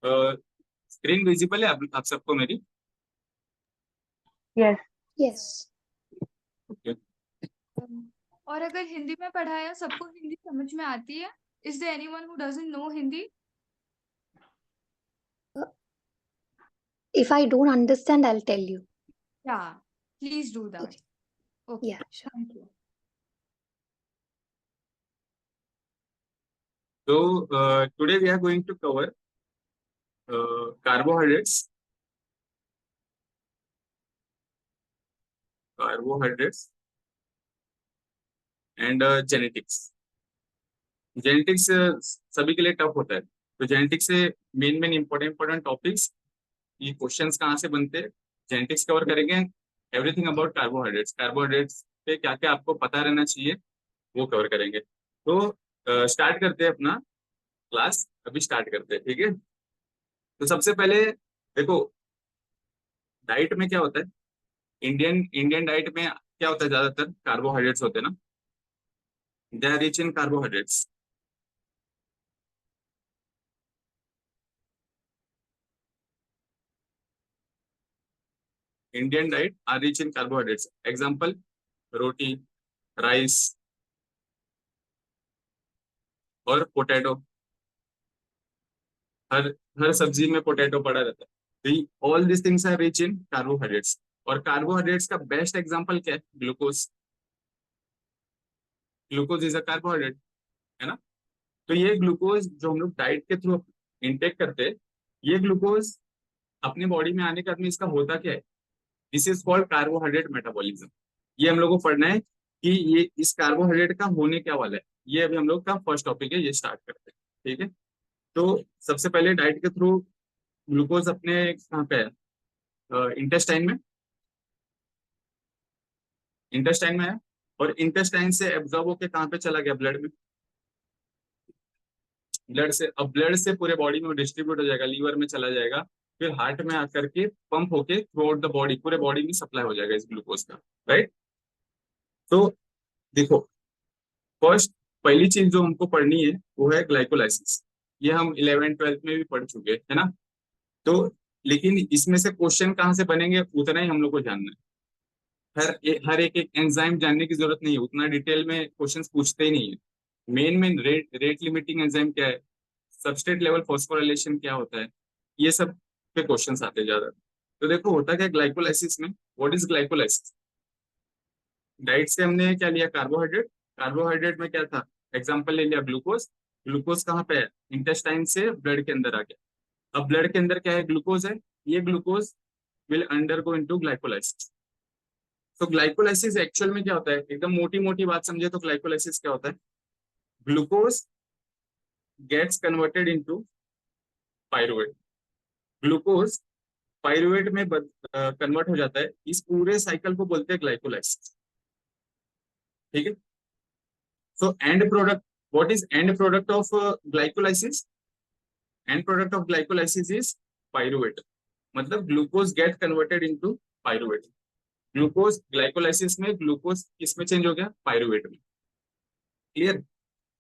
Screen visible है आप सबको मेरी? यस। यस। ओके। और अगर हिंदी में पढ़ाया सबको हिंदी समझ में आती है? Is there anyone who doesn't know Hindi? If I don't understand, I'll tell you. Yeah, please do that. Okay. Yeah, sure. Thank you. So today we are going to cover carbohydrates and genetics. Genetics सभी के लिए tough होता है, तो genetics से main important topics, ये questions कहाँ से बनते हैं, जेनेटिक्स कवर करेंगे। एवरीथिंग अबाउट कार्बोहाइड्रेट्स पे क्या क्या आपको पता रहना चाहिए वो कवर करेंगे। तो स्टार्ट करते हैं अपना क्लास, अभी स्टार्ट करते हैं, ठीक है। तो सबसे पहले देखो, डाइट में क्या होता है, इंडियन डाइट में क्या होता है, ज्यादातर कार्बोहाइड्रेट्स होते हैं ना, they are rich in carbohydrates. Indian diet are rich in carbohydrates. Example, roti, rice और पोटैटो। हर हर सब्जी में पोटैटो पड़ा रहता है। All this things are rich in carbohydrates. और कार्बोहाइड्रेट्स का बेस्ट एग्जांपल क्या है, glucose. Glucose is a carbohydrate, है ना। तो ये ग्लूकोज जो हम लोग डाइट के थ्रू इंटेक करते हैं, ये ग्लूकोज अपने बॉडी में आने के बाद में इसका होता क्या है, this is called carbohydrate metabolism. ये हम लोग को पढ़ना है कि ये इस कार्बोहाइड्रेट का होने क्या वाला है। ये अभी हम लोग का फर्स्ट टॉपिक है, ये स्टार्ट करते हैं, ठीक है। तो सबसे पहले डाइट के थ्रू ग्लूकोज अपने कहाँ पे है, इंटेस्टाइन में है। और इंटेस्टाइन से एब्जॉर्ब होके कहाँ पे चला गया, ब्लड में। ब्लड से पूरे बॉडी में डिस्ट्रीब्यूट हो जाएगा, लीवर में चला जाएगा, फिर हार्ट में आकर के पंप होके थ्रू आउट द बॉडी, पूरे बॉडी में सप्लाई हो जाएगा इस ग्लूकोज का, राइट। तो देखो, फर्स्ट पहली चीज जो हमको पढ़नी है वो है ग्लाइकोलाइसिस। ये हम 11th-12th में भी पढ़ चुके हैं, है ना। तो लेकिन इसमें से क्वेश्चन कहाँ से बनेंगे उतना ही हम लोग को जानना है। हर एक एंजाइम जानने की जरूरत नहीं है, उतना डिटेल में क्वेश्चंस पूछते ही नहीं है। मेन रेट लिमिटिंग एंजाइम क्या है, सबस्ट्रेट लेवल फॉस्फोराइलेशन क्या होता है, ये सब पे क्वेश्चंस आते हैं ज्यादा। तो देखो होता क्या ग्लाइकोलाइसिस में, व्हाट इज ग्लाइकोलाइसिस। डाइट से हमने क्या लिया, कार्बोहाइड्रेट में क्या था, एग्जांपल ले लिया ग्लूकोज। ग्लूकोज कहाँ पे है, इंटेस्टाइन से ब्लड के अंदर आ गया। अब ब्लड के अंदर क्या है, ग्लूकोज है। ये glucose will undergo into glycolysis. तो ग्लाइकोलाइसिस एक्चुअल में क्या होता है, एकदम मोटी मोटी बात समझे तो ग्लाइकोलाइसिस क्या होता है, glucose gets converted into pyruvate. Glucose pyruvate में कन्वर्ट हो जाता है, इस पूरे साइकिल को बोलते हैं ग्लाइकोलाइसिस, ठीक है। So end product, what is end product of glycolysis, end product of glycolysis is pyruvate. मतलब glucose get converted into pyruvate. Glucose glycolysis में ग्लूकोज किसमें चेंज हो गया, पायरुवेट में, क्लियर।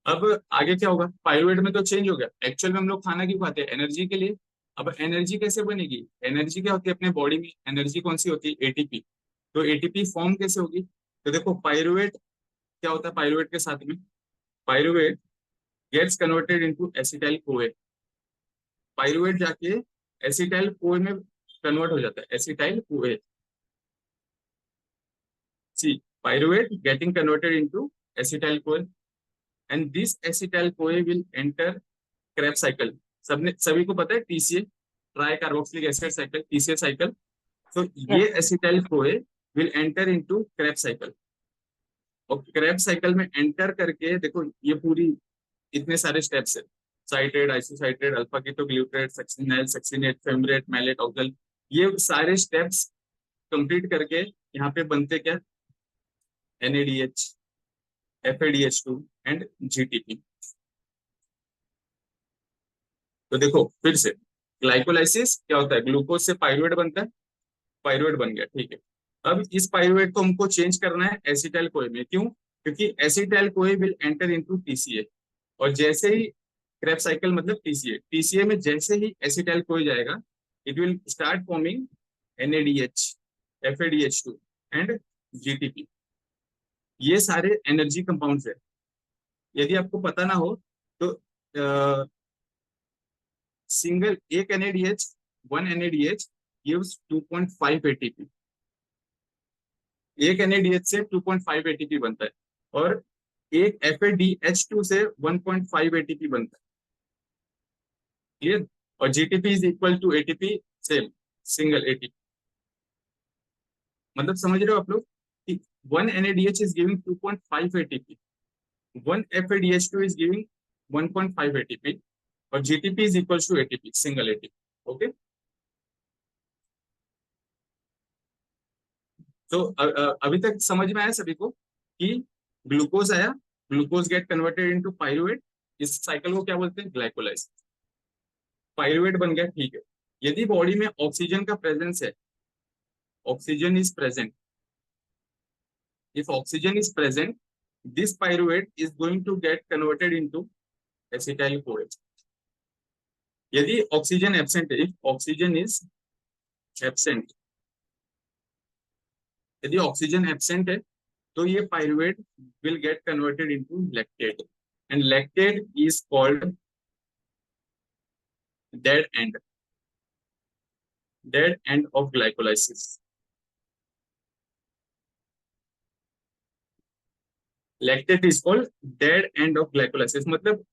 अब आगे क्या होगा, पायरुवेट में तो चेंज हो गया, एक्चुअल में हम लोग खाना क्यों खाते हैं, एनर्जी के लिए। अब एनर्जी कैसे बनेगी, एनर्जी क्या होती है अपने बॉडी में, एनर्जी कौन सी होती है, एटीपी। तो एटीपी फॉर्म कैसे होगी, तो देखो पायरुवेट क्या होता है, पायरुवेट के साथ में pyruvate gets converted into acetyl CoA. Pyruvate जाके एसिटाइल कोए में कन्वर्ट हो जाता है, acetyl CoA. See, pyruvate getting converted into acetyl CoA, and this acetyl CoA will enter Kreb cycle. सबने सभी को पता है TCA, tri carboxylic acid cycle, TCA cycle. तो ये acetyl CoA will enter into Kreb cycle. और Kreb cycle में enter करके देखो ये पूरी इतने सारे स्टेप्स है, citrate, isocitrate, alpha ketoglutarate, succinyl, succinate, fumarate, malate, oxalo, ये सारे स्टेप्स कंप्लीट करके यहाँ पे बनते क्या, NADH, FADH2 एंड GTP। तो देखो फिर से ग्लाइकोलाइसिस क्या होता है, ग्लूकोज से पायरुवेट बनता है, पायरुवेट बन गया, ठीक है। अब इस पायरुवेट को हमको चेंज करना है एसिटाइल कोए में, क्यों, क्योंकि acetyl CoA will enter into TCA। और जैसे ही क्रैब साइकिल मतलब टीसीए। टीसीए में जैसे ही एसिटाइल कोई जाएगा, it will start forming NADH, FADH2 and GTP। ये सारे एनर्जी कंपाउंड्स है। यदि आपको पता ना हो तो सिंगल एक NADH, one NADH gives 2.5 ATP। एक NADH से 2.5 ATP बनता है, और एक FADH2 से 1.5 ATP बनता है। क्लियर? और GTP is equal to ATP, same single ATP। मतलब समझ रहे हो आप लोग कि one NADH is giving 2.5 ATP, one FADH2 is giving 1.5 ATP, और GTP is equal to ATP, single ATP। Okay, तो अभी तक समझ में आया सभी को कि ग्लूकोज आया, glucose get converted into pyruvate, इस साइकिल को क्या बोलते हैं? ग्लाइकोलाइसिस। पायरुवेट बन गया, ठीक है। यदि बॉडी में ऑक्सीजन का प्रेजेंस है, oxygen is present, if oxygen is present, this pyruvate is going to get converted into acetyl CoA। यदि ऑक्सीजन एब्सेंट है, if oxygen is absent, यदि ऑक्सीजन एब्सेंट है तो ये pyruvate will get converted into lactate, and lactate is called dead and, dead end of glycolysis. Lactate is called dead end of glycolysis, मतलब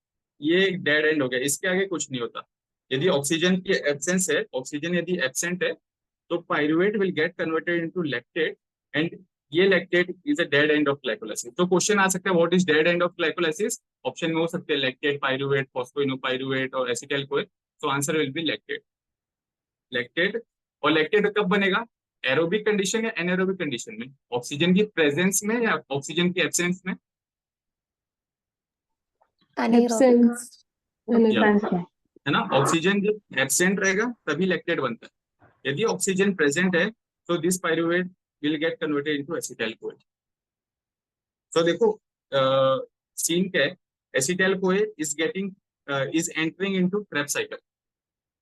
ये dead and हो गया, इसके आगे कुछ नहीं होता। यदि ऑक्सीजन की एब्सेंस है, ऑक्सीजन यदि एब्सेंट है, तो pyruvate will get converted into lactate, and ये lactate is a dead end of glycolysis. तो क्वेश्चन आ सकता है what is dead end of glycolysis? Option में हो सकते हैं लैक्टेट, पायरुवेट, फॉस्फोइनोपायरुवेट और एसिटाइल कोए। तो answer will be lactate, lactate. और लैक्टेट कब बनेगा? एरोबिक कंडीशन या एनारोबिक कंडीशन में? ऑक्सीजन की प्रेजेंस में या ऑक्सीजन की एब्सेंस में? anaerobic. एब्सेंस में। है ना, ऑक्सीजन जब एब्सेंट रहेगा तभी लैक्टेट बनता है। यदि ऑक्सीजन प्रेजेंट है तो this pyruvate will get converted into acetyl कोए। तो देखो सीन क्या है, एसिटाइल कोए is getting is entering into Krebs cycle.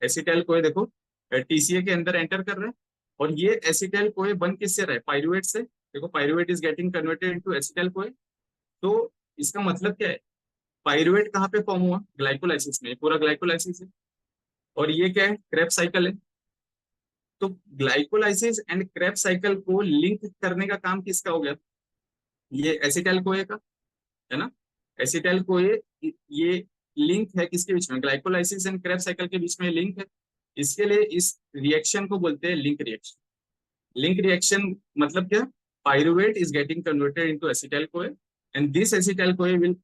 Acetyl CoA देखो टीसीए के अंदर एंटर कर रहा है, और ये एसिटाइल कोए बन किससे रहा है? पायरुवेट से। देखो pyruvate is getting converted into acetyl कोए। तो इसका मतलब क्या है? पायरुवेट कहाँ पे फॉर्म हुआ? ग्लाइकोलाइसिस में, पूरा ग्लाइकोलाइसिस है। और ये क्या है? क्रेब्स साइकिल है। तो ग्लाइकोलाइसिस एंड क्रेब्स साइकिल को लिंक करने का काम किसका हो गया? ये एसिटाइल कोए का, है ना। एसिटाइल कोए, ये लिंक है किसके बीच में? ग्लाइकोलाइसिस एंड क्रेब्स साइकिल के बीच में लिंक है। इसके लिए इस रिएक्शन को बोलते हैं लिंक रिएक्शन। लिंक रिएक्शन मतलब क्या? Pyruvate is getting converted into acetyl CoA, and this acetyl CoA will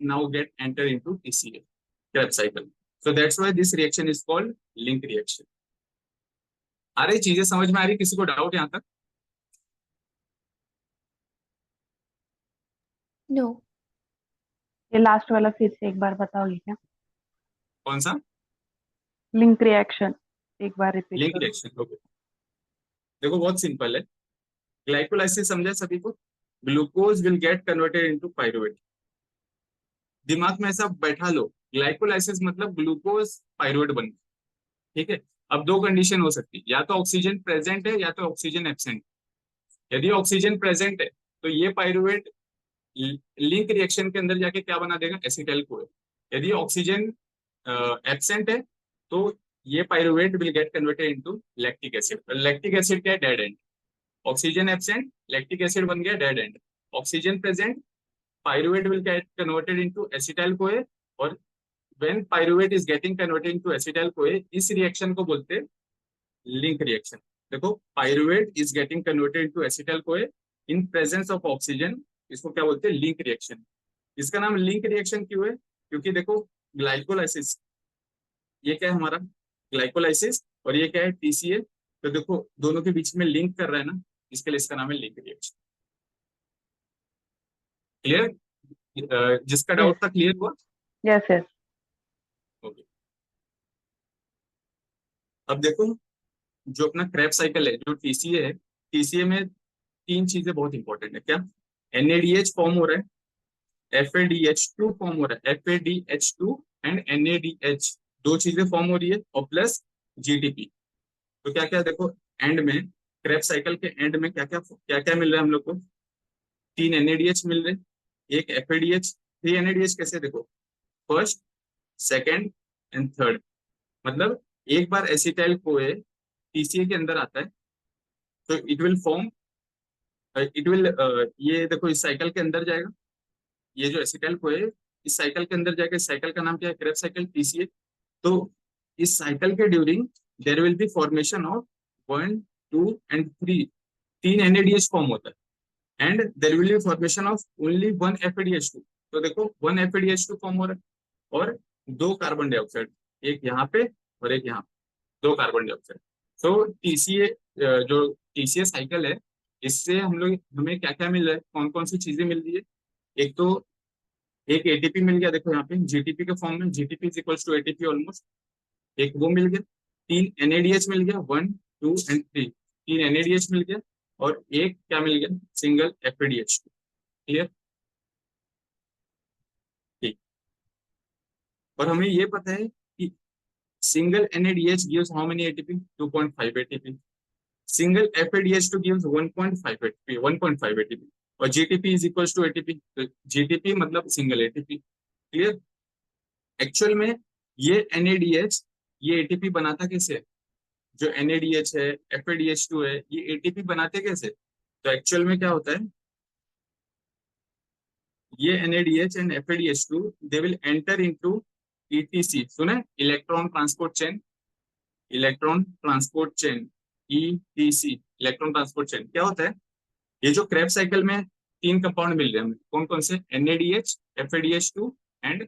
now get enter into TCA, Krebs cycle. So that's why this reaction is called link reaction. आ रही चीजें समझ में आ रही? किसी को doubt यहाँ तक? No. ये लास्ट वाला फिर से एक बार बताओगे क्या? कौन सा? लिंक रिएक्शन एक बार रिपीट लिंक करो। रिएक्शन। ओके, देखो बहुत सिंपल है। ग्लाइकोलाइसिस समझा सभी को? Glucose will get converted into pyruvate. दिमाग में ऐसा बैठा लो, ग्लाइकोलाइसिस मतलब ग्लूकोज पायरुवेट बन गया, ठीक है। अब दो कंडीशन हो सकती है, या तो ऑक्सीजन प्रेजेंट है या तो ऑक्सीजन एब्सेंट। यदि ऑक्सीजन प्रेजेंट है तो ये पायरुवेट लिंक रिएक्शन के अंदर जाके क्या बना देगा? Acetyl CoA. यदि ऑक्सीजन एब्सेंट है तो ये pyruvate will get converted into lactic acid. Lactic acid क्या है? Dead end. Oxygen absent, lactic acid बन गया dead end. Oxygen present, pyruvate will get converted into acetyl CoA, और when pyruvate is getting converted into acetyl CoA, इस reaction को बोलते हैं link reaction. देखो pyruvate is getting converted into acetyl CoA in presence of oxygen, इसको क्या बोलते हैं? Link reaction. इसका नाम लिंक रिएक्शन क्यों है? क्योंकि देखो ग्लाइकोलाइसिस, ये क्या है हमारा? ग्लाइकोलाइसिस, और ये क्या है? टीसीए। तो देखो दोनों के बीच में लिंक कर रहा है ना, इसके लिए इसका नाम है लिंक रिएक्शन। क्लियर? जिसका डाउट था क्लियर हुआ? Yes yes. ओके, अब देखो जो अपना क्रेब साइकिल है, जो टीसीए है, टीसीए में तीन चीजें बहुत इंपॉर्टेंट है। क्या? NADH फॉर्म हो रहा है, FADH2 फॉर्म हो रहा है, FADH2 एंड NADH, दो चीजें फॉर्म हो रही है, और प्लस GTP। तो क्या क्या देखो, एंड में क्रेब्स साइकिल के एंड में क्या क्या मिल रहा है हम लोग को, 3 NADH मिल रहे, एक FADH, 3 NADH कैसे देखो, फर्स्ट, सेकेंड एंड थर्ड। मतलब एक बार एसिटाइल कोए TCA के अंदर आता है तो इट विल फॉर्म, ये देखो इस साइकिल के अंदर जाएगा, ये जो एसिटाइल कोए इस साइकिल के अंदर जाएगा, इस साइकिल का नाम क्या है, क्रेब्स साइकिल TCA। तो इस साइकिल के during there will be formation of 1, 2 and 3, 3 NADH form होता है, and there will be formation of only 1 FADH2। तो देखो 1 FADH2 फॉर्म हो रहा है और 2 कार्बन डाइऑक्साइड, एक यहाँ पे और एक यहाँ पे, 2 कार्बन डाइऑक्साइड। तो TCA, जो TCA साइकिल है, इससे हमें क्या क्या मिल रहा है, कौन कौन सी चीजें मिल रही है। एक तो एक ATP मिल गया, देखो यहाँ पे GTP के फॉर्म में, GTP is equals to ATP almost, एक वो मिल गया। 3 NADH मिल गया, 1, 2 एंड 3, 3 NADH मिल गया, और एक क्या मिल गया, सिंगल FADH2। क्लियर, ठीक। और हमें ये पता है कि single NADH gives how many ATP, 2.5 ATP, single FADH2 gives 1.5 ATP, 1.5 ATP, और GTP is equals to ATP, तो GTP मतलब सिंगल ATP। क्लियर। एक्चुअल में ये NADH ये ATP बनाता कैसे है, जो NADH है, FADH2 है, ये ATP बनाते कैसे। तो एक्चुअल में क्या होता है, ये NADH and FADH2 they will enter into ETC, सुने, electron transport chain, electron transport chain, ETC, electron transport chain क्या होता है। ये जो क्रेब्स साइकिल में 3 कंपाउंड मिल रहे हैं हमें, कौन कौन से, NADH, FADH2 and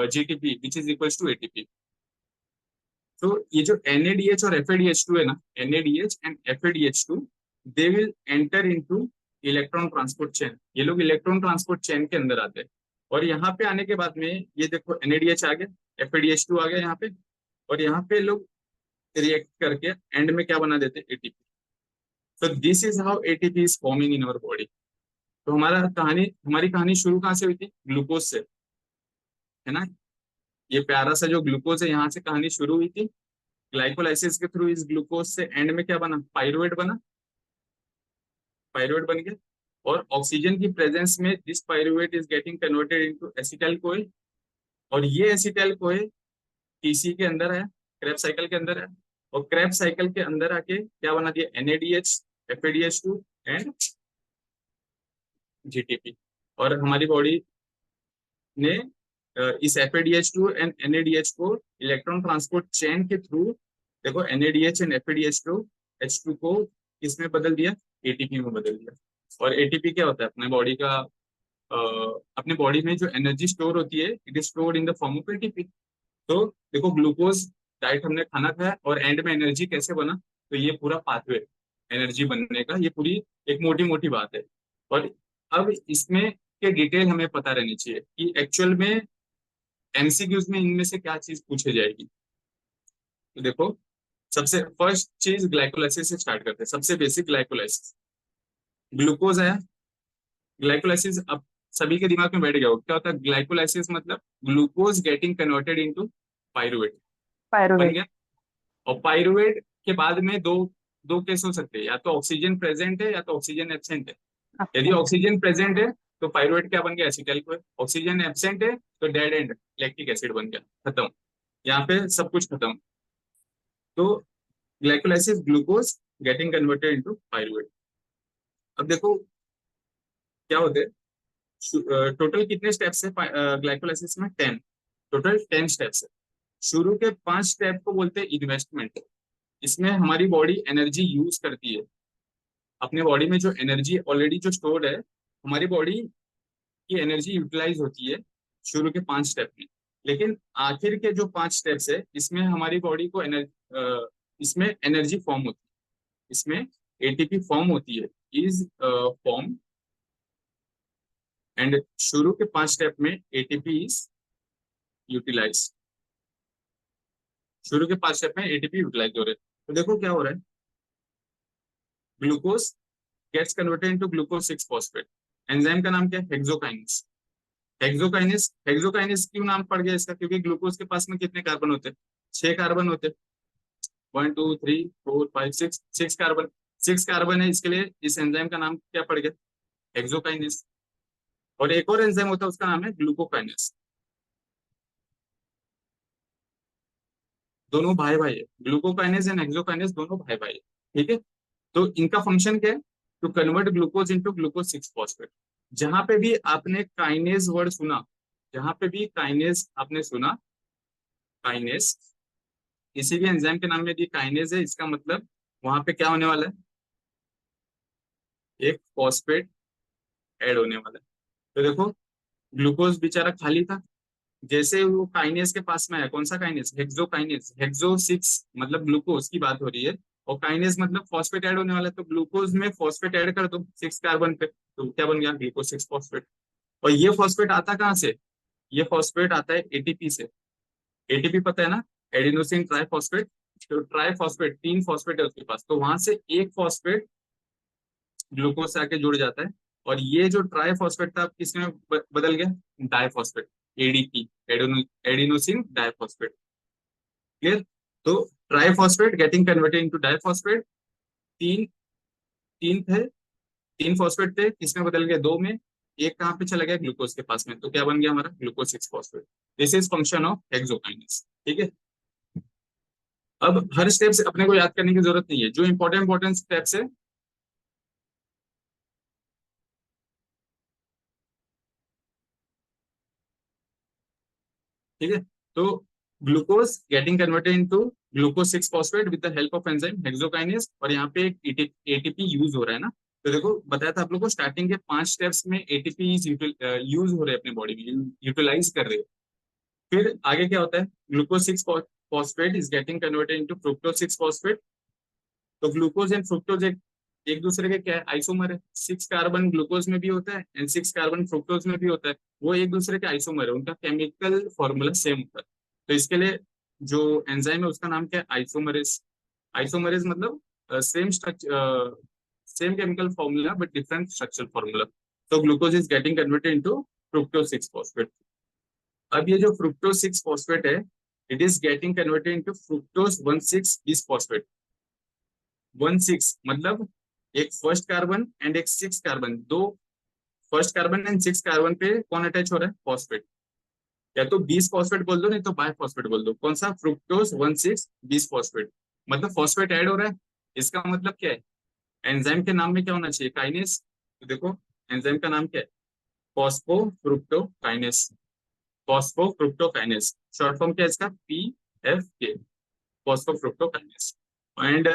GTP which is equals to ATP। तो ये जो NADH और FADH2 है ना, NADH and FADH2 they will enter into electron transport chain, ये लोग इलेक्ट्रॉन ट्रांसपोर्ट चेन के अंदर आते हैं। और यहाँ पे आने के बाद में ये देखो NADH आ गया, FADH2 आ गया यहाँ पे, और यहाँ पे लोग रिएक्ट करके एंड में क्या बना देते हैं, ATP। तो this is how ATP is forming in our body. तो हमारी कहानी शुरू कहाँ से हुई थी, ग्लूकोज से, है ना। ये प्यारा सा जो ग्लूकोज है, यहाँ से कहानी शुरू हुई थी, ग्लाइकोलाइसिस के थ्रू इस ग्लूकोज से एंड में क्या बना, पाइरुवेट बना, पाइरुवेट बन गया, और ऑक्सीजन की प्रेजेंस में this pyruvate is getting converted into acetyl CoA, और ये एसिटाइल कोए TC के अंदर है, क्रेब साइकिल के अंदर है, और क्रेब साइकिल के अंदर आके क्या बना दिया, NADH, FADH2 एंड GTP। और हमारी बॉडी ने इस FADH2 एंड NADH को इलेक्ट्रॉन ट्रांसपोर्ट चेन के थ्रू, देखो NADH एंड FADH2 H2 को इसमें बदल दिया, ATP में बदल दिया। और ATP क्या होता है, अपने बॉडी में जो एनर्जी स्टोर होती है, it is stored in the form of ATP। तो देखो ग्लूकोज डाइट हमने खाना खाया और एंड में एनर्जी कैसे बना, तो ये पूरा पाथवे एनर्जी बनने का, ये पूरी एक मोटी मोटी बात है। और अब इसमें के डिटेल हमें पता रहनी चाहिए कि एक्चुअल में MCQs में इनमें से क्या चीज पूछे जाएगी। तो देखो सबसे फर्स्ट चीज ग्लाइकोलाइसिस से स्टार्ट करते हैं, सबसे बेसिक ग्लाइकोलाइसिस। ग्लूकोज है, ग्लाइकोलाइसिस अब सभी के दिमाग में बैठ गया हो, क्या होता है ग्लाइकोलाइसिस, मतलब glucose getting converted into pyruvate, बन पायरुवेट। गया। और पाइरुवेट के बाद में दो दो केस हो सकते हैं, या तो ऑक्सीजन प्रेजेंट है या तो ऑक्सीजन एब्सेंट है। यदि अच्छा। ऑक्सीजन प्रेजेंट है तो पाइरुवेट क्या बन गया, एसिटाइल कोए, ऑक्सीजन एब्सेंट है तो डेड एंड लैक्टिक एसिड बन गया, खत्म, यहाँ पे सब कुछ खत्म। तो glycolysis, glucose getting converted into pyruvate. अब देखो क्या होते हैं, टोटल कितने स्टेप्स है ग्लाइकोलाइसिस में, 10, टोटल 10 स्टेप्स है। शुरू के 5 स्टेप को बोलते हैं इन्वेस्टमेंट। इसमें हमारी बॉडी एनर्जी यूज करती है, अपने बॉडी में जो एनर्जी ऑलरेडी जो स्टोर्ड है, हमारी बॉडी की एनर्जी यूटिलाइज होती है शुरू के 5 स्टेप में। लेकिन आखिर के जो 5 स्टेप्स है, इसमें हमारी बॉडी को इसमें एनर्जी फॉर्म होती है, इसमें ATP फॉर्म होती है, इज फॉर्म, एंड शुरू के 5 स्टेप में ATP इज यूटिलाइज, शुरू के 5 स्टेप में ATP यूटिलाइज हो रहे हैं। तो देखो क्या हो रहा है, glucose gets converted into glucose 6 phosphate, enzyme का नाम क्या है, हेक्सोकाइनेज। हेक्सोकाइनेस, हेक्सोकाइनेस क्यों नाम पड़ गया इसका? क्योंकि ग्लूकोज के पास में कितने कार्बन होते हैं? 6 कार्बन होते हैं। 1 2 3 4 5 6, 6 कार्बन, 6 कार्बन है, इसके लिए इस एंजाइम का नाम क्या पड़ गया? हेक्सोकाइनेस। और एक और एंजाइम होता है, उसका नाम है ग्लूकोकाइनेस। दोनों भाई भाई है, ग्लूकोकाइनेस एंड हेक्सोकाइनेस दोनों भाई भाई है। ठीक है, तो इनका फंक्शन क्या है? To convert glucose into glucose 6 phosphate. जहां पे भी आपने काइनेज वर्ड सुना, जहां पे भी काइनेज आपने सुना, काइनेज, किसी भी एंजाइम के नाम में यदि काइनेज है, इसका मतलब वहां पे क्या होने वाला है? एक फॉस्फेट ऐड होने वाला है। तो देखो, ग्लूकोज बेचारा खाली था, जैसे वो काइनेज के पास में आया, कौन सा काइनेज? हेक्सोकाइनेज, हेक्सो 6 मतलब ग्लूकोज की बात हो रही है, और काइनेज मतलब फॉस्फेट ऐड होने वाला है, तो ग्लूकोज में फॉस्फेट ऐड कर दो 6 कार्बन पे, तो क्या बन गया? Glucose 6 phosphate. और ये फॉस्फेट आता कहाँ से? ये फॉस्फेट आता है एटीपी से। एटीपी पता है ना, एडिनोसिन ट्राइफॉस्फेट। तो ट्राइफॉस्फेट 3 फॉस्फेट है उसके पास, तो वहां से एक फॉस्फेट ग्लूकोज से आके जुड़ जाता है, और ये जो ट्राइफॉस्फेट था, अब किसमें बदल गया? Diphosphate, ADP, adenosine diphosphate. Clear? तो triphosphate getting converted into diphosphate. तीन तीन थे, 3 फॉस्फेट थे, किसमें बदल गया? 2 में। एक कहाँ पे चला गया? ग्लूकोज के पास में, तो क्या बन गया हमारा? Glucose 6 phosphate. This is function of hexokinase. ठीक है, अब हर स्टेप्स अपने को याद करने की जरूरत नहीं है, जो इंपॉर्टेंट इंपॉर्टेंट स्टेप्स है ठीक है। तो glucose getting converted into glucose 6 phosphate with the help of enzyme hexokinase, और यहाँ पे एक एटीपी यूज हो रहा है ना। तो देखो, बताया था आप लोग को, स्टार्टिंग के 5 स्टेप्स में एटीपी यूज हो रहे हैं अपने बॉडी में, यूटिलाइज कर रहे हैं। फिर आगे क्या होता है? Glucose 6 phosphate is getting converted into fructose 6 phosphate. तो ग्लूकोज एंड फ्रुक्टोज एक दूसरे के क्या है? आइसोमर है। 6 कार्बन ग्लूकोज में भी होता है एंड 6 कार्बन फ्रुक्टोज में भी होता है, वो एक दूसरे के आइसोमर है, उनका केमिकल फॉर्मूला सेम होता है। तो इसके लिए जो एंजाइम है उसका नाम क्या है? आइसोमरेज। आइसोमरेज मतलब same structure, same chemical formula but different structural formula. तो glucose is getting converted into fructose 6 phosphate. अब ये जो फ्रुक्टोज 6 फॉस्फेट है, it is getting converted into fructose 1,6 bis phosphate. 1,6 मतलब एक फर्स्ट कार्बन एंड एक 6 carbon, दो फर्स्ट कार्बन एंड 6 कार्बन पे कौन अटैच हो रहा है? फॉस्फेट। या तो 20 फॉस्फेट बोल दो, नहीं तो बाय फॉस्फेट बोल दो। कौन सा? फ्रुक्टोज 1,6 20 फॉस्फेट, मतलब फॉस्फेट ऐड हो रहा है। इसका मतलब क्या है? एंजाइम के नाम में क्या होना चाहिए? काइनेस। तो देखो, एंजाइम का नाम क्या है? फॉस्फोफ्रुक्टोकाइनेस। फॉस्फोफ्रुक्टोकाइनेस, शॉर्ट फॉर्म क्या है इसका? PFK, phosphofructokinase. And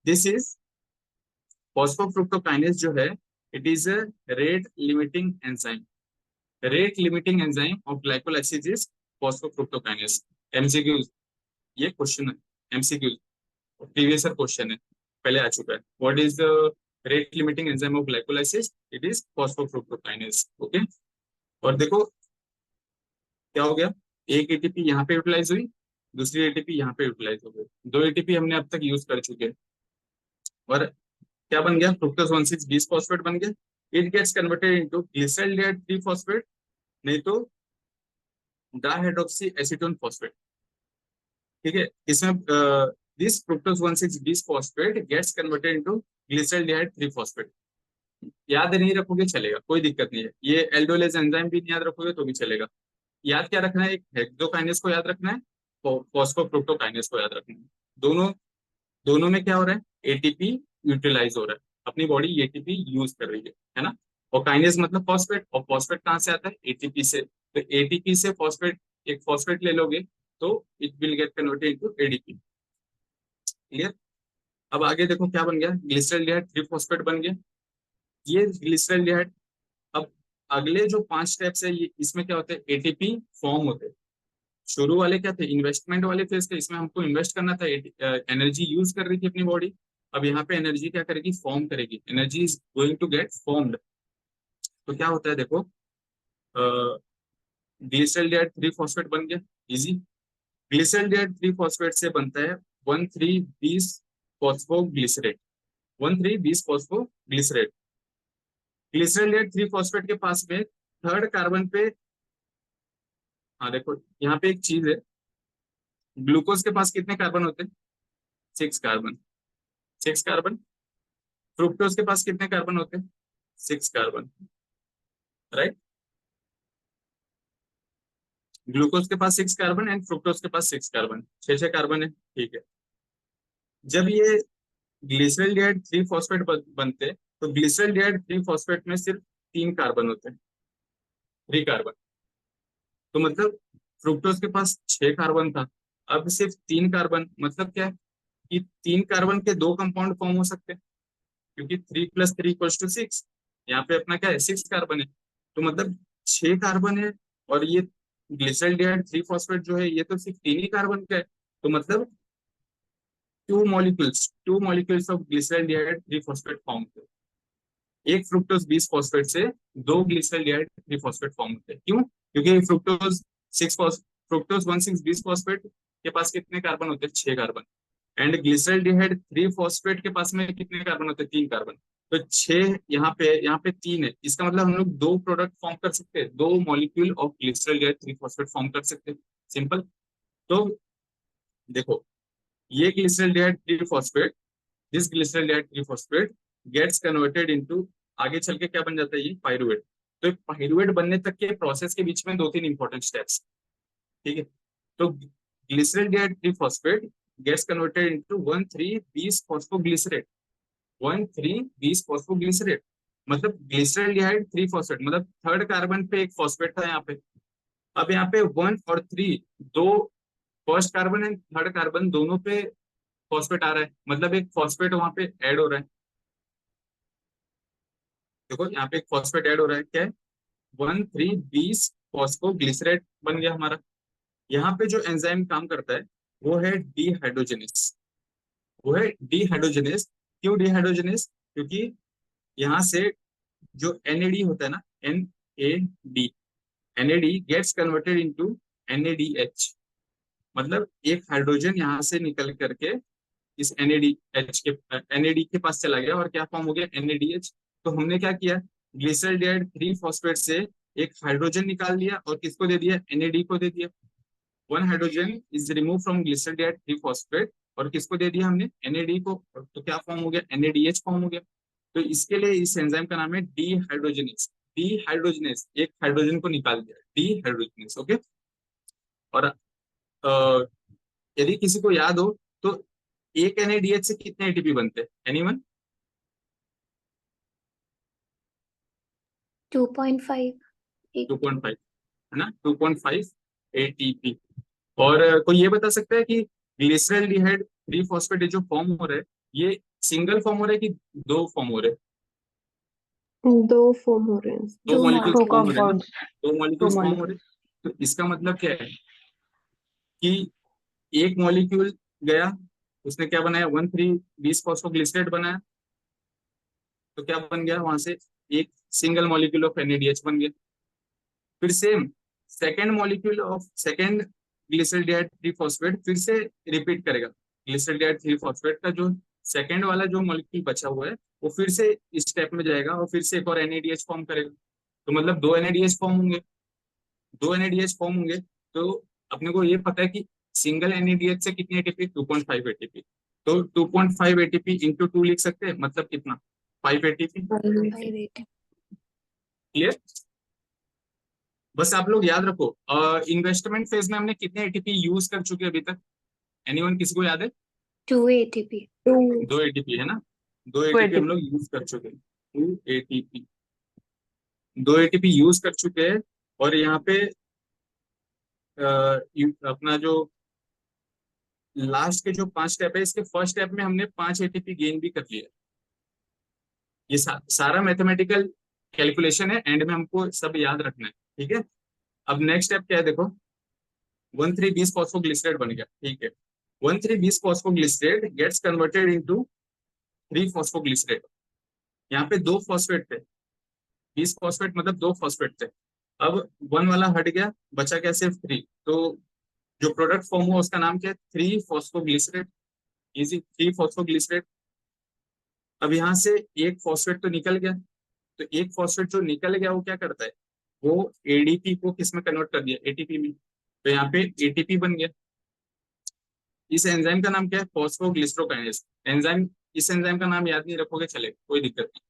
this is phosphofructokinase जो है, it is a rate limiting enzyme. Rate limiting enzyme of glycolysis is phosphofructokinase. MCQ, ये क्वेश्चन है, एमसीक्यू प्रीवियस ईयर क्वेश्चन है, पहले आ चुका है। What is the rate limiting enzyme of glycolysis? It is phosphofructokinase. Okay, और देखो क्या हो गया, एक एटीपी यहाँ पे यूटिलाइज हुई, दूसरी एटीपी यहाँ पे यूटिलाइज हो गई, 2 एटीपी हमने अब तक यूज कर चुके हैं। और क्या बन गया? फ्रुक्टोज 1,6 20 फॉस्फेट बन गया। It gets converted into glyceraldehyde 3 phosphate, नहीं तो डाइहाइड्रोक्सी एसीटोन फॉस्फेट। ठीक है, इसमें this fructose 1,6 20 phosphate gets converted into glyceraldehyde 3 phosphate. याद नहीं रखोगे चलेगा, कोई दिक्कत नहीं है। ये एल्डोलेज एंजाइम भी नहीं याद रखोगे तो भी चलेगा। याद क्या रखना है? एक हेक्सोकाइनेस को याद रखना है, फॉस्फोफ्रुक्टोकाइनेस को याद रखना है। दोनों दोनों में क्या हो रहा है? एटीपी यूटिलाइज हो रहा है, अपनी बॉडी एटीपी यूज कर रही है ना। और काइनेज मतलब फॉस्फेट, और फॉस्फेट कहाँ से आता है? एटीपी से। तो एटीपी से फॉस्फेट, एक फॉस्फेट ले लोगे तो it will get converted into ADP. Clear? अब आगे देखो क्या बन गया? ग्लिसरॉल्डिहाइड 3 फॉस्फेट बन गया। ये ग्लिसरॉल्डिहाइड, अब अगले जो 5 स्टेप्स है, ये इसमें क्या होते हैं? एटीपी फॉर्म होते हैं। शुरू वाले क्या थे? इन्वेस्टमेंट वाले फेज थे, इसमें हमको इन्वेस्ट करना था, एनर्जी यूज कर रही थी अपनी बॉडी। अब यहाँ पे एनर्जी क्या करेगी? फॉर्म करेगी, energy is going to get formed. तो क्या होता है देखो, ग्लिसरॉल्डिहाइड 3 फॉस्फेट बन गया, इजी। ग्लिसरॉल्डिहाइड 3 फॉस्फेट से बनता है 1,3-20 फॉस्फोग्लिसरेट। 1,3-20 फॉस्फोग्लिसरेट। ग्लिसरॉल्डिहाइड 3 फॉस्फेट के पास में थर्ड कार्बन पे हाँ देखो, यहाँ पे एक चीज है, ग्लूकोज के पास कितने कार्बन होते हैं? 6 कार्बन। 6 कार्बन। फ्रुक्टोज के पास कितने कार्बन होते हैं? 6 कार्बन। राइट। ग्लूकोज के पास 6 कार्बन एंड फ्रुक्टोज के पास 6 कार्बन, 6 6 कार्बन है, ठीक है। जब ये ग्लिसरॉल्डिहाइड 3 फॉस्फेट बनते हैं, तो ग्लिसरॉल्डिहाइड 3 फॉस्फेट में सिर्फ 3 कार्बन होते हैं, 3 कार्बन। तो मतलब फ्रुक्टोज के पास 6 कार्बन था, अब सिर्फ 3 कार्बन, मतलब क्या है कि 3 कार्बन के 2 कंपाउंड फॉर्म हो सकते हैं, क्योंकि 3 + 3 = 6। यहाँ पे अपना क्या है, 6 कार्बन है। तो मतलब 6 कार्बन है, और ये ग्लिसरॉल्डिहाइड 3 फॉस्फेट जो है, ये तो सिर्फ 3 ही कार्बन का है। तो मतलब two molecules of glyceraldehyde 3 phosphate form होते हैं। एक फ्रुक्टोज 20 फॉस्फेट से 2 ग्लिसरॉल्डिहाइड 3 फॉस्फेट फॉर्म होते हैं। क्यों? क्योंकि सिक्स फ्रुक्टोज 1,6-20 फॉस्फेट के पास कितने कार्बन होते हैं? 6 कार्बन। एंड ग्लिसरॉल्डिहाइड 3 फॉस्फेट के पास में कितने कार्बन होते हैं? 3 कार्बन। तो 6 यहाँ पे 3 है, इसका मतलब हम लोग 2 प्रोडक्ट फॉर्म कर सकते हैं, 2 molecule of glyceraldehyde 3 phosphate form कर सकते हैं। सिंपल। तो देखो, ये glyceraldehyde 3 phosphate, this glyceraldehyde 3 phosphate gets converted into, आगे चल के क्या बन जाता है? ये पाइरुवेट। तो पाइरुवेट बनने तक के प्रोसेस के बीच में 2 3 इंपॉर्टेंट स्टेप्स, ठीक है। तो glyceraldehyde 3 phosphate gets converted into 1,3-20 phosphoglycerate. 1,3-20 phosphoglycerate मतलब ग्लिसरॉल्डिहाइड 3 फॉस्फेट, मतलब थर्ड कार्बन पे एक फॉस्फेट था यहाँ पे। अब यहाँ पे 1 और 3, दो, first carbon and third carbon दोनों पे फॉस्फेट आ रहा है, मतलब एक फॉस्फेट वहां पे ऐड हो रहा है। देखो यहाँ पे एक फॉस्फेट ऐड हो रहा है, क्या है? 1,3-20 फॉस्फोग्लिसरेट बन गया हमारा। यहाँ पे जो एंजाइम काम करता है वो है डीहाइड्रोजिनेस। वो है डीहाइड्रोजिनेस। क्यों डीहाइड्रोजिनेस? क्योंकि यहाँ से जो एनएडी होता है ना, NAD, NAD gets converted into NADH. मतलब एक हाइड्रोजन यहाँ से निकल करके इस एनएडीएच के एनएडी के पास चला गया, और क्या फॉर्म हो गया? एनएडीएच। तो हमने क्या किया? ग्लिसरॉल्डिहाइड 3 फॉस्फेट से एक हाइड्रोजन निकाल लिया, और किसको दे दिया? एनएडी को दे दिया। 1 hydrogen is remove from glyceraldehyde 3 phosphate, और किसको दे दिया हमने? एनएडी को। तो क्या फॉर्म हो गया? एनएडीएच फॉर्म हो गया। तो इसके लिए इस एंजाइम का नाम है डीहाइड्रोजिनेस। डीहाइड्रोजिनेस, एक हाइड्रोजन को निकाल दिया, डीहाइड्रोजिनेस। ओके। और यदि किसी को याद हो तो एक एनएडीएच से कितने एटीपी बनते हैं? एनीवन? 2.5. 2.5, है ना? 2.5 एटीपी। और कोई ये बता सकता है कि ग्लिसरॉल्डिहाइड 3 फॉस्फेट जो फॉर्म हो रहा है, ये सिंगल फॉर्म हो रहा है कि 2 फॉर्म हो रहे हैं? 2 फॉर्म हो रहे हैं। दो दो मॉलिक्यूल्स टू फॉर्म हो रहे हैं ना? कंपाउंड्स। दो टू मॉलिक्यूल्स फॉर्म हो रहे मॉलिक्यूल। हैं। तो इसका मतलब क्या है कि एक मॉलिक्यूल गया, उसने क्या बनाया? 1,3-20 फॉस्फोग्लिसरेट बनाया। तो क्या बन गया वहां से? एक सिंगल मॉलिक्यूल ऑफ एनएडीएच बन गया। फिर same second molecule of second glyceraldehyde 3 phosphate फिर से रिपीट करेगा। ग्लिसरॉल्डिहाइड 3 फॉस्फेट का जो सेकेंड वाला जो मॉलिक्यूल बचा हुआ है, वो फिर से इस स्टेप में जाएगा, और फिर से एक और एनएडीएच फॉर्म करेगा। तो मतलब 2 एनएडीएच फॉर्म होंगे। 2 एनएडीएच फॉर्म होंगे। तो अपने को ये पता है कि सिंगल एनएडीएच से कितनी एटीपी? 2.5 एटीपी। तो 2.5 एटीपी इंटू 2 लिख सकते हैं, मतलब कितना? 5 एटीपी। 5. क्लियर? बस आप लोग याद रखो, इन्वेस्टमेंट फेज में हमने कितने एटीपी यूज कर चुके हैं अभी तक? एनीवन? किसी को याद है? 2 ATP. 2 एटीपी, है ना? 2 टू एटीपी हम एटीपी। लोग यूज कर चुके हैं। 2 एटीपी, 2 एटीपी यूज कर चुके हैं। और यहाँ पे अपना जो लास्ट के जो 5 स्टेप है, इसके फर्स्ट स्टेप में हमने 5 एटीपी गेन भी कर लिया। ये सारा मैथमेटिकल कैलकुलेशन है, एंड में हमको सब याद रखना है, ठीक है। अब नेक्स्ट स्टेप क्या है? देखो, 1,3-20 फॉस्फोग्लिसरेट बन गया, ठीक है। 1,3-20 phosphoglycerate gets converted into 3 phosphoglycerate. यहाँ पे 2 फॉस्फेट थे, 20 फॉस्फेट मतलब 2 फॉस्फेट थे। अब 1 वाला हट गया, बचा क्या? सिर्फ 3। तो जो प्रोडक्ट फॉर्म हुआ उसका नाम क्या है? 3 फॉस्फोग्लिसरेट। Easy, 3 phosphoglycerate. अब यहाँ से एक फॉस्फेट तो निकल गया। तो एक फॉस्फेट जो निकल गया वो क्या करता है? वो एडीपी को किस में कन्वर्ट कर दिया? एटीपी में। तो यहाँ पे एटीपी बन गया। इस एंजाइम का नाम क्या है? फॉस्फोग्लिसरोकाइनेज एंजाइम। इस एंजाइम का नाम याद नहीं रखोगे चलेगा, कोई दिक्कत नहीं।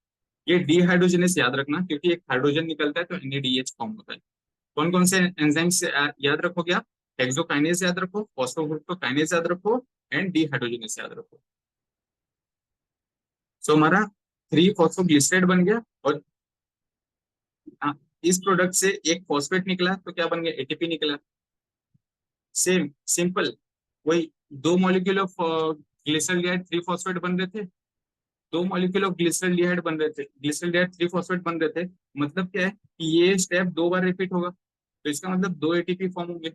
ये डीहाइड्रोजनेस याद रखना, क्योंकि एक हाइड्रोजन निकलता है तो NADH फॉर्म होता है। कौन कौन से एंजाइम से याद रखोगे आप? हेक्सोकाइनेज याद रखो, फॉस्फोग्लूकोकाइनेज याद रखो, एंड डीहाइड्रोजनेस याद रखो। सो हमारा 3 फॉस्फोग्लिसराइड बन गया, और इस प्रोडक्ट से एक फॉस्फेट निकला तो क्या बन गया? ATP निकला। सेम सिंपल, वही 2 मॉलिक्यूल ऑफ ग्लिसरॉल्डिहाइड 3 फॉस्फेट बन रहे थे, 2 मॉलिक्यूल ऑफ ग्लिसरॉल्डिहाइड बन रहे थे, ग्लिसरॉल्डिहाइड 3 फॉस्फेट बन रहे थे। मतलब क्या है कि ये स्टेप 2 बार रिपीट होगा, तो इसका मतलब 2 ATP फॉर्म होंगे,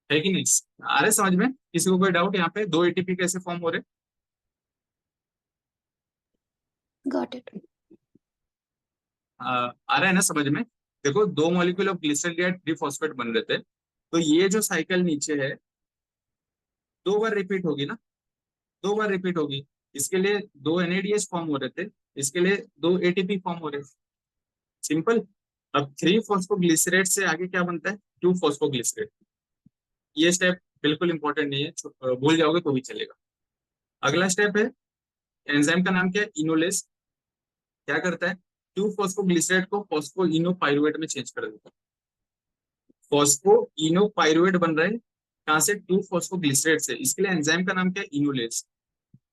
है कि नहीं? आ रहे समझ में? किसी को कोई डाउट यहाँ पे 2 ATP कैसे फॉर्म हो रहे? Got it. आ रहा है ना समझ में? देखो 2 मॉलिक्यूल ऑफ ग्लिसरॉल्डिहाइड 3 फॉस्फेट बन रहे थे, तो ये जो साइकिल नीचे है 2 बार रिपीट होगी ना, 2 बार रिपीट होगी। इसके लिए 2 NADH फॉर्म हो रहे थे, इसके लिए 2 ATP फॉर्म हो रहे थे। सिंपल। अब 3 फॉस्फोग्लिसरेट से आगे क्या बनता है? 2 फॉस्फोग्लिसरेट। ये स्टेप बिल्कुल इंपॉर्टेंट नहीं है, भूल जाओगे तो भी चलेगा। अगला स्टेप है, एंजाइम का नाम क्या है? इनोलेस। क्या करता है? 2 फॉस्फोग्लिसरेट को फॉस्फो इनोपाइरुवेट में चेंज कर देता है। फॉस्फो इनोपाइरुवेट बन रहा है कहाँ से? 2 फॉस्फोग्लिसरेट से। इसके लिए एंजाइम का नाम क्या है? इनोलेस।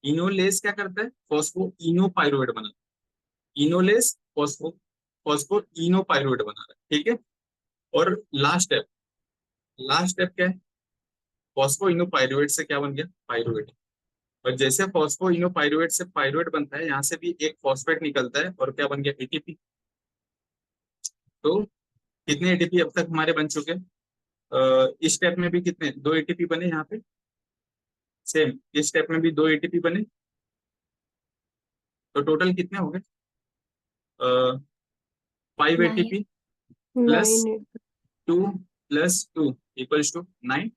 इनोलेस क्या करता है? फॉस्फो इनोपाइरुवेट बनाता है। इनोलेस फॉस्फो फॉस्फो इनोपाइरुवेट बना रहा है, ठीक है। और लास्ट स्टेप क्या है? फॉस्फो इनोपाइरुवेट से क्या बन गया? पाइरुवेट। और जैसे फॉस्फो इनोपाइरुवेट से पाइरुवेट बनता है, यहाँ से भी एक फॉस्फेट निकलता है, और क्या बन गया? ATP। तो कितने ATP अब तक हमारे बन चुके हैं? इस स्टेप में भी कितने? 2 ATP बने यहाँ पे। सेम इस स्टेप में भी 2 ATP बने, तो टोटल कितने हो गए? 5 9. ATP plus 9. 2 plus 2 equals to 9,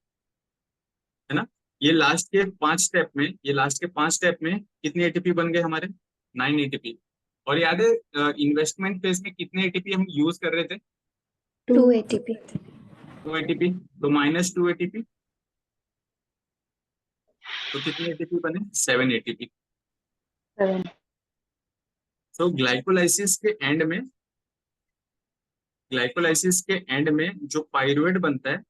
है ना? ये लास्ट के 5 स्टेप में कितने ATP बन गए हमारे? 9 ATP। और याद है इन्वेस्टमेंट फेज में कितने ATP हम यूज कर रहे थे? 2 ATP. 2 ATP। तो -2 ATP, तो कितने ATP बने? 7 ATP। 7। तो ग्लाइकोलाइसिस के एंड में जो पाइरुवेट बनता है,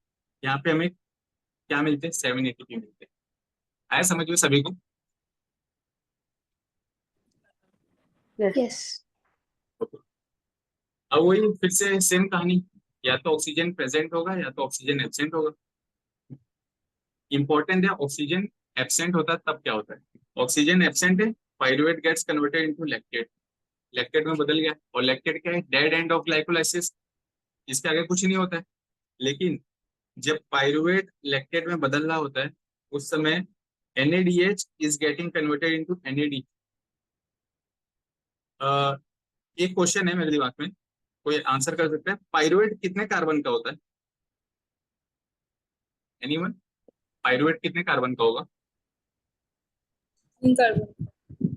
यहाँ पे हमें क्या मिलते हैं? 7 ATP मिलते हैं। आया समझ में सभी को? Yes. अब वही फिर से सेम कहानी, या तो ऑक्सीजन प्रेजेंट होगा या तो ऑक्सीजन एब्सेंट होगा। इंपॉर्टेंट है, ऑक्सीजन एब्सेंट होता है तब क्या होता है? ऑक्सीजन एब्सेंट है, pyruvate gets converted into lactate, lactate में बदल गया। और लैक्टेट क्या है? डेड एंड ऑफ ग्लाइकोलाइसिस, इसके आगे कुछ नहीं होता है। लेकिन जब पाइरुवेट लैक्टेट में बदल रहा होता है, उस समय NADH is getting converted into NAD। एक क्वेश्चन है मेरे दिमाग में, कोई आंसर कर सकता है? पाइरुवेट कितने कार्बन का होता है? एनीवन? पाइरुवेट कितने कार्बन का होगा? 3 कार्बन।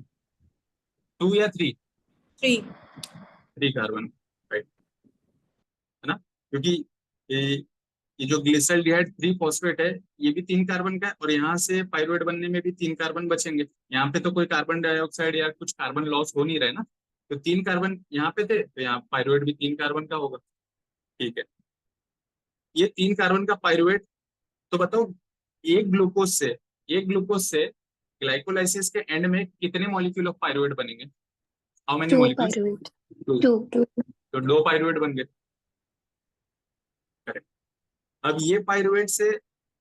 2 या 3? 3। 3 कार्बन, राइट, है ना? क्योंकि ये ये जो ग्लिसरॉल्डिहाइड 3 फॉस्फेट है, ये भी 3 कार्बन का है, और यहाँ से पाइरुवेट बनने में भी 3 कार्बन बचेंगे। यहाँ पे तो कोई कार्बन डाइऑक्साइड या कुछ कार्बन लॉस हो नहीं रहा है ना, तो 3 कार्बन यहाँ पे थे, तो यहाँ पाइरुवेट भी 3 कार्बन का होगा, ठीक है। ये 3 कार्बन का पाइरुवेट, तो बताओ एक ग्लूकोज से ग्लाइकोलाइसिस के एंड में कितने मॉलिक्यूल ऑफ पाइरुवेट बनेंगे? How many 2 molecules? pyruvate. 2। 2. तो 2 पाइरुवेट बन गए, करेक्ट। अब ये पाइरुवेट से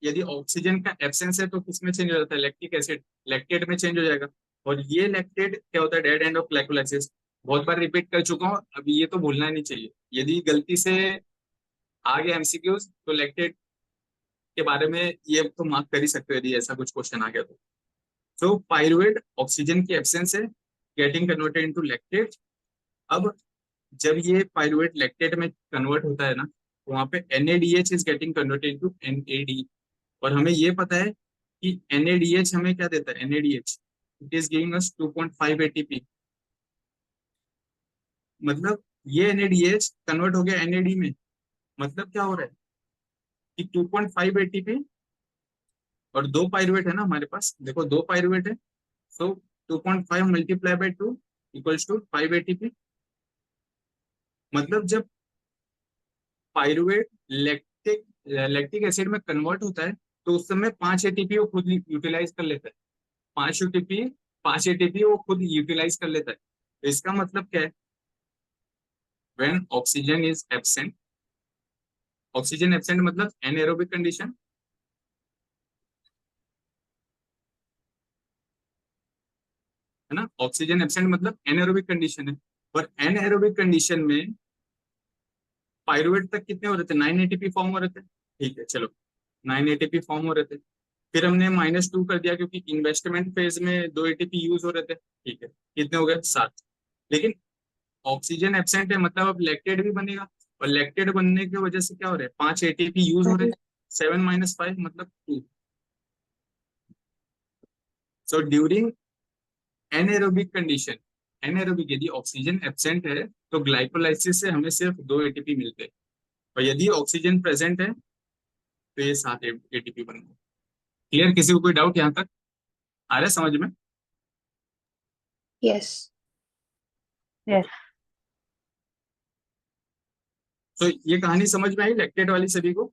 यदि ऑक्सीजन का एब्सेंस है तो किसमें चेंज हो जाता है? लैक्टिक एसिड, लैक्टेट में चेंज हो जाएगा। और ये लैक्टेट क्या होता है? Dead end of glycolysis. बहुत बार रिपीट कर चुका हूँ, अभी ये तो भूलना नहीं चाहिए। यदि गलती से आ गया MCQs, तो लैक्टेट के बारे में ये तो मार्क कर ही सकते हो यदि ऐसा कुछ क्वेश्चन आ गया तो। सो पाइरुवेट ऑक्सीजन की एब्सेंस है, गेटिंग कन्वर्टेड इनटू लैक्टेट। अब जब ये पाइरुवेट लैक्टेट में कन्वर्ट होता है ना, तो वहां पे NADH is getting converted into NAD। और हमें ये पता है कि NADH हमें क्या देता है? NADH it is giving us 2.5 ATP। मतलब ये NADH कन्वर्ट हो गया NAD में। मतलब क्या हो रहा है कि 2.5 एटीपी और 2 पाइरुवेट है ना हमारे पास, देखो 2 पाइरुवेट है, so 2.5 multiply by 2 equals to 5 ATP. मतलब जब पाइरुवेट लैक्टिक एसिड में कन्वर्ट होता है तो उस समय 5 एटीपी वो खुद यूटिलाइज कर लेता है, 5 एटीपी वो खुद यूटिलाइज कर लेता है। तो इसका मतलब क्या है, when oxygen is absent, oxygen absent मतलब एनएरोबिक कंडीशन, है ना, ऑक्सीजन एब्सेंट मतलब एनएरोबिक कंडीशन है। और एनएरोबिक कंडीशन में पाइरुवेट तक कितने हो रहे थे, 9 एटीपी फॉर्म हो रहे थे, ठीक है चलो 9 एटीपी फॉर्म हो रहे थे। फिर हमने -2 कर दिया क्योंकि इन्वेस्टमेंट फेज में 2 एटीपी यूज हो रहे थे, ठीक है, कितने हो गए 7। लेकिन ऑक्सीजन एब्सेंट है मतलब अब लैक्टेट भी बनेगा, और लैक्टेट बनने की वजह से क्या हो रहा है, 5 एटीपी यूज हो रहे हैं, 7 - 5 मतलब 2। So during anaerobic condition, anaerobic यदि ऑक्सीजन एब्सेंट है तो ग्लाइकोलाइसिस से हमें सिर्फ 2 एटीपी मिलते हैं, और यदि ऑक्सीजन प्रेजेंट है तो ये 7 एटीपी बनेंगे। क्लियर, किसी को कोई डाउट यहाँ तक आ रहा है समझ में? Yes. यस। तो ये कहानी समझ में आई लैक्टेट वाली सभी को?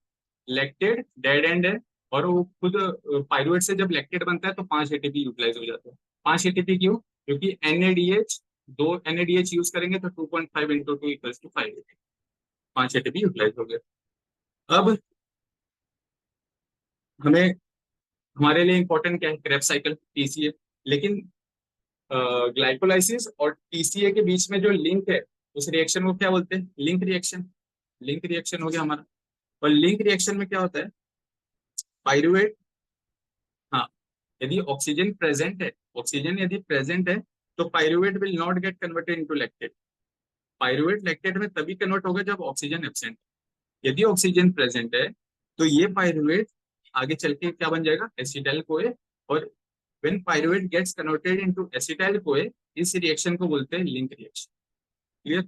लैक्टेट डेड एंड है, और वो खुद पाइरुवेट से जब लैक्टेट बनता है तो 5 एटीपी यूटिलाइज हो जाता है। 5 एटीपी क्यों? क्योंकि NADH, 2 NADH यूज करेंगे तो 2.5 × 2 = 5 एटीपी, 5 एटीपी यूटिलाइज हो गया। अब हमें, हमारे लिए इंपॉर्टेंट क्या है, क्रेब्स साइकिल, TCA। लेकिन ग्लाइकोलाइसिस और TCA के बीच में जो लिंक है उस रिएक्शन को क्या बोलते हैं, लिंक रिएक्शन। लिंक रिएक्शन हो गया हमारा। और लिंक रिएक्शन में क्या होता है, पाइरुवेट, हाँ, यदि ऑक्सीजन प्रेजेंट है, ऑक्सीजन यदि प्रेजेंट है तो pyruvate will not gate converted into lactate. Pyruvate lactate में तभी कन्वर्ट होगा जब ऑक्सीजन एब्सेंट है। यदि ऑक्सीजन प्रेजेंट है तो ये पाइरुवेट आगे चल के क्या बन जाएगा, एसिटाइल कोए। और when pyruvate gets converted into acetyl CoA, इस रिएक्शन को बोलते हैं लिंक रिएक्शन। क्लियर?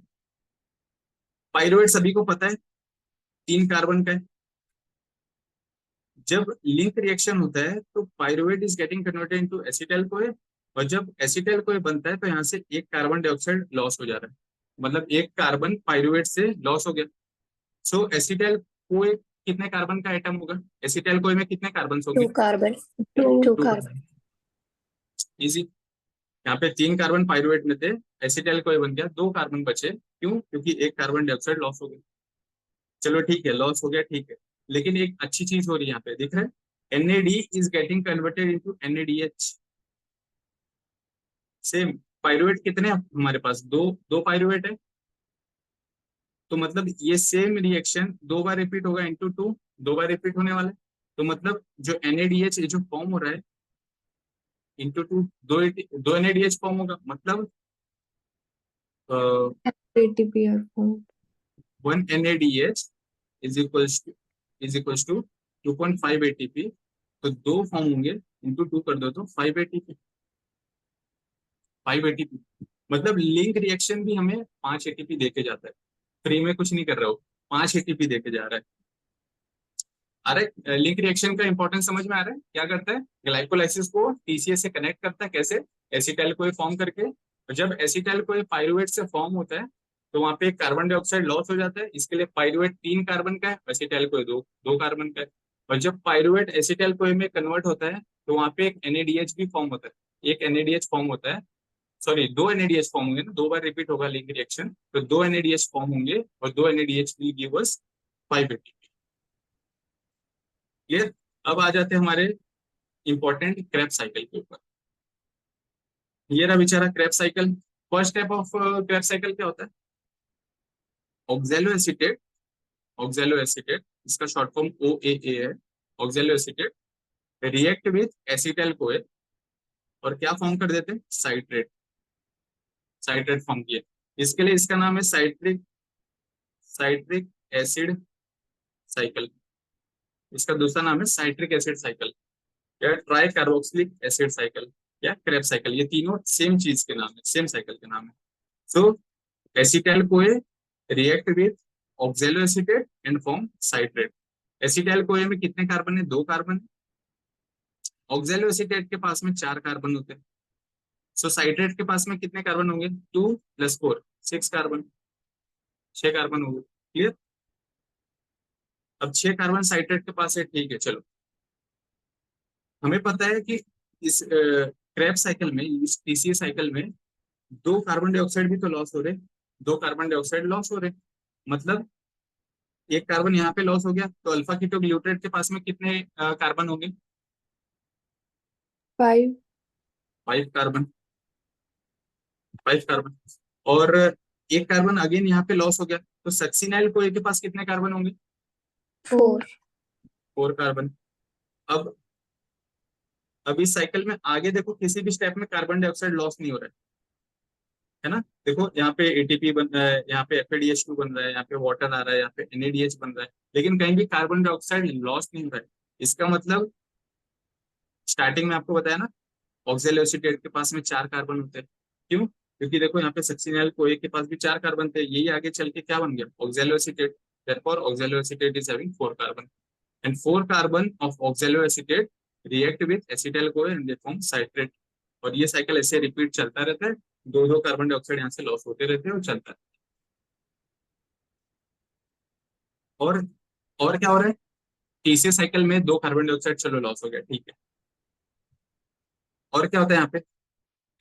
पाइरुवेट सभी को पता है 3 कार्बन का है। जब लिंक रिएक्शन होता है तो pyruvate is getting converted into acetyl CoA, और जब एसिटाइल कोए बनता है तो यहाँ से एक कार्बन डाइऑक्साइड लॉस हो जा रहा है, मतलब एक कार्बन पाइरुवेट से लॉस हो गया। सो एसिटाइल कोए कितने कार्बन का एटम होगा, एसिटाइल कोए में कितने कार्बन होंगे? 2 carbon. 2 2 carbon. इजी। यहाँ पे 3 कार्बन पाइरुवेट में थे, एसिटाइल कोए बन गया, 2 कार्बन बचे, क्यों? क्योंकि एक कार्बन डाइऑक्साइड लॉस हो गया। चलो ठीक है, लॉस हो गया, ठीक है, लेकिन एक अच्छी चीज हो रही है यहाँ पे, दिख रहा है, NAD is getting converted into NADH। Same pyruvate कितने हैं हमारे पास, दो पाइरुवेट है, तो मतलब ये सेम रिएक्शन 2 बार रिपीट होगा, इनटू 2, 2 बार रिपीट होने वाला है। तो मतलब जो NADH ये जो फॉर्म हो रहा है इनटू 2, 2 NADH फॉर्म होगा, मतलब ATP are formed. 1 NADH is equals to 2.5 ATP। तो 2 फॉर्म होंगे, इनटू 2 कर दो तो 5 ATP, 5 ATP। मतलब लिंक रिएक्शन भी हमें 5 ATP देके जाता है, फ्री में कुछ नहीं कर रहा हो, 5 ATP देके जा रहा है। अरे लिंक रिएक्शन का इंपॉर्टेंस समझ में आ रहा है? क्या करता है, ग्लाइकोलाइसिस को TCA से कनेक्ट करता है, कैसे, एसिटाइल कोए फॉर्म करके। और जब एसिटाइल कोए पाइरुवेट से फॉर्म होता है तो वहां पे कार्बन डाइऑक्साइड लॉस हो जाता है, इसके लिए पाइरुवेट 3 कार्बन का है, एसिटाइल कोए 2 कार्बन का है। और जब पाइरुवेट एसिटाइल कोए में कन्वर्ट होता है तो वहां पे एक NADH भी फॉर्म होता है, एक NADH फॉर्म होता है, सॉरी 2 NADH फॉर्म होंगे ना, 2 बार रिपीट होगा लिंक रिएक्शन, तो 2 NADH फॉर्म होंगे, और 2 NADH will give us 5 ATP। ये अब आ जाते हैं हमारे इंपॉर्टेंट क्रेब्स साइकिल के ऊपर। ये रहा बेचारा Krebs cycle. First step of Krebs cycle क्या होता है, ऑक्सैलो एसीटेट, ऑक्सैलो एसीटेट, इसका शॉर्ट फॉर्म OAA है, oxalo acetate react with acetyl CoA और क्या फॉर्म कर देते हैं, साइट्रेट, साइट्रेट फॉर्म किए। इसके लिए इसका नाम है साइट्रिक, साइट्रिक एसिड साइकिल। इसका दूसरा नाम है साइट्रिक एसिड साइकिल, या ट्राई कार्बोक्सिलिक एसिड साइकिल, या क्रेब्स साइकिल। ये तीनों सेम चीज के नाम है, सेम साइकिल के नाम है। So acetyl CoA react with oxaloacetate and form citrate, acetyl CoA में कितने कार्बन है? 2 कार्बन। ऑक्सैलो एसीटेट के पास में 4 कार्बन होते हैं। सो साइट्रेट के पास में कितने कार्बन होंगे? 2 + 4 6 कार्बन, 6 कार्बन होंगे। क्लियर? अब 6 कार्बन साइट्रेट के पास है, ठीक है। चलो, हमें पता है कि इस क्रेब साइकिल में, इस टीसीए साइकिल में 2 कार्बन डाइऑक्साइड भी तो लॉस हो रहे, 2 कार्बन डाइऑक्साइड लॉस हो रहे, मतलब एक कार्बन यहाँ पे लॉस हो गया। तो अल्फा कीटोग्लूटारेट के पास में कितने कार्बन होंगे? 5. 5 कार्बन, 5 कार्बन। और एक कार्बन अगेन यहाँ पे लॉस हो गया, तो सक्सिनाइल कोए के पास कितने कार्बन होंगे? 4. 4 कार्बन। अब इस साइकिल में आगे देखो, किसी भी स्टेप में कार्बन डाइऑक्साइड लॉस नहीं हो रहा है ना? देखो यहाँ पे एटीपी बन रहा है, यहाँ पे एफएडीएच2 बन रहा है, यहाँ पे वाटर आ रहा है, यहाँ पे एनएडीएच बन रहा है, लेकिन कहीं भी कार्बन डाइऑक्साइड लॉस नहीं हो रहा है। इसका मतलब स्टार्टिंग में आपको बताया ना, ऑक्सैलो एसीटेट के पास में 4 कार्बन होते हैं। क्यों? क्योंकि देखो यहाँ पे सक्सिनाइल कोए के पास भी 4 कार्बन थे, यही आगे चल के क्या बन गया? Oxalo acetate. therefore oxalo acetate is having 4 carbon, and 4 carbon of oxalo acetate react with acetyl CoA and they form citrate। और ये साइकिल ऐसे रिपीट चलता रहता है, 2 कार्बन डाइऑक्साइड यहाँ से लॉस होते रहते हैं और चलता है। और और क्या हो रहा है? तीसरे साइकिल में 2 कार्बन डाइऑक्साइड चलो लॉस हो गया, ठीक है। और क्या होता है यहाँ पे?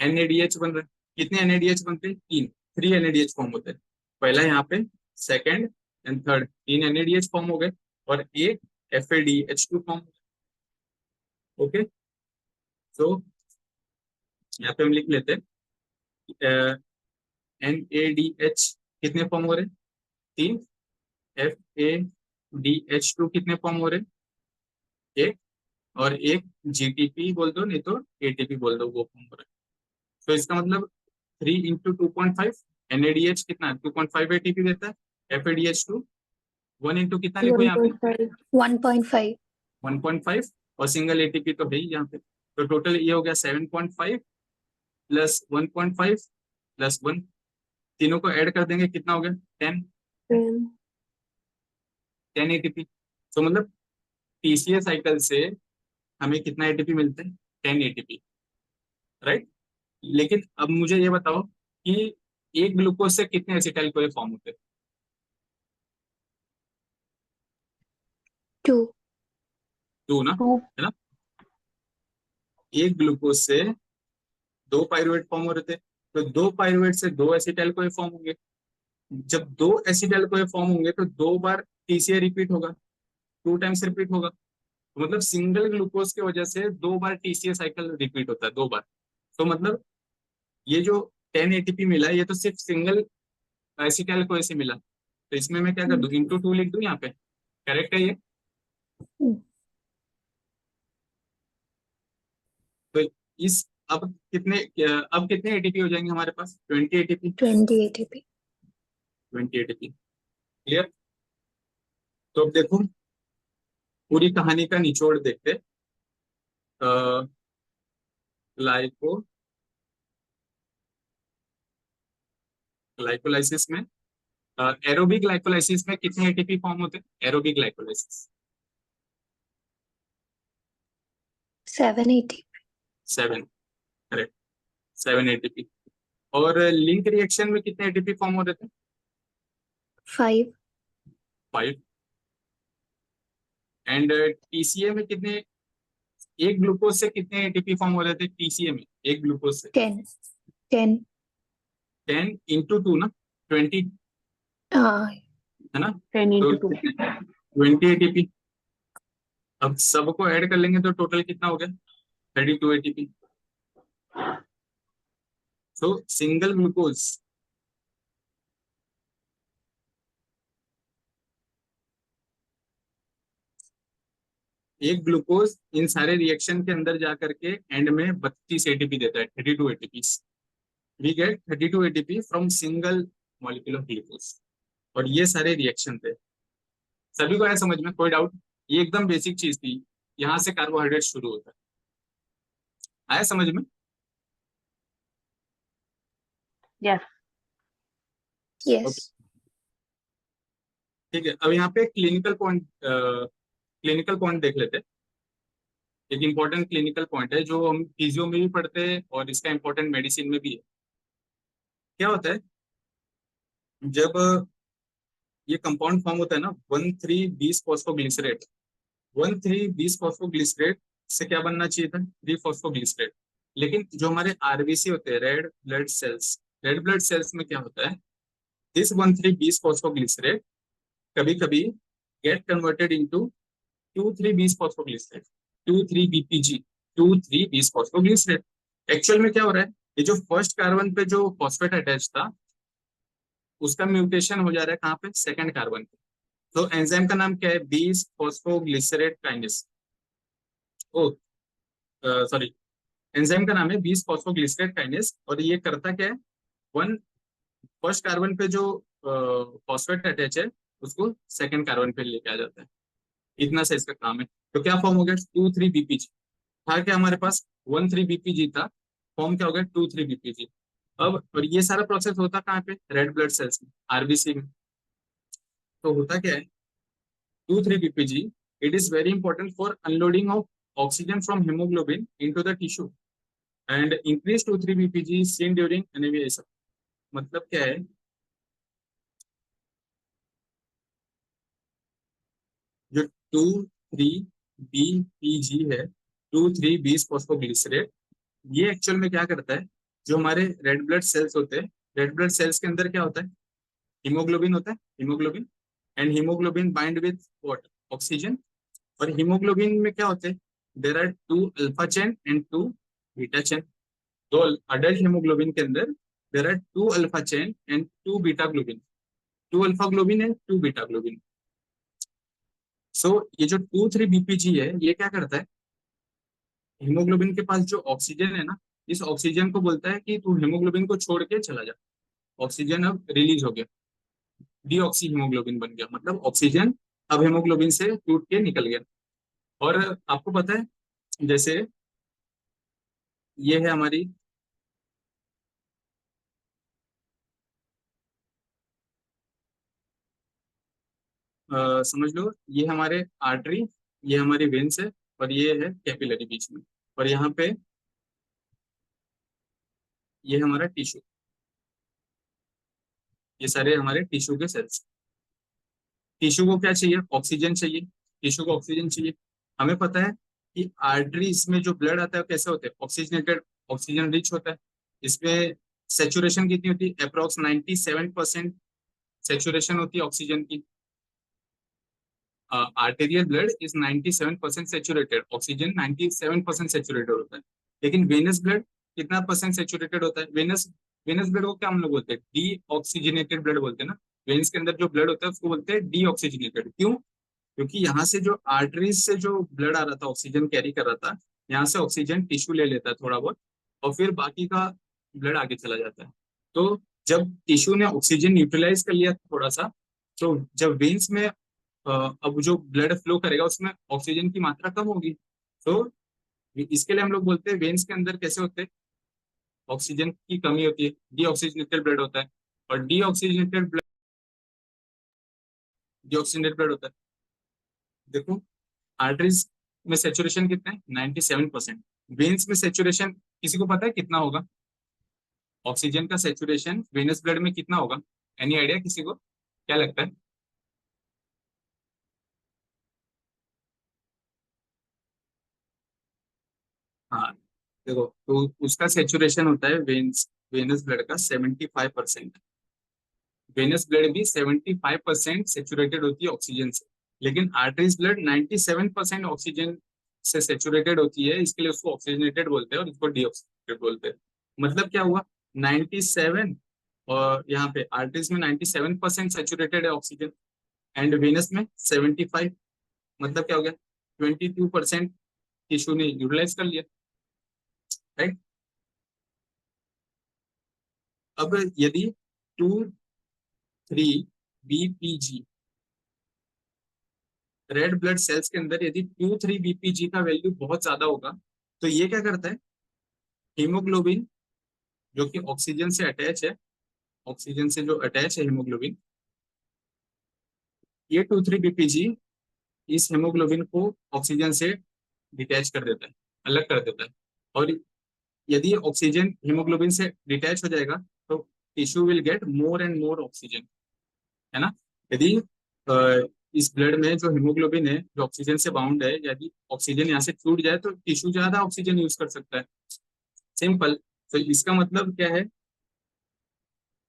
NADH बन रहा है। कितने NADH बनते हैं? 3। 3 NADH फॉर्म होते हैं। पहला यहाँ पे, second and third, 3 NADH form हो गए और एक FADH2 फॉर्म। ओके, तो यहाँ पे हम लिख लेते हैं NADH कितने फॉर्म हो रहे? 3। FADH2 कितने फॉर्म हो रहे? एक। और एक GTP बोल दो, नहीं तो ATP बोल दो, वो फॉर्म हो रहा है। तो इसका मतलब 3 × 2.5, NADH कितना? 2.5 ATP देता है। FADH2 1 इंटू कितना लिखो यहाँ पे? 1.5. 1.5. 1.5, और सिंगल ATP तो है ही यहाँ पे। तो टोटल ये हो गया 7.5 + 1.5 + 1, तीनों को ऐड कर देंगे, कितना हो गया? 10। 10. 10 ATP। तो मतलब TCA साइकिल से हमें कितना ATP मिलता है? 10 ATP, राइट। लेकिन अब मुझे ये बताओ कि एक ग्लूकोज से कितने एसिटाइल कोए फॉर्म होते हैं? 2. 2 ना, 2. है ना? एक ग्लूकोज से 2 पाइरुवेट फॉर्म हो रहे थे, तो 2 पाइरुवेट से 2 एसिटाइल कोए फॉर्म होंगे। जब 2 एसिटाइल कोए फॉर्म होंगे तो 2 बार TCA रिपीट होगा, 2 टाइम्स रिपीट होगा। तो मतलब सिंगल ग्लूकोज की वजह से 2 बार TCA साइकिल रिपीट होता है, 2 बार। तो मतलब ये जो 10 ATP मिला, ये तो सिर्फ सिंगल एसिटाइल कोए से मिला। तो इसमें मैं क्या कर दूं? इंटू 2 लिख दूं यहाँ पे, करेक्ट है ये? तो इस अब कितने एटीपी हो जाएंगे हमारे पास? 20 ATP। 20 ATP. 20 ATP, clear? तो अब देखो, पूरी कहानी का निचोड़ देखते। ग्लाइको ग्लाइकोलाइसिस में, एरोबिक ग्लाइकोलाइसिस में कितने एटीपी फॉर्म होते हैं? Aerobic glycolysis 7 ATP. 7, correct, 7 ATP। और लिंक रिएक्शन में कितने एटीपी फॉर्म हो रहे थे? 5. 5। एंड TCA में कितने, एक ग्लूकोज से कितने एटीपी फॉर्म हो रहे थे TCA में? एक ग्लूकोज से 10. 10. 10 × 2 ना, 20, Uh, है ना? 10 तो into 2. 20 ATP। अब सबको ऐड कर लेंगे तो टोटल कितना हो गया? 32 ATP। सो सिंगल ग्लूकोज, एक ग्लूकोज इन सारे रिएक्शन के अंदर जा करके एंड में 32 ATP देता है, 32 ATP। We get 32 ATP from single molecule of glucose. और ये सारे रिएक्शन थे। सभी को आया समझ में? कोई डाउट? ये एकदम बेसिक चीज थी, यहाँ से कार्बोहाइड्रेट शुरू होता है। आया समझ में? Yes. yes. ठीक है। अब यहाँ पे क्लिनिकल पॉइंट क्लिनिकल पॉइंट देख लेते हैं। एक इंपॉर्टेंट क्लिनिकल पॉइंट है जो हम फिजियो में भी पढ़ते हैं और इसका इंपॉर्टेंट मेडिसिन में भी है। क्या होता है जब ये कंपाउंड फॉर्म होता है ना 1,3-बीस फॉस्फोग्लिसरेट, 1,3-बीस फॉस्फोग्लिसरेट से क्या बनना चाहिए था 3-फॉस्फोग्लिसरेट। लेकिन जो हमारे आरबीसी होते हैं रेड ब्लड सेल्स में क्या होता है दिस 1,3-बीस फॉस्फोग्लिसरेट कभी कभी गेट कन्वर्टेड इनटू 2,3-बीस फॉस्फोग्लिसरेट, 2,3-बीपीजी, 2,3-बीस फॉस्फोग्लिसरेट। एक्चुअल में क्या हो रहा है ये जो फर्स्ट कार्बन पे जो फॉस्फेट अटैच था उसका म्यूटेशन हो जा रहा है कहाँ पे सेकंड कार्बन पे। तो एंजाइम का नाम क्या है 20 फॉस्फोग्लिसरेट काइनेस। ओ सॉरी, एंजाइम का नाम है 20 फॉस्फोग्लिसरेट काइनेस। और ये करता क्या है वन फर्स्ट कार्बन पे जो फॉस्फेट अटैच है उसको सेकंड कार्बन पे लेके आ जाता है। इतना सा इसका काम है। तो क्या फॉर्म हो गया 2,3-बीपीजी था क्या हमारे पास 1,3-बीपीजी था, फॉर्म क्या हो गया 2,3-बीपीजी। अब और ये सारा प्रोसेस होता कहाँ पे रेड ब्लड सेल्स में आरबीसी में। तो होता क्या है 2,3-BPG, it is very important for unloading of oxygen from hemoglobin into the tissue and increased 2,3-BPG is seen during aneurysm। मतलब क्या है जो 2,3-BPG है 2,3-बीस फॉस्फोग्लिसरेट, ये एक्चुअल में क्या करता है जो हमारे रेड ब्लड सेल्स होते हैं रेड ब्लड सेल्स के अंदर क्या होता है हीमोग्लोबिन होता है haemoglobin and haemoglobin bind with what oxygen. और हीमोग्लोबिन में क्या होते हैं there are 2 alpha chain and 2 beta chain. दो अडल्ट हीमोग्लोबिन के अंदर there are 2 alpha chain and 2 beta globin, 2 alpha globin and 2 beta globin. So ये जो 2,3-BPG है ये क्या करता है हीमोग्लोबिन के पास जो ऑक्सीजन है ना इस ऑक्सीजन को बोलता है कि तू हीमोग्लोबिन को छोड़ के चला जा। ऑक्सीजन अब रिलीज हो गया, डीऑक्सी हीमोग्लोबिन बन गया, मतलब ऑक्सीजन अब हीमोग्लोबिन से टूट के निकल गया। और आपको पता है जैसे ये है हमारी समझ लो ये हमारे आर्टरी, ये हमारी वेन्स है और ये है कैपिलरी बीच में। और यहाँ पे ये हमारा टिश्यू, ये सारे हमारे टिश्यू के सेल्स। टिश्यू को क्या चाहिए ऑक्सीजन चाहिए, टिश्यू को ऑक्सीजन चाहिए। हमें पता है कि आर्टरीज में जो ब्लड आता है कैसे होते हैं ऑक्सीजनेटेड, ऑक्सीजन रिच होता है। इसमें सेचुरेशन कितनी होती है अप्रोक्स 97% सेचुरेशन होती है ऑक्सीजन की। Arterial blood is 97% saturated, oxygen 97% saturated होता है। लेकिन वेनस ब्लड कितना परसेंट सेचुरेटेड होता है वेनस वेनस ब्लड को क्या हम लोग बोलते हैं डी ऑक्सीजनेटेड ब्लड बोलते हैं ना। वेन्स के अंदर जो ब्लड होता है उसको बोलते हैं डी ऑक्सीजनेटेड। क्यों क्योंकि यहाँ से जो आर्टरीज से जो ब्लड आ रहा था ऑक्सीजन कैरी कर रहा था यहाँ से ऑक्सीजन टिश्यू ले लेता है थोड़ा बहुत और फिर बाकी का ब्लड आगे चला जाता है। तो जब टिश्यू ने ऑक्सीजन न्यूट्रलाइज कर लिया थोड़ा सा तो जब वेन्स में अब जो ब्लड फ्लो करेगा उसमें ऑक्सीजन की मात्रा कम होगी। तो इसके लिए हम लोग बोलते हैं वेन्स के अंदर कैसे होते हैं ऑक्सीजन की कमी होती है, डीऑक्सीजनेटेड ब्लड होता है। और डीऑक्सीजनेटेड ब्लड होता है। देखो आर्टरीज में सेचुरेशन कितना है 97%, वेन्स में सेचुरेशन किसी को पता है कितना होगा ऑक्सीजन का सेचुरेशन वेनस ब्लड में कितना होगा, एनी आइडिया किसी को क्या लगता है? हाँ देखो तो उसका सेचुरेशन होता है वेनस ब्लड का 75%। वेनस ब्लड भी 75% सेचुरेटेड होती है ऑक्सीजन से। लेकिन आर्टरीज ब्लड 97% ऑक्सीजन से सेचुरेटेड होती है, इसके लिए उसको ऑक्सीजनेटेड बोलते हैं और इसको डीऑक्सीजनेटेड बोलते हैं। मतलब क्या हुआ 97 और यहाँ पे आर्टरीज में 97% सेचुरेटेड है ऑक्सीजन एंड वेनस में 75। मतलब क्या हो गया 22% टिश्यू ने यूटिलाइज कर लिया, राइट। अब यदि 2,3-BPG रेड ब्लड सेल्स के अंदर यदि 2,3-BPG का वैल्यू बहुत ज्यादा होगा तो ये क्या करता है हीमोग्लोबिन जो कि ऑक्सीजन से अटैच है, ऑक्सीजन से जो अटैच है हीमोग्लोबिन, ये 2,3-BPG इस हेमोग्लोबिन को ऑक्सीजन से डिटैच कर देता है, अलग कर देता है। और यदि ऑक्सीजन हीमोग्लोबिन से डिटैच हो जाएगा तो tissue will get more and more oxygen, है ना। यदि इस ब्लड में जो हीमोग्लोबिन है जो ऑक्सीजन से बाउंड है, यदि ऑक्सीजन यहाँ से छूट जाए तो टिश्यू ज्यादा ऑक्सीजन यूज कर सकता है, सिंपल। तो इसका मतलब क्या है,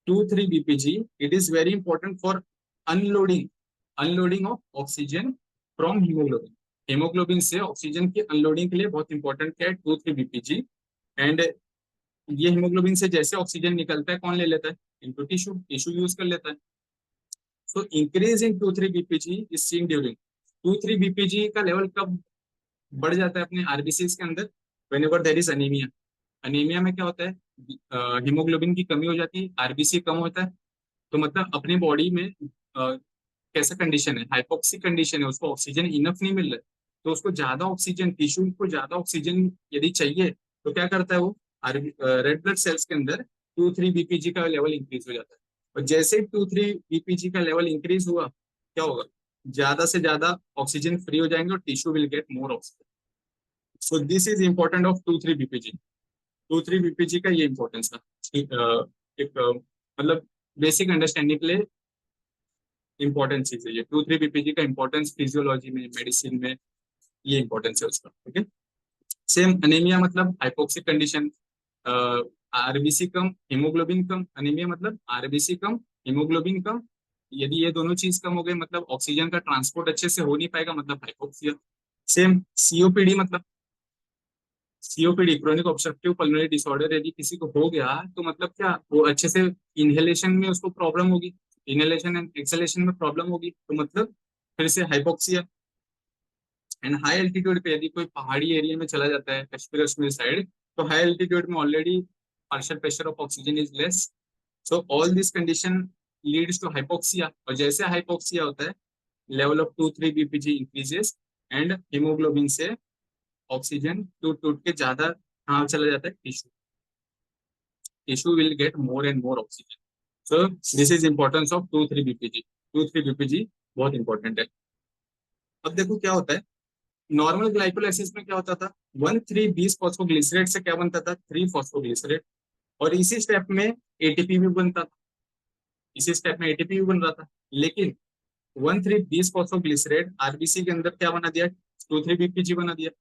2,3-BPG it is very important for unloading of oxygen from haemoglobin. Haemoglobin से ऑक्सीजन की अनलोडिंग के लिए बहुत इंपॉर्टेंट क्या है, 2,3-BPG। एंड ये हीमोग्लोबिन से जैसे ऑक्सीजन निकलता है कौन ले लेता है, इनटू टिश्यू, टिश्यू यूज कर लेता है। So increase in 2,3-BPG is seen during, 2,3-BPG का लेवल कब बढ़ जाता है अपने आरबीसीज के अंदर, when ever there is anaemia. Anaemia में क्या होता है, हीमोग्लोबिन की कमी हो जाती है, आरबीसी कम होता है। तो मतलब अपनी बॉडी में कैसा कंडीशन है, हाइपोक्सिक कंडीशन है, उसको ऑक्सीजन इनफ नहीं मिल रहा है। तो उसको ज्यादा ऑक्सीजन, टिश्यू को ज्यादा ऑक्सीजन यदि चाहिए तो क्या करता है वो, रेड ब्लड सेल्स के अंदर 2,3-BPG का लेवल इंक्रीज हो जाता है। और जैसे 2,3-BPG का लेवल इंक्रीज हुआ क्या होगा, ज्यादा से ज्यादा ऑक्सीजन फ्री हो जाएंगे और tissue will get more oxygen. So this is important of 2,3-BPG। 2,3-BPG का ये इंपॉर्टेंस था, एक मतलब बेसिक अंडरस्टैंडिंग के लिए इंपॉर्टेंट चीज है ये। 2,3-BPG का इंपॉर्टेंस फिजियोलॉजी में, मेडिसिन में ये इंपॉर्टेंस है उसका। ओके, सेम अनीमिया मतलब हाइपोक्सिक कंडीशन, आरबीसी कम हीमोग्लोबिन कम, अनीमिया मतलब आरबीसी कम हीमोग्लोबिन कम। यदि ये दोनों चीज कम हो गए मतलब ऑक्सीजन का ट्रांसपोर्ट अच्छे से हो नहीं पाएगा, मतलब हाइपोक्सिया। सेम सीओपीडी मतलब, COPD chronic obstructive pulmonary disorder यदि किसी को हो गया तो मतलब क्या, वो अच्छे से इनहेलेशन में उसको प्रॉब्लम होगी, इनहेलेशन एंड एक्सहेलेशन में प्रॉब्लम होगी, तो मतलब फिर से हाइपोक्सिया। एंड हाई एल्टीट्यूड पे यदि कोई पहाड़ी एरिया में चला जाता है, कश्मीर कश्मीर साइड, तो हाई एल्टीट्यूड में already partial pressure of oxygen is less, so all this condition leads to hypoxia. और जैसे हाइपोक्सिया होता है level of 2,3-BPG increases and haemoglobin से ऑक्सीजन टूट टूट के ज्यादा कहाँ चला जाता है, tissue, tissue will get more and more oxygen. So this is importance of 2,3-BPG। 2,3-BPG बहुत इंपॉर्टेंट है। अब देखो क्या होता है, नॉर्मल ग्लाइकोलाइसिस में क्या होता था, 1,3-20 फॉस्फोग्लिसरेट से क्या बनता था, 3-फॉस्फोग्लिसरेट। और इसी स्टेप में एटीपी भी बनता था, इसी स्टेप में एटीपी भी बन रहा था। लेकिन 1,3-20 फॉस्फोग्लिसरेट आरबीसी के अंदर क्या बना दिया, 2,3-BPG बना दिया।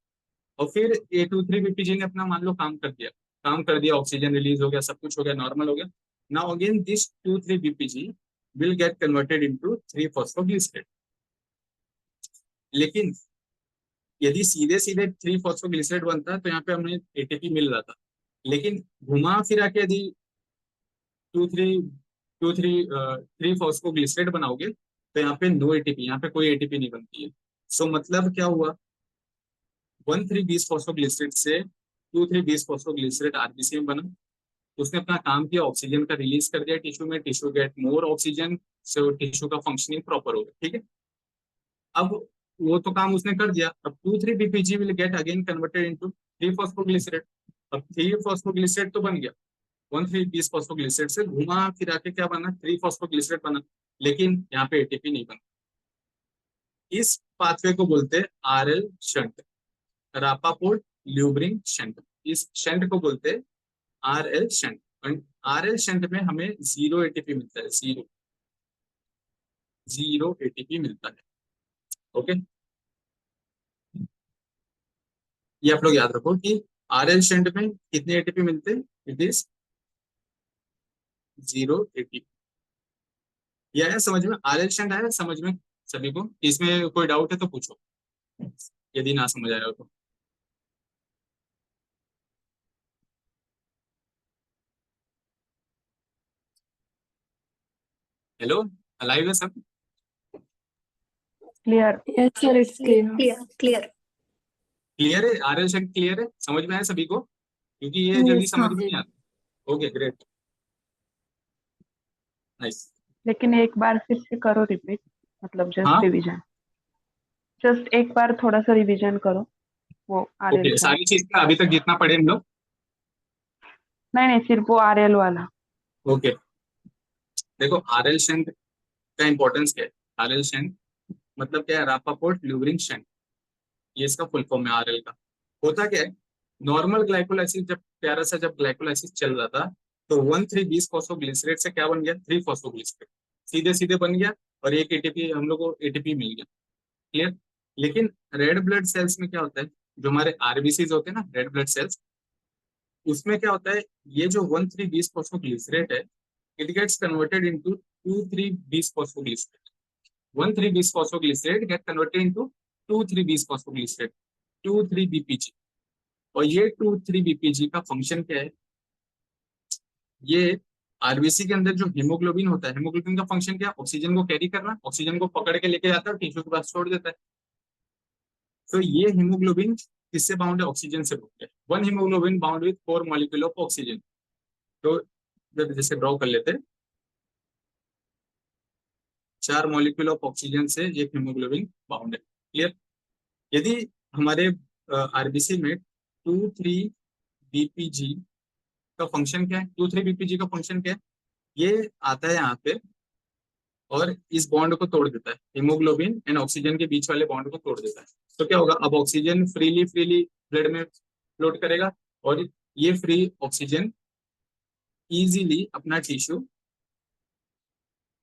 और फिर ए 2,3-BPG ने अपना मान लो काम कर दिया, ऑक्सीजन रिलीज हो गया, सब कुछ हो गया, नॉर्मल हो गया। Now again this 2,3-BPG will get converted into 3-फॉस्फोग्लिसरेट। लेकिन यदि सीधे सीधे 3-फॉस्फोग्लिसरेट बनता है तो यहाँ पे हमें एटीपी मिल रहा था। लेकिन घुमा फिरा के यदि 3 बनाओगे तो यहाँ पे नो एटीपी, यहाँ पे कोई एटीपी नहीं बनती है। सो मतलब क्या हुआ, 1,3-20 फॉस्फोग्लिसरेट से 2,3-20 फॉस्फोग्लिसरेट आरबीसी में बना, उसने अपना काम किया, ऑक्सीजन का रिलीज कर दिया टिश्यू में, tissue get more oxygen, so tissue का फंक्शनिंग प्रॉपर हो गया, ठीक है। अब वो तो काम उसने कर दिया, अब 2,3-BPG will get again converted into 3-फॉस्फोग्लिसरेट। अब 3-फॉस्फोग्लिसरेट तो बन गया, 1,3-20 फॉस्फोग्लिसरेट से घुमा फिरा के क्या बना, 3-फॉस्फोग्लिसरेट बना, लेकिन यहाँ पे एटीपी नहीं बना। इस पाथवे को बोलते हैं आरएल शंट, रापापोर्ट ल्यूब्रिंग शंट। इस शंट को बोलते हैं आरएल शंट। आरएल शंट में हमें 0 एटीपी मिलता है, जीरो एटीपी मिलता है। ओके, ये आप लोग याद रखो कि आरएल शंट में कितने एटीपी मिलते हैं, इट इज 0 एटीपी। ये आया समझ में, आरएल शंट आया समझ में सभी को, इसमें कोई डाउट है तो पूछो, यदि ना समझ आया हो तो। हेलो, अलाइव है सब, clear. Yes, sir, it's clear. Clear. Clear है, आरएल शंट क्लियर है, समझ में आया सभी को, क्योंकि ये जल्दी Yes, समझ हाँ. में नहीं आता। Okay great, nice. लेकिन एक बार फिर से करो रिपीट, मतलब हाँ जस्ट रिवीजन, जस्ट एक बार थोड़ा सा रिवीजन करो वो आरएल ओके, शंट। सारी चीज का अभी तक जितना पढ़े हम लोग। नहीं नहीं, सिर्फ वो आरएल वाला। ओके, देखो आरएल शंट का इंपॉर्टेंस क्या है। आरएल शंट मतलब क्या है, रापापोर्ट ल्यूरिन शेंट, ये इसका फुल फॉर्म है आरएल का। होता क्या है, नॉर्मल ग्लाइकोलाइसिस जब प्यारा सा जब ग्लाइकोलाइसिस चल रहा था तो 1,3-20 फॉस्फोग्लिसरेट से क्या बन गया, 3 फॉस्फोग्लिसरेट सीधे सीधे बन गया, और एक एटीपी हम लोग को एटीपी मिल गया। क्लियर। लेकिन रेड ब्लड सेल्स में क्या होता है, जो हमारे आरबीसीज होते हैं ना, रेड ब्लड सेल्स, उसमें क्या होता है, ये जो 1,3-20 फॉस्फोग्लिसरेट है, it gets converted into 2,3-20 phosphoglycerate. 1,3-20 phosphoglycerate get converted into 2,3-20 phosphoglycerate, 2,3-BPG। और ये 2,3-BPG का फंक्शन क्या है, ये आरबीसी के अंदर जो हीमोग्लोबिन होता है, हीमोग्लोबिन का फंक्शन क्या है, ऑक्सीजन को कैरी करना, ऑक्सीजन को पकड़ के लेके जाता है और टिश्यू के पास छोड़ देता है। तो ये हीमोग्लोबिन किससे बाउंड है, ऑक्सीजन से बाउंड है। One haemoglobin bound with 4 molecule of oxygen. तो जैसे ड्रॉ कर लेते हैं, 4 मॉलिक्यूल ऑफ ऑक्सीजन से एक हीमोग्लोबिन बाउंड है। क्लियर। यदि हमारे आरबीसी में 2,3-BPG का फंक्शन क्या है, 2,3-BPG का फंक्शन क्या है, ये आता है यहाँ पे और इस बॉन्ड को तोड़ देता है, हीमोग्लोबिन एंड ऑक्सीजन के बीच वाले बॉन्ड को तोड़ देता है। तो क्या होगा, अब ऑक्सीजन फ्रीली फ्रीली ब्लड में फ्लोट करेगा, और ये फ्री ऑक्सीजन इजीली अपना टिश्यू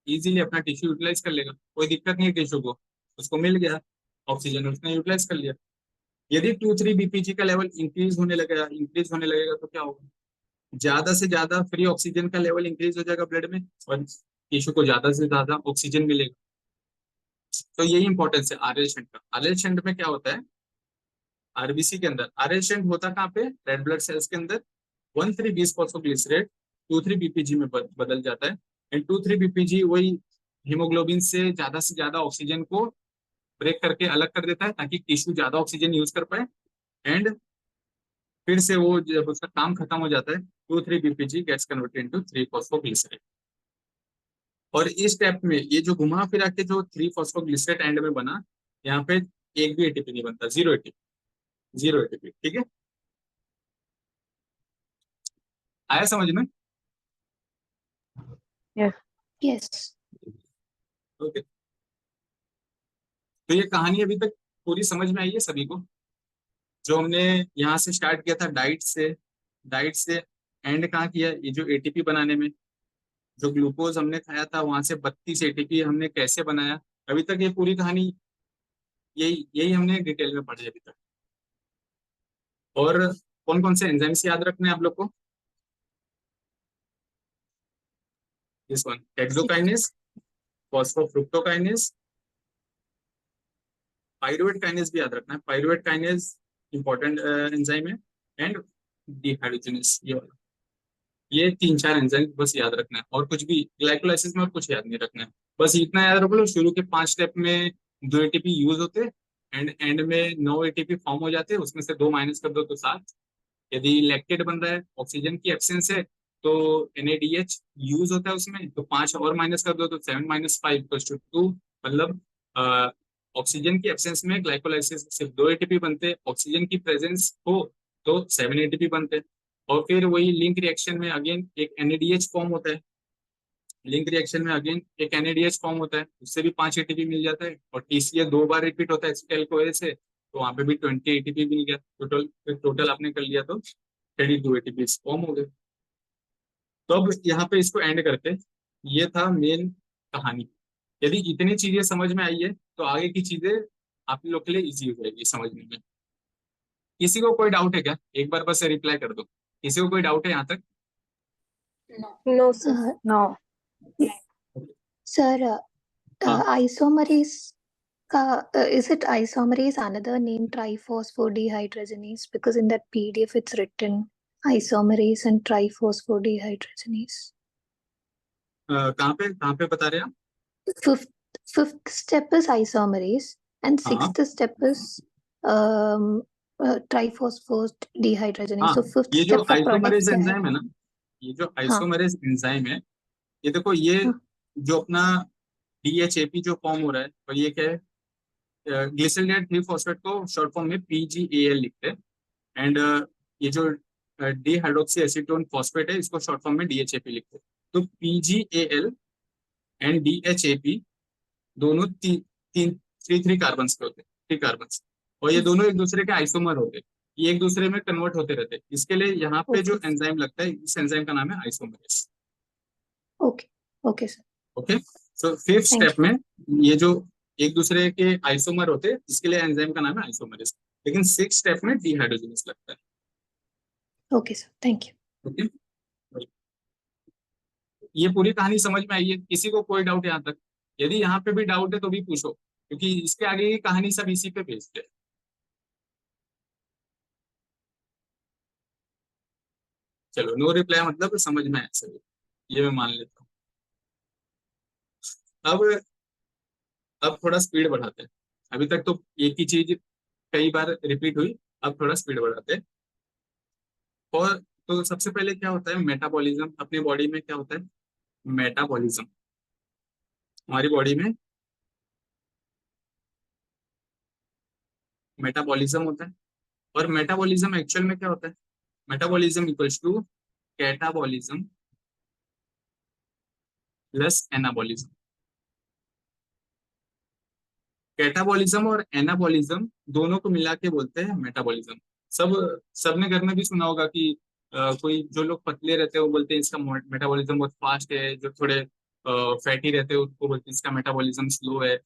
यूटिलाइज कर लेगा, कोई दिक्कत नहीं है टिश्यू को, उसको मिल गया ऑक्सीजन, उसने यूटिलाइज कर लिया। यदि 2,3-BPG का लेवल इंक्रीज होने लगेगा तो क्या होगा, ज्यादा से ज्यादा फ्री ऑक्सीजन का लेवल इंक्रीज हो जाएगा ब्लड में, और टिश्यू को ज्यादा से ज्यादा ऑक्सीजन मिलेगा। तो यही इंपॉर्टेंस है आरएल शंट का। आरएल शंट में क्या होता है, आरबीसी के अंदर आरएल शंट होता कहाँ पे, रेड ब्लड सेल्स के अंदर 1,3-20 फॉस्फोग्लिसरेट 2,3-BPG में बदल जाता है, एंड 2,3-BPG वही हीमोग्लोबिन से ज्यादा ऑक्सीजन को ब्रेक करके अलग कर देता है, ताकि टिश्यू ज्यादा ऑक्सीजन यूज कर पाए, एंड फिर से वो जब उसका काम खत्म हो जाता है, 2,3-BPG gets converted into 3 phosphoglycerate. और इस स्टेप में ये जो घुमा फिरा के जो 3 फॉस्फोग्लिसरेट एंड में बना, यहाँ पे एक भी एटीपी नहीं बनता, जीरो एटीपी। ठीक है, आया समझ में। यस। Yes. ओके, तो ये कहानी अभी तक पूरी समझ में आई है सभी को। जो हमने यहाँ से स्टार्ट किया था डाइट से एंड कहाँ किया, ये जो एटीपी बनाने में, जो ग्लूकोज हमने खाया था वहां से 32 एटीपी हमने कैसे बनाया, अभी तक ये पूरी कहानी यही यही हमने डिटेल में पढ़ी अभी तक। और कौन कौन से एंजाइम्स याद रखने हैं आप लोग को, this one hexokinase, phosphofructokinase, pyruvate kinase भी याद रखना है, पाइरुवेट काइनेस इंपॉर्टेंट एंजाइम है, एंड डिहाइड्रोजनेस, ये 3-4 एंजाइम बस याद रखना है, और कुछ भी ग्लाइकोलाइसिस में और कुछ याद नहीं रखना है। बस इतना याद रखो, शुरू के 5 स्टेप में 2 एटीपी यूज होते हैं, एंड में 9 एटीपी फॉर्म हो जाते हैं, उसमें से 2 माइनस कर दो तो 7। यदि लैक्टेट बन रहा है, ऑक्सीजन की एब्सेंस है, तो NADH यूज होता है उसमें, तो 5 और माइनस कर दो तो 7 - 5 = 2। मतलब ऑक्सीजन की एब्सेंस में ग्लाइकोलाइसिस सिर्फ 2 एटीपी बनते, ऑक्सीजन की प्रेजेंस हो तो 7 एटीपी बनते। और फिर वही लिंक रिएक्शन में अगेन एक NADH फॉर्म होता है, उससे भी 5 एटीपी मिल जाता है, और TCA 2 बार रिपीट होता है एसिटाइल-CoA से, तो वहां पे भी 20 एटीपी मिल गया। टोटल आपने कर लिया तो 32 एटीपी फॉर्म हो गए। तो अब यहाँ पे इसको एंड करते, ये था मेन कहानी। यदि इतनी चीजें समझ में आई है तो आगे की चीजें आप लोग के लिए इजी हो जाएगी समझने में। किसी को कोई डाउट है क्या, एक बार बस रिप्लाई कर दो, किसी को कोई डाउट है यहाँ तक। No, sir. नो। Sir, हाँ, isomerase is it isomerase another name triphosphodehydrogenase? Because in that PDF it's written isomerase and triphosphodehydrogenase. कहाँ पे बता रहे हैं आप। Fifth step is isomerase and हाँ sixth step is um, triphosphodehydrogenase. हाँ, So fifth ये जो step का product आइसोमरेज क्या है? एंजाइम है ना, ये जो हाँ आइसोमरेज एंजाइम है, ये देखो, ये हाँ जो अपना DHAP जो फॉर्म हो रहा है, और ये क्या है, ग्लिसरॉल 3 फॉस्फेट को शॉर्ट फॉर्म में PGAL लिखते हैं, एंड ये जो डी हाइड्रोक्सी एसीटोन फॉस्फेट है, इसको शॉर्ट फॉर्म में DHAP लिखते हैं। तो PGAL एंड DHAP दोनों तीन थ्री कार्बन के होते हैं, थ्री कार्बन, और ये दोनों एक दूसरे के आइसोमर होते हैं, ये एक दूसरे में कन्वर्ट होते रहते हैं। इसके लिए यहाँ पे जो Okay. एंजाइम लगता है, इस एंजाइम का नाम है isomerase. Okay. Okay, sir. Okay, so fifth Thank step में ये जो एक दूसरे के आइसोमर होते हैं, इसके लिए एंजाइम का नाम है आइसोमरेस। लेकिन सिक्स स्टेप में डिहाइड्रोजनेस लगता है। you. Okay, sir. Thank you. Okay, ये पूरी कहानी समझ में आई है? किसी को कोई डाउट यहाँ तक? यदि यहाँ पे भी डाउट है तो भी पूछो, क्योंकि इसके आगे की कहानी सब इसी पे बेस्ड है। चलो, नो रिप्लाई मतलब समझ में आया सभी, ये मैं मान लेता हूँ। अब थोड़ा स्पीड बढ़ाते हैं। अभी तक तो एक ही चीज कई बार रिपीट हुई, अब थोड़ा स्पीड बढ़ाते हैं। और तो सबसे पहले क्या होता है मेटाबॉलिज्म, अपनी बॉडी में क्या होता है मेटाबॉलिज्म, हमारी बॉडी में मेटाबॉलिज्म होता है। और मेटाबॉलिज्म एक्चुअल में क्या होता है? Metabolism equals to catabolism plus anabolism. Catabolism और एनाबॉलिज्म दोनों को मिला के बोलते हैं मेटाबॉलिज्म। सब सबने घर में भी सुना होगा कि कोई जो लोग पतले रहते हैं वो बोलते हैं इसका मेटाबॉलिज्म बहुत फास्ट है, जो थोड़े फैटी रहते हैं उनको बोलते हैं इसका मेटाबॉलिज्म स्लो है।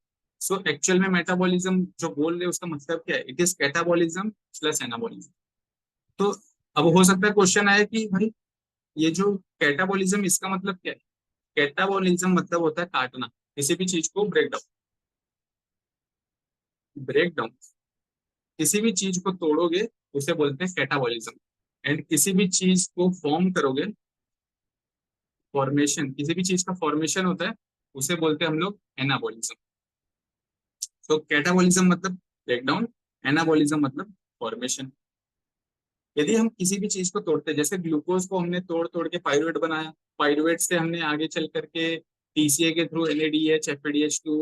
सो एक्चुअल में मेटाबॉलिज्म जो बोल रहे हैं उसका मतलब क्या है? It is catabolism plus anabolism. तो अब हो सकता है क्वेश्चन आए कि भाई ये जो कैटाबॉलिज्म इसका मतलब क्या है? कैटाबॉलिज्म मतलब होता है काटना, किसी भी चीज को ब्रेक डाउन, ब्रेक डाउन, किसी भी चीज को तोड़ोगे उसे बोलते हैं कैटाबॉलिज्म। एंड किसी भी चीज को फॉर्म करोगे, फॉर्मेशन, किसी भी चीज का फॉर्मेशन होता है उसे बोलते हैं हम लोग एनाबॉलिज्म। तो कैटाबॉलिज्म मतलब ब्रेक डाउन, एनाबॉलिज्म मतलब फॉर्मेशन। यदि हम किसी भी चीज को तोड़ते हैं, जैसे ग्लूकोज को हमने तोड़ तोड़ के पाइरुवेट बनाया, पाइरुवेट से हमने आगे चल करके टीसीए के through NADH FADH two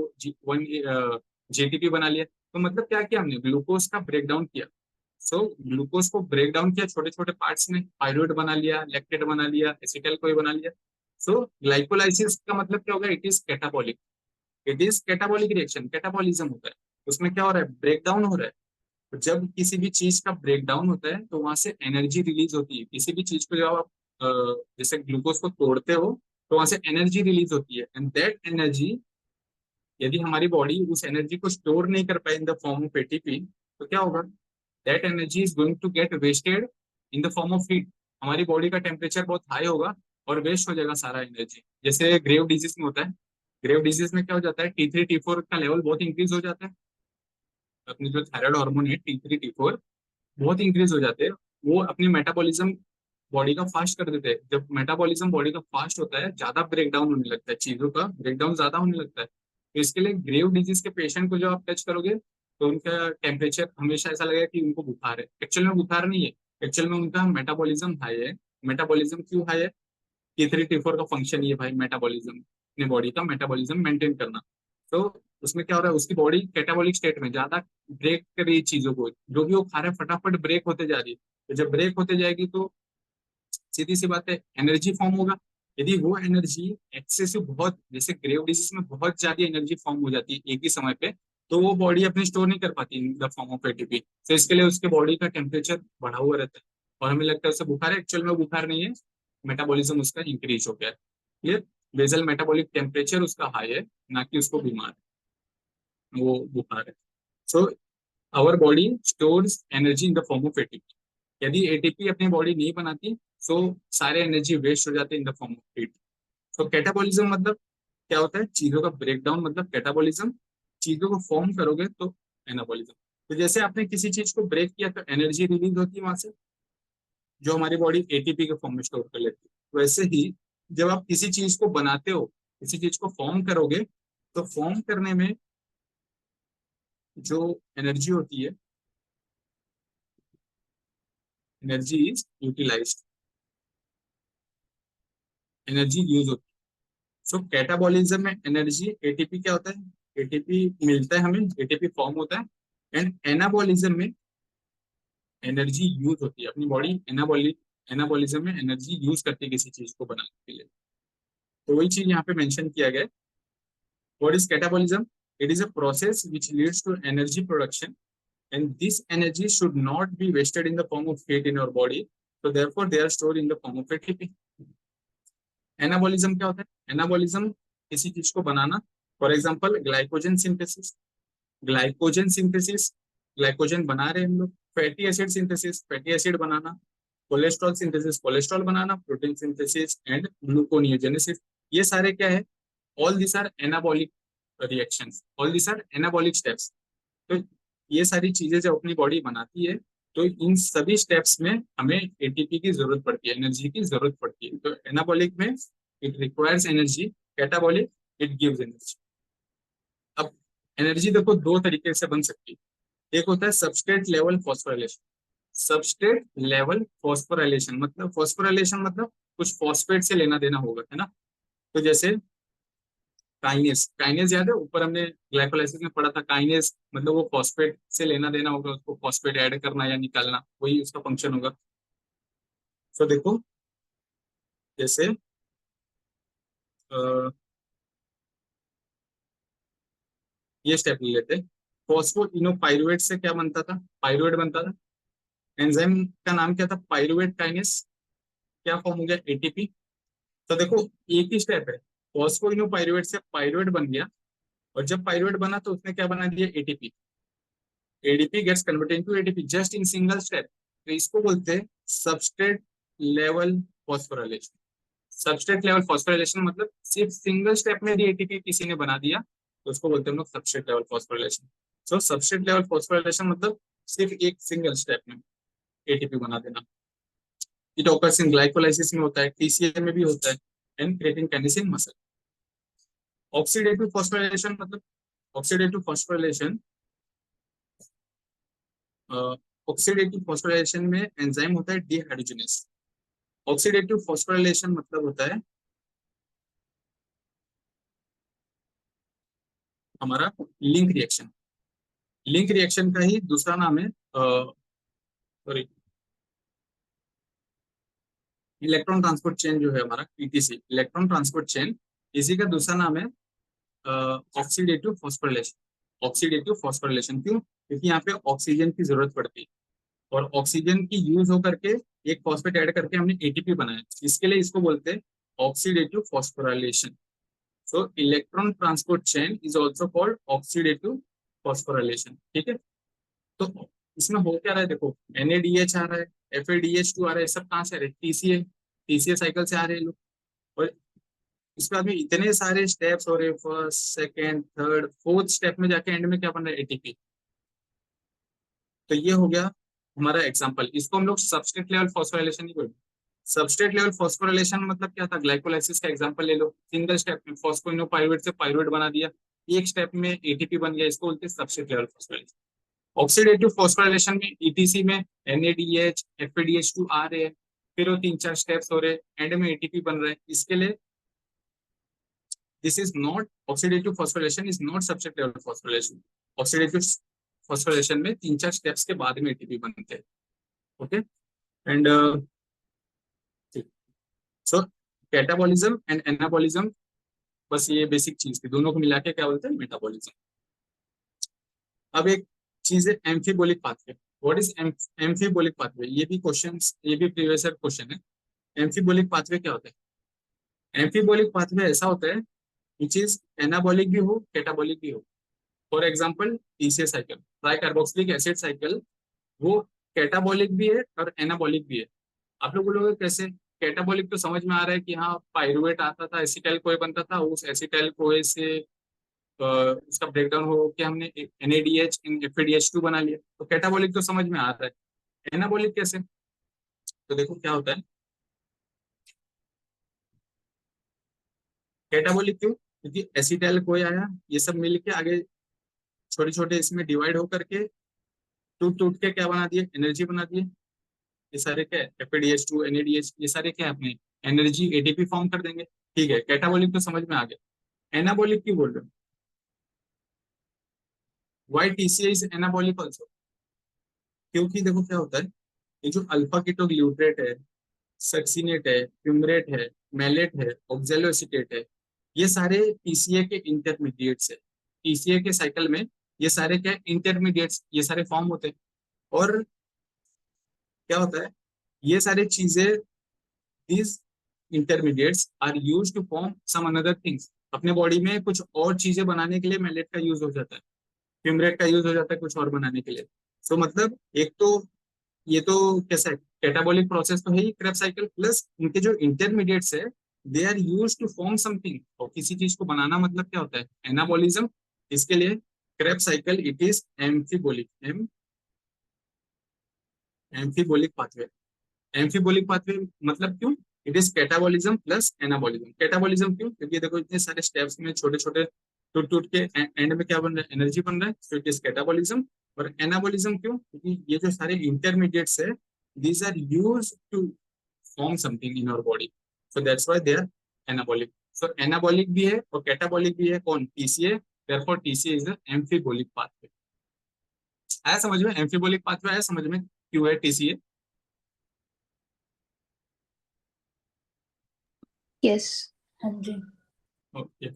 one GTP बना लिया। तो मतलब क्या किया हमने? ग्लूकोज का ब्रेक डाउन किया। सो ग्लूकोज को ब्रेक डाउन किया छोटे छोटे पार्ट्स में, पाइरुवेट बना लिया, लैक्टेट बना लिया, एसिटाइल कोई बना लिया। सो ग्लाइकोलाइसिस का मतलब क्या होगा? It is catabolic, it is catabolic reaction, catabolism होता है। उसमें क्या हो रहा है? ब्रेक डाउन हो रहा है। तो जब किसी भी चीज का ब्रेक डाउन होता है तो वहां से एनर्जी रिलीज होती है। किसी भी चीज को जब आप जैसे ग्लूकोज को तोड़ते हो तो वहां से एनर्जी रिलीज होती है। एंड दैट एनर्जी, यदि हमारी बॉडी उस एनर्जी को स्टोर नहीं कर पाए in the form of ATP, तो क्या होगा? That energy is going to get wasted in the form of heat. हमारी बॉडी का टेम्परेचर बहुत हाई होगा और वेस्ट हो जाएगा सारा एनर्जी। जैसे ग्रेव डिजीज में होता है, ग्रेव डिजीज में क्या हो जाता है? T3 T4 का लेवल बहुत इंक्रीज हो जाता है। अपनी जो थायराइड हार्मोन है T3 T4 बहुत इंक्रीज हो जाते हैं। वो अपनी मेटाबॉलिज्म बॉडी का फास्ट कर देते हैं। जब मेटाबॉलिज्म बॉडी का फास्ट होता है, ज्यादा ब्रेक डाउन होने लगता है, चीजों का ब्रेक डाउन ज्यादा होने लगता है। तो इसके लिए ग्रेव डिजीज के पेशेंट को जब आप टच करोगे तो उनका टेम्परेचर हमेशा ऐसा लगेगा कि उनको बुखार है। एक्चुअल में बुखार नहीं है, एक्चुअल में उनका मेटाबॉलिज्म हाई है। मेटाबॉलिज्म क्यों हाई है? T3 T4 का फंक्शन ये भाई मेटाबॉलिज्म, अपनी बॉडी का मेटाबॉलिज्म मेंटेन करना। तो उसमें क्या हो रहा है? उसकी बॉडी कैटाबॉलिक स्टेट में ज्यादा ब्रेक कर रही है चीजों को, जो भी वो खा रहा है फटाफट ब्रेक होते जा रही है। तो जब ब्रेक होते जाएगी तो सीधी सी बात है एनर्जी फॉर्म होगा। यदि वो एनर्जी एक्सेसिव, बहुत जैसे ग्रेव डिजीज में बहुत ज्यादा एनर्जी फॉर्म हो जाती है एक ही समय पे, तो वो बॉडी अपनी स्टोर नहीं कर पाती इन द फॉर्म ऑफ एटीपी। तो इसके लिए उसके बॉडी का टेम्परेचर बढ़ा हुआ रहता है और हमें लगता है उसे बुखार है। एक्चुअल में बुखार नहीं है, मेटाबॉलिज्म उसका इंक्रीज हो गया है। क्लियर? बेसल मेटाबॉलिक टेम्परेचर उसका हाई है, ना कि उसको बीमार है, वो बुखार है। So our body stores energy in the form of ATP. यदि एटीपी अपनी बॉडी नहीं बनाती सो सारे एनर्जी वेस्ट हो जाते हैं in the form of heat. So catabolism मतलब क्या होता है? चीजों का ब्रेकडाउन मतलब कैटाबॉलिज्म। चीजों को फॉर्म करोगे तो एनाबॉलिज्म। तो जैसे आपने किसी चीज को ब्रेक किया तो एनर्जी रिलीज होती है वहां से, जो हमारी बॉडी एटीपी के फॉर्म में स्टोर कर लेती है। वैसे ही जब आप किसी चीज को बनाते हो, किसी चीज को फॉर्म करोगे, तो फॉर्म करने में जो एनर्जी होती है, energy is utilised, energy use होती है। सो कैटाबॉलिज्म में एनर्जी एटीपी क्या होता है? एटीपी मिलता है हमें, एटीपी फॉर्म होता है। एंड एनाबॉलिज्म में एनर्जी यूज होती है, अपनी बॉडी एनाबॉलिज्म में एनर्जी यूज करती है किसी चीज को बनाने के लिए। तो वही चीज यहाँ पे मेंशन किया गया है। What is catabolism? It is a process which leads to energy production, and this energy should not be wasted in the form of fat in our body. So therefore, they are stored in the form of ATP. Anabolism क्या होता है? Anabolism किसी चीज को बनाना, for example glycogen synthesis, glycogen बना रहे हैं हम लोग, fatty acid synthesis, fatty acid बनाना, कोलेस्ट्रॉल सिंथेसिस, कोलेस्ट्रॉल बनाना, प्रोटीन सिंथेसिस एंड ग्लूकोनियोजेनेसिस, ये सारे क्या है? All this are anabolic reactions, all this are anabolic steps. तो ये सारी चीजें जो अपनी बॉडी बनाती है, तो इन सभी स्टेप्स में हमें एटीपी की जरूरत पड़ती है, एनर्जी की जरूरत पड़ती है। तो एनाबॉलिक में it requires energy, catabolic it gives energy. अब एनर्जी देखो दो तरीके से बन सकती है। एक होता है substrate level phosphorylation. Substrate level phosphorylation मतलब, फॉस्फोराइलेशन मतलब कुछ फॉस्फेट से लेना देना होगा, है ना। तो जैसे काइनेस, काइनेस याद है, ऊपर हमने ग्लाइकोलाइसिस में पढ़ा था, काइनेस मतलब वो फॉस्फेट से लेना देना होगा, उसको फॉस्फेट ऐड करना या निकालना, वही उसका फंक्शन होगा। तो देखो जैसे ये स्टेप ले लेते हैं, फॉस्फोइनोपाइरुवेट से क्या बनता था? पाइरुवेट बनता था। एंजाइम का नाम क्या था? Pyruvate kinase. क्या फॉर्म हो गया? एटीपी। तो देखो एक ही स्टेप है, फॉस्फोइनोपाइरुवेट से पाइरुवेट बन गया, और जब पाइरुवेट बना तो उसने क्या बना दिया? ATP. ADP gets converted into ATP just in single step. तो इसको बोलते हैं substrate level phosphorylation. Substrate level phosphorylation मतलब सिर्फ सिंगल स्टेप में भी एटीपी किसी ने बना दिया, तो उसको बोलते हैं हम लोग सबस्ट्रेट लेवल फॉस्फोराइलेशन। सो सबस्ट्रेट लेवल फॉस्फोराइलेशन मतलब सिर्फ एक सिंगल स्टेप में एटीपी बना देना। इट ऑकर्स इन ग्लाइकोलाइसिस में होता है, टीसीए में भी होता है, and creating kinase in muscle. Oxidative phosphorylation मतलब, ऑक्सीडेटिव फॉस्फोराइलेशन ऑक्सीडेटिव फॉस्फोराइलेशन में एंजाइम होता है डिहाइड्रोजनेस। ऑक्सीडेटिव फॉस्फोराइलेशन मतलब होता है हमारा लिंक रिएक्शन। लिंक रिएक्शन का ही दूसरा नाम है सॉरी इलेक्ट्रॉन ट्रांसपोर्ट चेन, जो है हमारा ईटीसी, इलेक्ट्रॉन ट्रांसपोर्ट चेन, इसी का दूसरा नाम है ऑक्सीडेटिव फॉस्फोराइलेशन। ऑक्सीडेटिव फॉस्फोराइलेशन क्यों? क्योंकि यहाँ पे ऑक्सीजन की जरूरत पड़ती है, और ऑक्सीजन की यूज होकर के एक फॉस्फेट ऐड करके हमने एटीपी बनाया, इसके लिए इसको बोलते हैं oxidative phosphorylation. So electron transport chain is also called oxidative phosphorylation. ठीक है, तो इसमें हो क्या रहा है? देखो NADH आ रहा है, FADH2 आ रहा है, सब कहाँ से आ रहे हैं? टीसीए साइकिल से आ रहे हैं लोग। और इसके बाद में इतने सारे स्टेप्स हो रहे, first second third fourth step में जाके एंड में क्या बन रहा है? एटीपी। तो ये हो गया हमारा एग्जांपल। इसको हम लोग सबस्ट्रेट लेवल फॉस्फोराइलेशन ही बोलते हैं। सबस्ट्रेट लेवल फॉस्फोराइलेशन मतलब क्या था? ग्लाइकोलाइसिस का एग्जांपल ले लो, सिंगल स्टेप में फॉस्फोइनोपाइरुवेट से पाइरुवेट बना दिया, एक स्टेप में एटीपी बन गया, इसको बोलते हैं substrate level phosphorylation. Oxidative phosphorylation में ईटीसी में NADH FADH2 आ रहे हैं, फिर वो 3-4 स्टेप्स हो रहे हैं, एंड में एटीपी बन रहे हैं, इसके लिए this is not oxidative phosphorylation, is not substrate level phosphorylation. Oxidative phosphorylation में 3-4 स्टेप्स के बाद में एटीपी बनते हैं। Okay, and so catabolism and anabolism, बस ये बेसिक चीज थी, दोनों को मिला के क्या बोलते हैं? मेटाबॉलिज्म। अब एक चीज है एम्फीबोलिक pathway. What is amphibolic pathway? ये भी प्रीवियस ईयर क्वेश्चन है। एम्फीबोलिक पाथवे क्या होता है? एम्फीबोलिक पाथवे ऐसा होता है विच इज एनाबॉलिक भी हो, कैटाबॉलिक भी हो। For example TCA cycle, try carboxylic acid cycle, वो कैटाबॉलिक भी है और एनाबॉलिक भी है। आप लोग बोलोगे कैसे? कैटाबॉलिक तो समझ में आ रहा है कि हाँ पाइरुवेट आता था, एसिटाइल कोए बनता था, उस एसिटाइल कोए से इसका ब्रेकडाउन हो के हमने NADH FADH2 बना लिया, तो कैटाबॉलिक तो समझ में आ रहा है। एनाबॉलिक कैसे? तो देखो क्या होता है कैटाबॉलिक क्यों? क्योंकि एसिटाइल कोई आया, ये सब मिलके आगे छोटे छोटे इसमें डिवाइड होकर के टूट टूट के क्या बना दिए? एनर्जी बना दिए। ये सारे क्या है? FADH2 NADH, ये सारे क्या है? अपने एनर्जी एटीपी फॉर्म कर देंगे। ठीक है, कैटाबॉलिक तो समझ में आ गया। एनाबॉलिक क्यों बोल रहे हो? Why TCA is anabolic also? क्योंकि देखो क्या होता है, ये जो अल्फा कीटोग्लूट्रेट है, सक्सिनेट है, फ्यूमरेट है, मैलेट है, ऑक्सैलोएसीटेट है, ये सारे TCA के इंटरमीडिएट्स है। टीसीए के साइकिल में ये सारे क्या इंटरमीडिएट्स ये सारे फॉर्म होते हैं। और क्या होता है, ये सारी चीजें, these intermediates are used to form some another things। अपने बॉडी में कुछ और चीजें बनाने के लिए मैलेट का यूज हो जाता है, फ्यूमरेट का यूज हो जाता है कुछ और बनाने के लिए। सो मतलब एक तो ये तो कैसा है, कैटाबॉलिक प्रोसेस तो है ही क्रेब्स साइकिल, प्लस इनके जो इंटरमीडिएट्स है they are use to form something. और किसी चीज को बनाना मतलब क्या होता है, एनाबॉलिज्म। इसके लिए Krebs cycle it is एम्फीबोलिक, एम्फीबोलिक pathway. एम्फीबोलिक pathway मतलब क्यों, it is catabolism plus anabolism. Catabolism क्यों, क्योंकि देखो इतने सारे स्टेप्स में छोटे छोटे टूट टूट के एंड में क्या बन रहा है, एनर्जी बन रहा है, सो इट इज कैटाबॉलिज्म। और एनाबॉलिज्म क्यों, क्योंकि ये जो सारे इंटरमीडिएट्स है these are used to form something in our body, so that's why they are anabolic. So anabolic भी है और कैटाबॉलिक भी है कौन, TCA. Therefore TCA is the amphibolic pathway. आया समझ में, एम्फीबोलिक पाथवे आया समझ में क्यों है टीसीए। Yes. हाँ जी। ओके,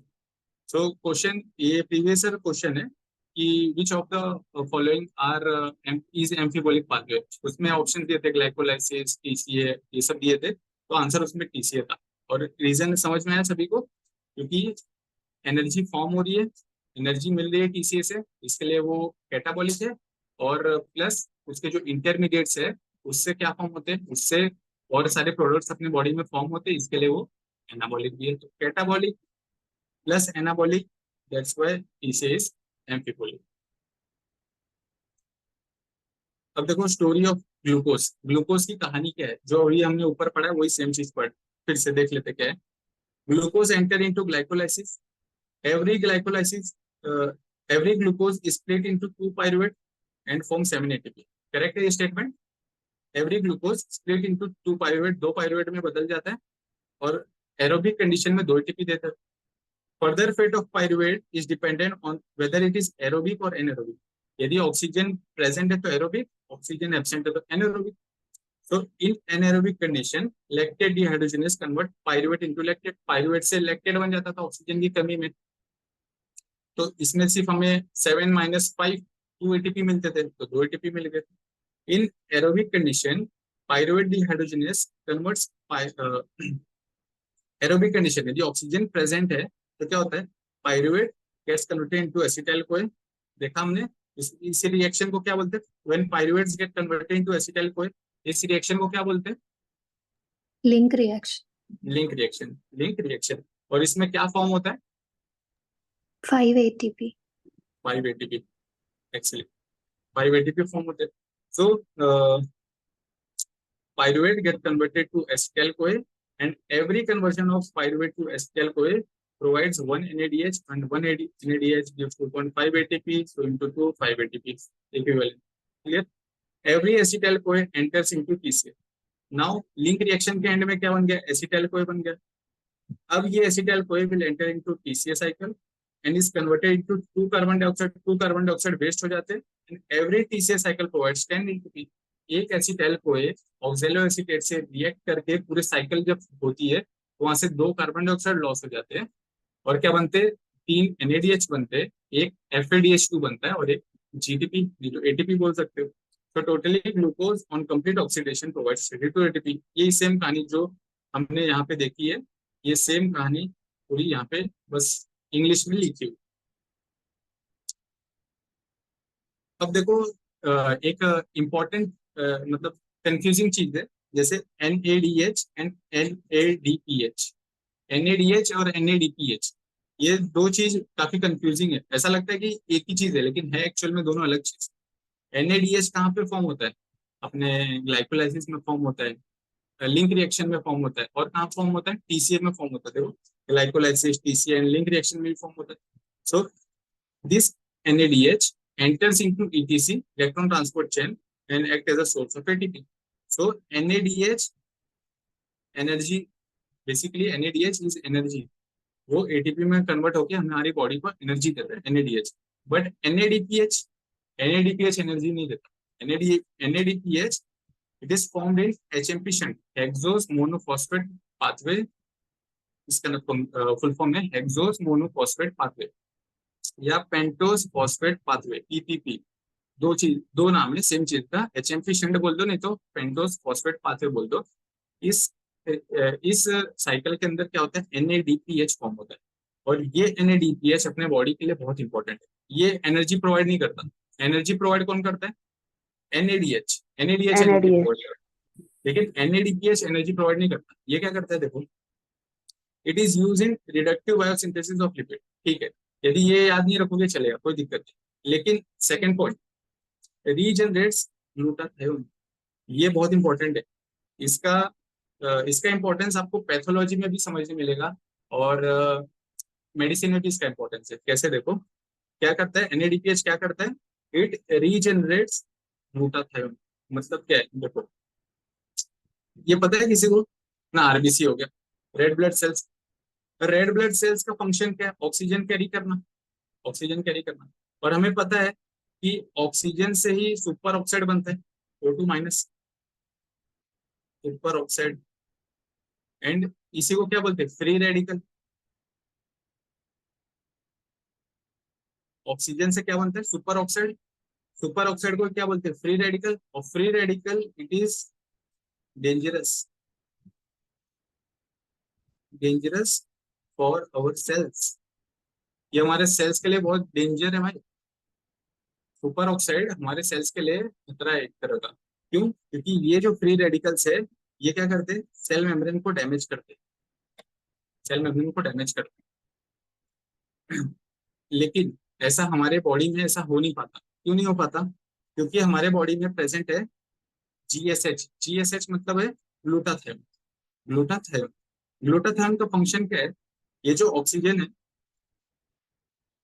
सो क्वेश्चन, ये प्रीवियस ईयर क्वेश्चन है कि which of the following are is amphibolic pathway. उसमें ऑप्शन दिए थे ग्लाइकोलाइसिस, टीसीए, ये सब दिए थे, तो आंसर उसमें टीसीए था। और रीजन समझ में आया सभी को, क्योंकि एनर्जी फॉर्म हो रही है, एनर्जी मिल रही है टीसीए से, इसके लिए वो कैटाबॉलिक है। और प्लस उसके जो इंटरमीडिएट्स है उससे क्या फॉर्म होते हैं, उससे और सारे प्रोडक्ट्स अपने बॉडी में फॉर्म होते हैं, इसके लिए वो एनाबॉलिक भी है। तो catabolic plus anabolic, that's why TCA is एम्फीबोलिक। अब देखो स्टोरी ऑफ ग्लूकोज। ग्लूकोज की कहानी क्या है, जो अभी हमने ऊपर पढ़ा है वही सेम चीज पढ़ फिर से देख लेते क्या है। Glucose enter into glycolysis, every glycolysis every glucose is split into 2 pyruvate and form 7 ATP। Correct है ये statement, every glucose split into 2 pyruvate, 2 pyruvate में बदल जाता है और एरोबिक कंडीशन में 2 ATP देता है। Further fate of pyruvate is dependent on whether it is aerobic और एनारोबिक। यदि ऑक्सीजन प्रेजेंट है तो एरोबिक, ऑक्सीजन एब्सेंट है तो anaerobic. So in anaerobic condition, lactate dehydrogenase convert pyruvate into lactate। Pyruvate से लैक्टेट बन जाता था ऑक्सीजन की कमी में, तो इसमें सिर्फ हमें 7 - 5 2 ATP मिलते थे, तो 2 ATP मिल गए। In aerobic condition pyruvate dehydrogenase converts, aerobic condition यदि ऑक्सीजन प्रेजेंट है तो क्या होता है, pyruvate gets converted into acetyl CoA. देखा हमने इस रिएक्शन को क्या बोलते हैं, when pyruvates get converted into acetyl CoA, इस रिएक्शन को क्या बोलते हैं, Link reaction. Link reaction. Link reaction, और इसमें क्या फॉर्म होता है, 5 ATP. 5 ATP। Actually 5 ATP form होते हैं। सो pyruvate get converted to acetyl CoA, and every conversion of pyruvate to acetyl CoA provides 1 NADH, and 1 NADH gives 2.5 ATP, so into 2 5 ATP equivalent। Clear? Every acetyl CoA enters into TCA। Now link reaction के end में क्या बन गया, acetyl CoA बन गया। अब ये acetyl CoA will enter into TCA cycle and is converted into 2 carbon dioxide, 2 carbon dioxide waste हो जाते हैं, and every TCA cycle provides 10 ATP। एक एसिटाइल कोए ऑक्सैलो एसीटेट से रिएक्ट करके पूरे साइकिल जब होती है तो वहां से 2 कार्बन डाइऑक्साइड लॉस हो जाते हैं, और क्या बनते हैं, 3 NADH बनते हैं, एक FADH2 बनता है और एक GTP, जो ATP बोल सकते हो। तो totally glucose on complete oxidation provides 32 ATP। ये सेम कहानी जो हमने यहाँ पे देखी है, ये सेम कहानी पूरी यहाँ पे बस इंग्लिश में लिखी हुई। अब देखो एक इम्पोर्टेंट मतलब कंफ्यूजिंग चीज है, जैसे NADH एंड NADPH। NADH और NADPH ये दो चीज काफी कंफ्यूजिंग है, ऐसा लगता है कि एक ही चीज है लेकिन है एक्चुअल में दोनों अलग चीज। NADH कहाँ पे फॉर्म होता है, अपने ग्लाइकोलाइसिस में फॉर्म होता है, लिंक रिएक्शन में फॉर्म होता है, और कहाँ फॉर्म होता है, TCA में फॉर्म होता है। देखो glycolysis, TCA and link reaction में भी फॉर्म होता है। So this NADH enters into ETC, electron transport chain, and act as a source of ATP। So NADH energy, basically NADH is energy, वो ATP में convert होकर हमारी body को energy देता है NADH। बट NADPH एनर्जी नहीं देता। NADPH it is formed in HMP shunt, hexose monophosphate pathway. इसका फुल फॉर्म है हेक्सोस मोनोफॉस्फेट पाथवे। या पेंटोज फॉस्फेट पाथवे, पीपीपी। दो नाम है सेम चीज का, एचएमपी शंट बोल दो, नहीं तो पेंटोज फॉस्फेट पाथवे बोल दो। इस इस साइकिल के अंदर क्या होता है, NADPH फॉर्म होता है, और ये NADPH अपने बॉडी के लिए बहुत इंपॉर्टेंट है। ये एनर्जी प्रोवाइड नहीं करता। एनर्जी प्रोवाइड कौन करता है? NADH energy NADH। प्रोवाइड करता है, लेकिन NADPH एनर्जी प्रोवाइड नहीं करता। ये क्या करता है देखो, it is use in reductive biosynthesis of lipid. ठीक है, यदि ये याद नहीं रखोगे चलेगा, कोई दिक्कत नहीं। लेकिन सेकंड पॉइंट, रीजनरेट्स ग्लूटाथियोन, ये बहुत इंपॉर्टेंट है। इसका इसका इंपॉर्टेंस आपको पैथोलॉजी में भी समझने मिलेगा, और मेडिसिन में भी इसका इंपॉर्टेंस है। कैसे देखो, क्या करता है NADPH, क्या करता है, इट रीजनरेट्स ग्लूटाथियोन। मतलब क्या है देखो, ये पता है किसी को ना? RBC हो गया, red blood cells. Red blood cells का फंक्शन क्या है? ऑक्सीजन कैरी करना, ऑक्सीजन कैरी करना। और हमें पता है कि ऑक्सीजन से ही सुपर ऑक्साइड बनता है, O2 minus, super oxide. And इसी को क्या बोलते हैं, फ्री रेडिकल। ऑक्सीजन से क्या बनता है, सुपर ऑक्साइड। सुपर ऑक्साइड को क्या बोलते हैं, फ्री रेडिकल। और free radical it is dangerous, dangerous for our cells. ये हमारे सेल्स के लिए बहुत डेंजर है भाई। सुपर ऑक्साइड हमारे सेल्स के लिए खतरा है एक तरह का। क्यों? क्योंकि ये जो फ्री रेडिकल्स है, ये क्या करते हैं, सेल मेम्ब्रेन को डैमेज करते हैं, सेल मेम्ब्रेन को डैमेज करते हैं। लेकिन ऐसा हमारे बॉडी में ऐसा हो नहीं पाता। क्यों नहीं हो पाता? क्योंकि हमारे बॉडी में प्रेजेंट है GSH। GSH मतलब है ग्लूटाथियोन। ग्लूटाथियोन, ग्लूटाथियोन का फंक्शन क्या है, ये जो ऑक्सीजन है,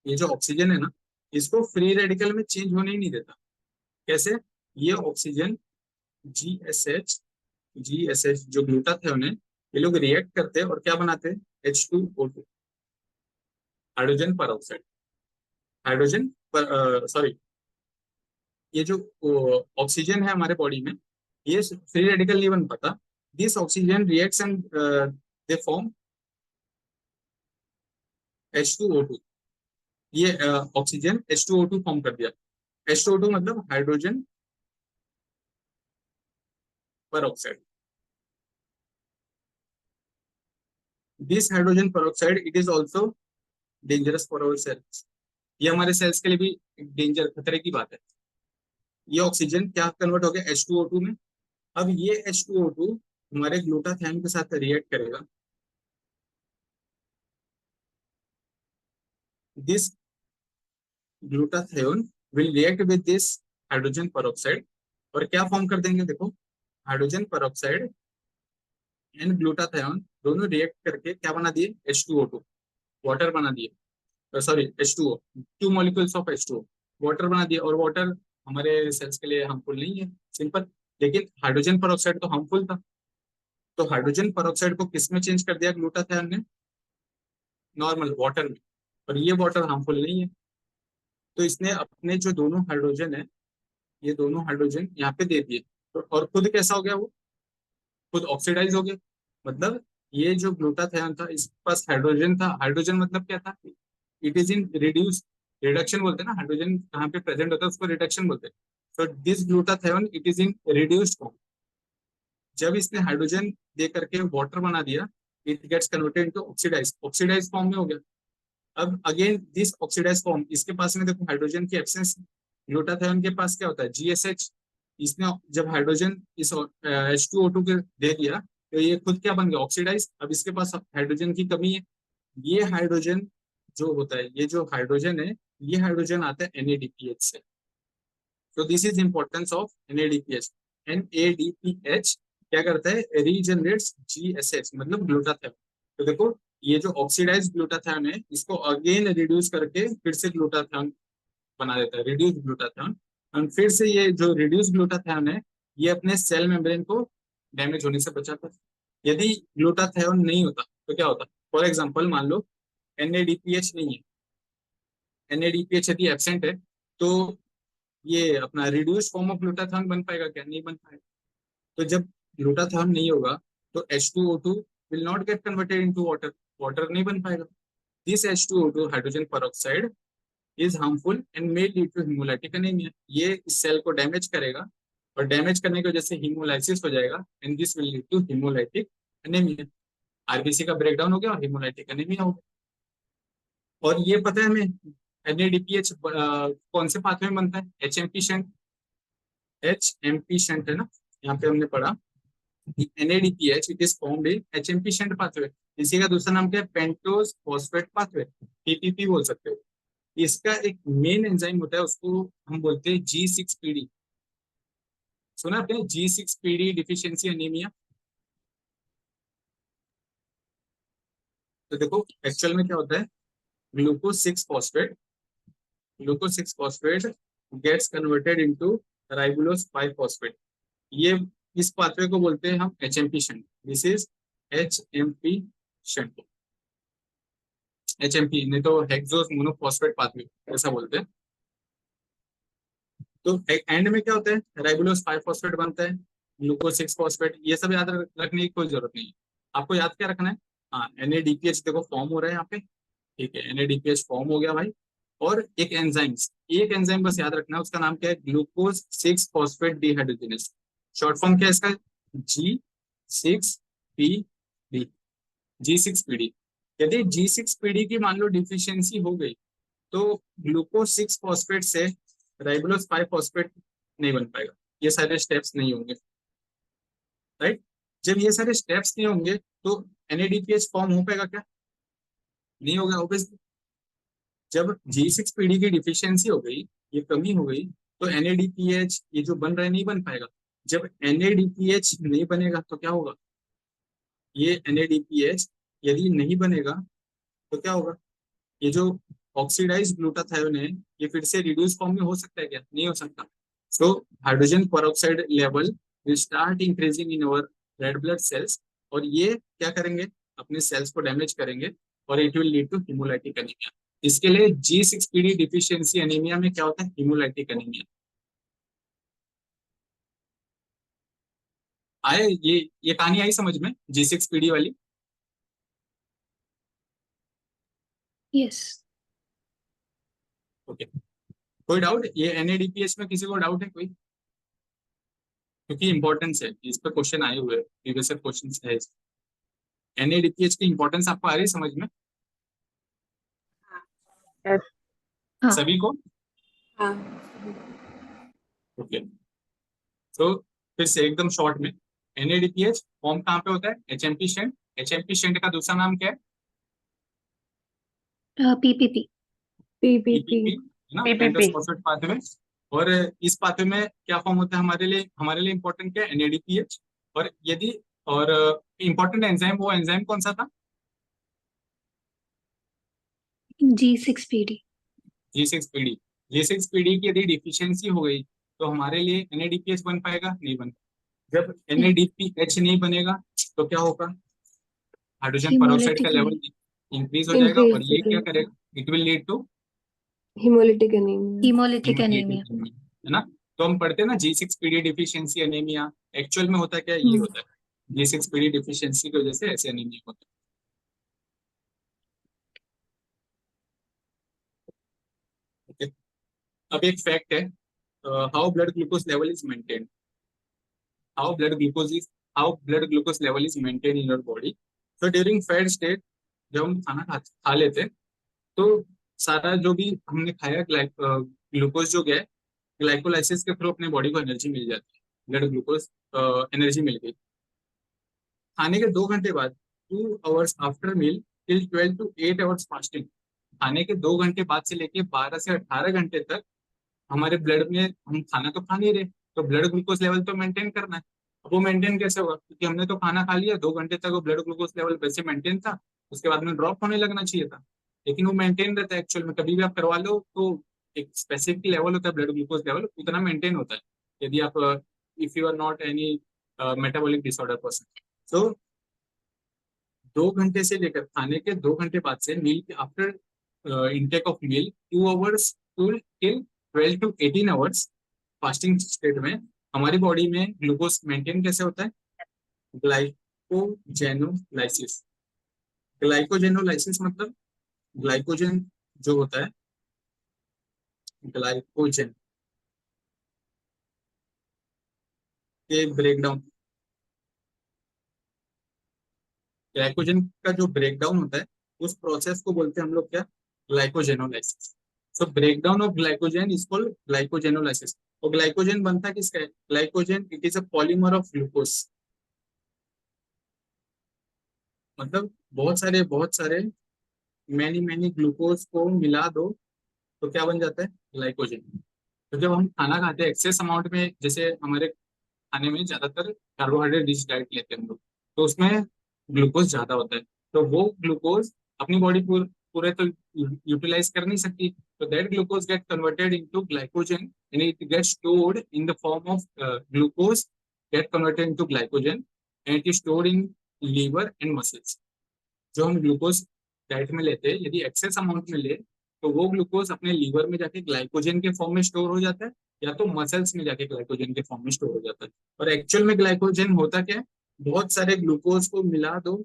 ये जो ऑक्सीजन है ना, इसको फ्री रेडिकल में चेंज होने ही नहीं देता। कैसे? ये ऑक्सीजन GSH जो ग्लूटाथियोन है, ये लोग रिएक्ट करते हैं और क्या बनाते हैं, H2O2, हाइड्रोजन पर ऑक्साइड। हाइड्रोजन पर सॉरी, ये जो ऑक्सीजन है हमारे बॉडी में, ये फ्री रेडिकल नहीं बन पाता। This oxygen reacts and they form H2O2। ये ऑक्सीजन H2O2 फॉर्म कर दिया। H2O2 मतलब hydrogen peroxide. This hydrogen peroxide it is also dangerous for our cells. ये हमारे सेल्स के लिए भी डेंजर, खतरे की बात है। ये ऑक्सीजन क्या कन्वर्ट हो गया H2O2 में। अब ये H2O2 हमारे ग्लूटाथियोन के साथ रिएक्ट करेगा। This glutathione will react with this hydrogen peroxide, और क्या फॉर्म कर देंगे देखो, हाइड्रोजन पेरोक्साइड एंड ग्लूटाथियोन दोनों रिएक्ट करके क्या बना दिए, H2O2, वाटर बना दिए। Sorry H2O, two molecules of H2O, water बना दिए। और वाटर हमारे सेल्स के लिए हार्मफुल नहीं है, सिंपल। लेकिन हाइड्रोजन पेरोक्साइड तो हार्मफुल था, तो हाइड्रोजन पेरोक्साइड को किस में चेंज कर दिया ग्लूटाथियोन ने, नॉर्मल वाटर में। और ये वाटर हार्मफुल नहीं है, तो इसने अपने जो दोनों हाइड्रोजन है, ये दोनों हाइड्रोजन यहाँ पे दे दिए। तो और खुद कैसा हो गया, वो खुद ऑक्सीडाइज हो गया। मतलब ये जो ग्लूटाथियोन था, इसके पास हाइड्रोजन था। हाइड्रोजन मतलब क्या था, it is in reduce, reduction बोलते हैं ना, हाइड्रोजन कहाँ पे प्रेजेंट होता है उसको रिडक्शन बोलते हैं। तो this glutathione it is in reduced form. जब इसने हाइड्रोजन दे करके वाटर बना दिया, it gets converted into oxidise, oxidise form में हो गया। अब अगेन दिस ऑक्सीडाइज फॉर्म, इसके पास में देखो हाइड्रोजन की एब्सेंस। ग्लूटाथियोन के पास क्या होता है, GSH। इसने जब हाइड्रोजन इस H2O2 के दे दिया, तो ये खुद क्या बन गया, ऑक्सीडाइज। अब इसके पास हाइड्रोजन की कमी है। ये हाइड्रोजन जो होता है, ये जो हाइड्रोजन है, ये हाइड्रोजन आता है NADPH से। तो this is importance of NADPH। NADPH क्या करता है, रीजनरेट्स GSH मतलब ग्लूटाथियोन। तो देखो, ये जो ऑक्सीडाइज ग्लूटाथियोन है, इसको अगेन रिड्यूस करके फिर से ग्लूटाथियोन बना देता है, रिड्यूस ग्लूटाथियोन। और फिर से ये जो रिड्यूस ग्लूटाथियोन है, ये अपने सेल मेम्ब्रेन को डैमेज होने से बचाता है। यदि ग्लूटाथियोन नहीं होता तो क्या होता, फॉर एग्जाम्पल मान लो NADPH नहीं है, NADPH यदि एब्सेंट है, तो ये अपना रिड्यूस फॉर्म ऑफ ग्लूटाथियोन बन पाएगा क्या, नहीं बन पाएगा। तो जब ग्लूटाथियोन नहीं होगा, तो H2O2 will not get converted into water, water नहीं बन पाएगा। This H2O2 hydrogen peroxide is harmful and may lead to haemolytic anaemia. ये इस सेल को डैमेज करेगा और डैमेज करने की वजह से हीमोलाइसिस हो जाएगा and this will lead to haemolytic anaemia. RBC का ब्रेकडाउन हो गया और हिमोलाइटिक एनीमिया हो गया। और ये पता है हमें एनएडीपीएच कौन से पाथवे में बनता है? एचएमपी शंट, एचएमपी शंट है ना, यहाँ पे हमने पढ़ा NADPH it is formed in HMP shunt pathway. इसी का दूसरा नाम क्या है? पेंटोज फॉस्फेट पाथवे, PPP बोल सकते हो। इसका एक मेन एंजाइम होता है, उसको हम बोलते हैं G6PD। सुना आपने G6PD डिफिशियंसी एनीमिया? तो देखो एक्चुअल में क्या होता है, glucose 6 phosphate, glucose 6 phosphate gets converted into ribulose 5 phosphate. ये इस पाथवे को बोलते हैं हम HMP shunt. This is HMP shunt. HMP नहीं तो हेक्सोस मोनोफॉस्फेट पाथवे ऐसा बोलते हैं। तो एंड में क्या होता है, राइबोलोज 5 फॉस्फेट बनता है, ग्लूकोज 6 फॉस्फेट। ये सब याद रखने की कोई जरूरत नहीं है। आपको याद क्या रखना है? हाँ, NADPH देखो फॉर्म हो रहा है यहाँ पे, ठीक है, NADPH फॉर्म हो गया भाई। और एक एंजाइम बस याद रखना है, उसका नाम क्या है? Glucose 6 phosphate dehydrogenase. Short form क्या है इसका? G6PD, G6PD। यदि G6PD की मान लो डिफिशियंसी हो गई तो ग्लूकोज 6 फॉस्फेट से राइबोलोज 5 फॉस्फेट नहीं बन पाएगा, ये सारे स्टेप्स नहीं होंगे, राइट। जब ये सारे स्टेप्स नहीं होंगे तो NADPH फॉर्म हो पाएगा क्या? नहीं होगा ऑब्वियसली। जब G6PD की डिफिशियंसी हो गई, ये कमी हो गई, तो NADPH ये जो बन रहा है नहीं बन पाएगा। जब NADPH नहीं बनेगा तो क्या होगा? ये NADPH यदि नहीं बनेगा तो क्या होगा? ये जो ऑक्सीडाइज ग्लूटाथायोन है ये फिर से रिड्यूस फॉर्म में हो सकता है क्या? नहीं हो सकता। So hydrogen peroxide level will start increasing in our red blood cells, और ये क्या करेंगे? अपने सेल्स को डैमेज करेंगे और it will lead to haemolytic anaemia. इसके लिए G6PD डिफिशियंसी एनीमिया में क्या होता है? Haemolytic anaemia. आए ये कहानी आई समझ में G6PD वाली? Yes. ओके, कोई डाउट? ये NADPH में किसी को डाउट है कोई? क्योंकि इंपॉर्टेंस है, इस पे क्वेश्चन आए हुए प्रीवियस क्वेश्चन है। NADPH की इंपॉर्टेंस आपको आ रही है समझ में? Yes. हाँ. सभी को? हाँ. ओके, तो फिर से एकदम शॉर्ट में, NADPH फॉर्म कहाँ पे होता है? HMP shunt. HMP शंट का दूसरा नाम क्या है? PPP. PPP. PPP है ना, PPP. Pentose phosphate pathway. और इस पाथवे में क्या फॉर्म होता है हमारे लिए इंपॉर्टेंट क्या है? NADPH। और यदि और इंपॉर्टेंट एंजाइम, वो एंजाइम कौन सा था? G6PD. G6PD। G6PD की यदि डिफिशियंसी हो गई तो हमारे लिए NADPH बन पाएगा? नहीं बन। जब नहीं. NADPH नहीं बनेगा तो क्या होगा? हाइड्रोजन पेरोक्साइड का Hemolytic लेवल anemia. इंक्रीज हो जाएगा और ये क्या करेगा? It will lead to Hemolytic anemia. Hemolytic haemolytic anemia. Anaemia, है ना। तो हम पढ़ते हैं ना G6PD डिफिशियंसी एनीमिया, एक्चुअल में होता क्या है? ये हम्म. होता है G6PD डिफिशियंसी की वजह से ऐसे एनीमिया होता है। ओके, अब एक फैक्ट है, how blood glucose level is maintain, how blood glucose is how blood glucose level is maintain in your body. तो ड्यूरिंग फैट स्टेट, जब हम खाना खा लेते हैं तो सारा जो भी हमने खाया ग्लूकोज जो गया ग्लाइकोलाइसिस के थ्रू अपने बॉडी को एनर्जी मिल जाती है, ब्लड ग्लूकोज एनर्जी मिल गई। खाने के 2 घंटे बाद, 2 hours after meal till 12 to 8 hours fasting, खाने के 2 घंटे बाद से लेके 12 से 18 घंटे तक हमारे ब्लड में, हम खाना तो खा नहीं रहे तो ब्लड ग्लूकोज लेवल तो मेंटेन करना है। अब वो मेंटेन कैसे होगा? क्योंकि हमने तो खाना खा लिया, 2 घंटे तक वो ब्लड ग्लूकोज लेवल वैसे मेंटेन था, उसके बाद में ड्रॉप होने लगना चाहिए था, लेकिन वो मेंटेन रहता है। एक्चुअल में कभी भी आप करवा लो तो एक स्पेसिफिक लेवल होता है ब्लड ग्लूकोज लेवल, उतना मेंटेन होता है यदि आप, if you are not any metabolic disorder person. तो 2 घंटे से लेकर खाने के 2 घंटे बाद से मील के after intake of meal 2 hours to till 12 to 18 hours fasting state में हमारी बॉडी में ग्लूकोज मेंटेन कैसे होता है? ग्लाइकोजेनोलाइसिस। ग्लाइकोजेनोलाइसिस मतलब ग्लाइकोजन जो होता है ग्लाइकोजन के ब्रेकडाउन, ग्लाइकोजन का जो ब्रेकडाउन होता है उस प्रोसेस को बोलते हैं हम लोग क्या, glycogenolysis. So breakdown of glycogen is called glycogenolysis. और ग्लाइकोजन बनता किसका है, glycogen it is a polymer of glucose. मतलब बहुत सारे मैनी मैनी ग्लूकोज को मिला दो तो क्या बन जाता है, ग्लाइकोजन। तो जब हम खाना खाते हैं एक्सेस अमाउंट में, जैसे हमारे खाने में ज्यादातर कार्बोहाइड्रेट रिच डाइट लेते हैं हम लोग, तो उसमें ग्लूकोज ज्यादा होता है। तो वो ग्लूकोज अपनी बॉडी पूरे तो यूटिलाइज कर नहीं सकती, तो that glucose get converted into glycogen and it get stored in the form of glucose get converted into glycogen and it is stored in liver and muscles. जो हम ग्लूकोज डाइट में लेते हैं यदि एक्सेस अमाउंट में ले तो वो ग्लूकोज अपने लीवर में जाके ग्लाइकोजन के फॉर्म में स्टोर हो जाता है, या तो मसल्स में जाके ग्लाइकोजन के फॉर्म में स्टोर हो जाता है। और एक्चुअल में ग्लाइकोजन होता क्या है, बहुत सारे ग्लूकोज को मिला दो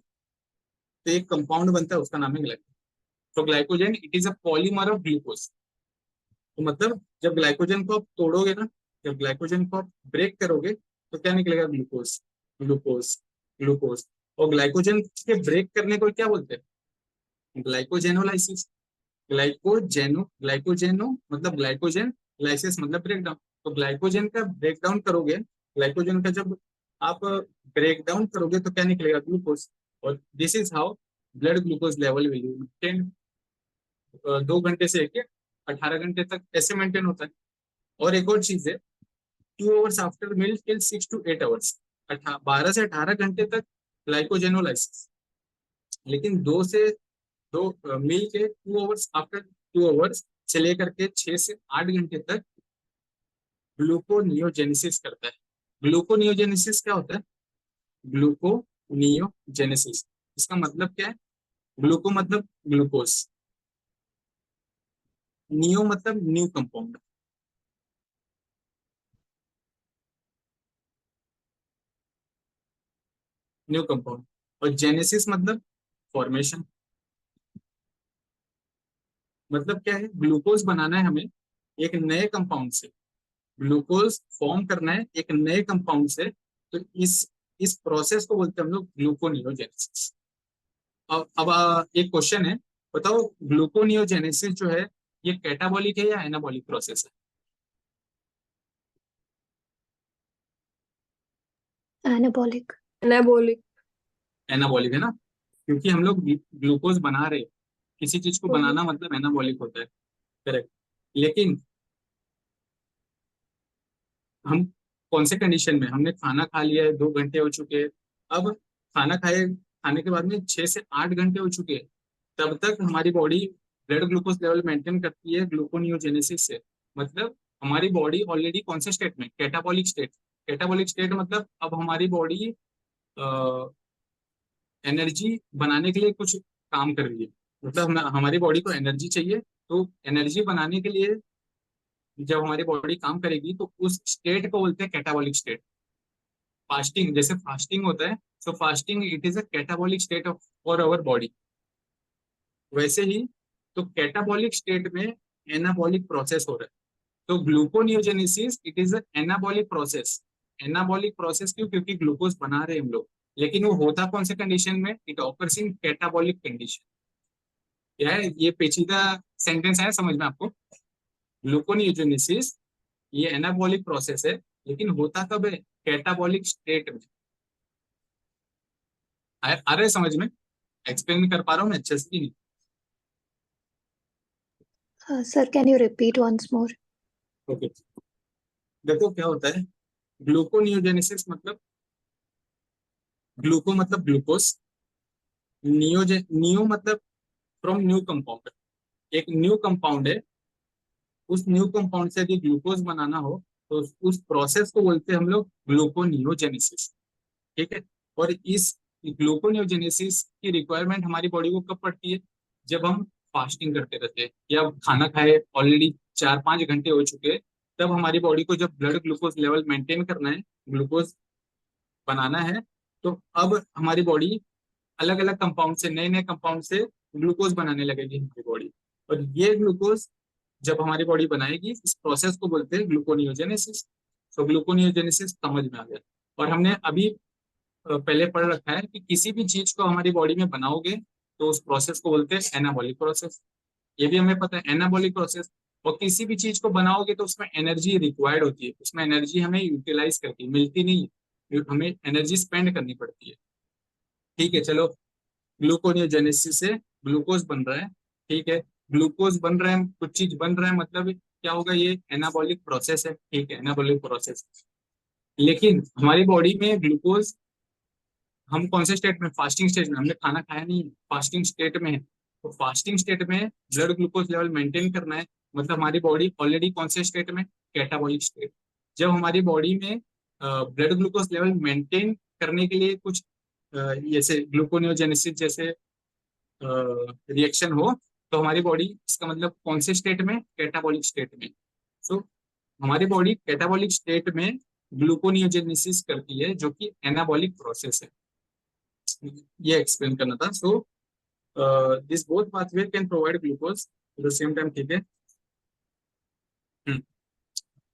तो एक कंपाउंड बनता है, उसका नाम है ग्लाइकोजन। तो glycogen it is a polymer of glucose. तो मतलब जब ग्लाइकोजन को आप तोड़ोगे ना, जब ग्लाइकोजन को आप ब्रेक करोगे तो क्या निकलेगा, ग्लूकोज ग्लूकोज ग्लूकोज। और ग्लाइकोजन के ब्रेक करने को क्या बोलते हैं, ग्लाइकोजेनोलाइसिस। ग्लाइकोजेनो मतलब ग्लाइकोजन, लाइसिस मतलब ब्रेकडाउन। तो ग्लाइकोजन का ब्रेकडाउन करोगे, ग्लाइकोजन का जब आप ब्रेकडाउन करोगे तो क्या निकलेगा, ग्लूकोज। और this is how blood glucose level will maintain 2 घंटे से लेके 18 घंटे तक ऐसे मेंटेन होता है। और एक और चीज है, 2 hours after meal till 6 to 8 hours, 12 से 18 घंटे तक ग्लाइकोजेनोलाइसिस। लेकिन दो मील के 2 आवर्स आफ्टर 2 आवर्स से लेकर के 6 से 8 घंटे तक ग्लूकोनियोजेनेसिस करता है। ग्लूकोनियोजेनेसिस क्या होता है, ग्लूकोनियोजेनेसिस इसका मतलब क्या है, ग्लूको मतलब ग्लूकोज, नियो मतलब न्यू कंपाउंड, न्यू कंपाउंड। और जेनेसिस मतलब फॉर्मेशन। मतलब क्या है, ग्लूकोज बनाना है हमें एक नए कंपाउंड से, ग्लूकोज फॉर्म करना है एक नए कंपाउंड से। तो इस प्रोसेस को बोलते हैं हम लोग ग्लूकोनियोजेनेसिस। अब एक क्वेश्चन है, बताओ ग्लूकोनियोजेनेसिस जो है ये कैटाबॉलिक है या एनाबॉलिक प्रोसेस Anabolic. Anabolic. है, एनाबॉलिक है ना, क्योंकि हम लोग ग्लूकोज बना रहे हैं। किसी चीज को बनाना मतलब एनाबॉलिक होता है, करेक्ट। लेकिन हम कौन से कंडीशन में, हमने खाना खा लिया है, 2 घंटे हो चुके हैं, अब खाने के बाद में 6 से 8 घंटे हो चुके हैं, तब तक हमारी body blood glucose level maintain करती है ग्लूकोनियोजेनेसिस से। मतलब हमारी बॉडी ऑलरेडी कौन से स्टेट में, कैटाबॉलिक स्टेट। कैटाबॉलिक स्टेट मतलब अब हमारी बॉडी एनर्जी बनाने के लिए कुछ काम कर रही है। मतलब हमारी बॉडी को एनर्जी चाहिए, तो एनर्जी बनाने के लिए जब हमारी बॉडी काम करेगी तो उस स्टेट को बोलते हैं कैटाबॉलिक स्टेट। फास्टिंग, जैसे फास्टिंग होता है, so fasting it is a catabolic state of for our body. वैसे ही तो कैटाबॉलिक स्टेट में एनाबॉलिक प्रोसेस हो रहा है। तो gluconeogenesis it is a anabolic process. Anabolic process क्यों, क्योंकि ग्लूकोज बना रहे हैं हम लोग, लेकिन वो होता कौन से कंडीशन में, it occurs in catabolic condition. क्या है ये पेचीदा सेंटेंस है, समझ में आपको। ग्लूकोनियोजेनेसिस ये एनाबॉलिक प्रोसेस है, लेकिन होता कब है, कैटाबॉलिक स्टेट में। आ रहा है समझ में, एक्सप्लेन कर पा रहा हूँ मैं अच्छे से कि नहीं। Sir, can you repeat once more? Okay, देखो क्या होता है, ग्लूकोनियोजेनेसिस मतलब ग्लूको मतलब ग्लूकोज, नियो मतलब फ्रॉम न्यू कंपाउंड। एक न्यू कंपाउंड है, उस न्यू कंपाउंड से यदि ग्लूकोज बनाना हो तो उस प्रोसेस को बोलते हैं हम लोग ग्लूकोनियोजेनेसिस। ठीक है। और इस ग्लूकोनियोजेनेसिस की रिक्वायरमेंट हमारी बॉडी को कब पड़ती है, जब हम फास्टिंग करते रहते हैं या खाना खाए ऑलरेडी 4-5 घंटे हो चुके हैं, तब हमारी बॉडी को जब ब्लड ग्लूकोज लेवल मेंटेन करना है, ग्लूकोज बनाना है, तो अब हमारी बॉडी अलग अलग कंपाउंड से, नए नए कंपाउंड से ग्लूकोज बनाने लगेगी हमारी बॉडी। और ये ग्लूकोज जब हमारी बॉडी बनाएगी, इस प्रोसेस को बोलते हैं ग्लूकोनियोजेनेसिस। तो ग्लूकोनियोजेनेसिस समझ में आ गया। और हमने अभी पहले पढ़ रखा है कि किसी भी चीज को हमारी बॉडी में बनाओगे तो उस प्रोसेस को बोलते हैं एनाबॉलिक प्रोसेस। ये भी हमें पता है, एनाबॉलिक प्रोसेस। और किसी भी चीज को बनाओगे तो उसमें एनर्जी रिक्वायर्ड होती है, उसमें एनर्जी हमें यूटिलाइज करती है, मिलती नहीं है, हमें एनर्जी स्पेंड करनी पड़ती है। ठीक है, चलो, ग्लूकोनियोजेनेसिस से ग्लूकोज बन रहा है। ठीक है, ग्लूकोज बन रहा है, कुछ चीज बन रहा है, मतलब क्या होगा, ये एनाबॉलिक प्रोसेस है। ठीक है, एनाबॉलिक प्रोसेस। लेकिन हमारी बॉडी में ग्लूकोज, हम कौन से स्टेट में, फास्टिंग स्टेट में, हमने खाना खाया नहीं है, फास्टिंग स्टेट में है। तो फास्टिंग स्टेट में ब्लड ग्लूकोज लेवल मेंटेन करना है, मतलब हमारी बॉडी ऑलरेडी कौन से स्टेट में, कैटाबॉलिक स्टेट। जब हमारी बॉडी में ब्लड ग्लूकोज लेवल मेंटेन करने के लिए कुछ जैसे ग्लूकोनियोजेनेसिस जैसे रिएक्शन हो, तो हमारी बॉडी, इसका मतलब कौन से स्टेट में, कैटाबॉलिक स्टेट में। सो हमारी बॉडी कैटाबॉलिक स्टेट में ग्लूकोनियोजेनेसिस करती है, जो कि एनाबॉलिक प्रोसेस है। ये एक्सप्लेन करना था। So this both pathway can provide glucose at the same time. ठीक है,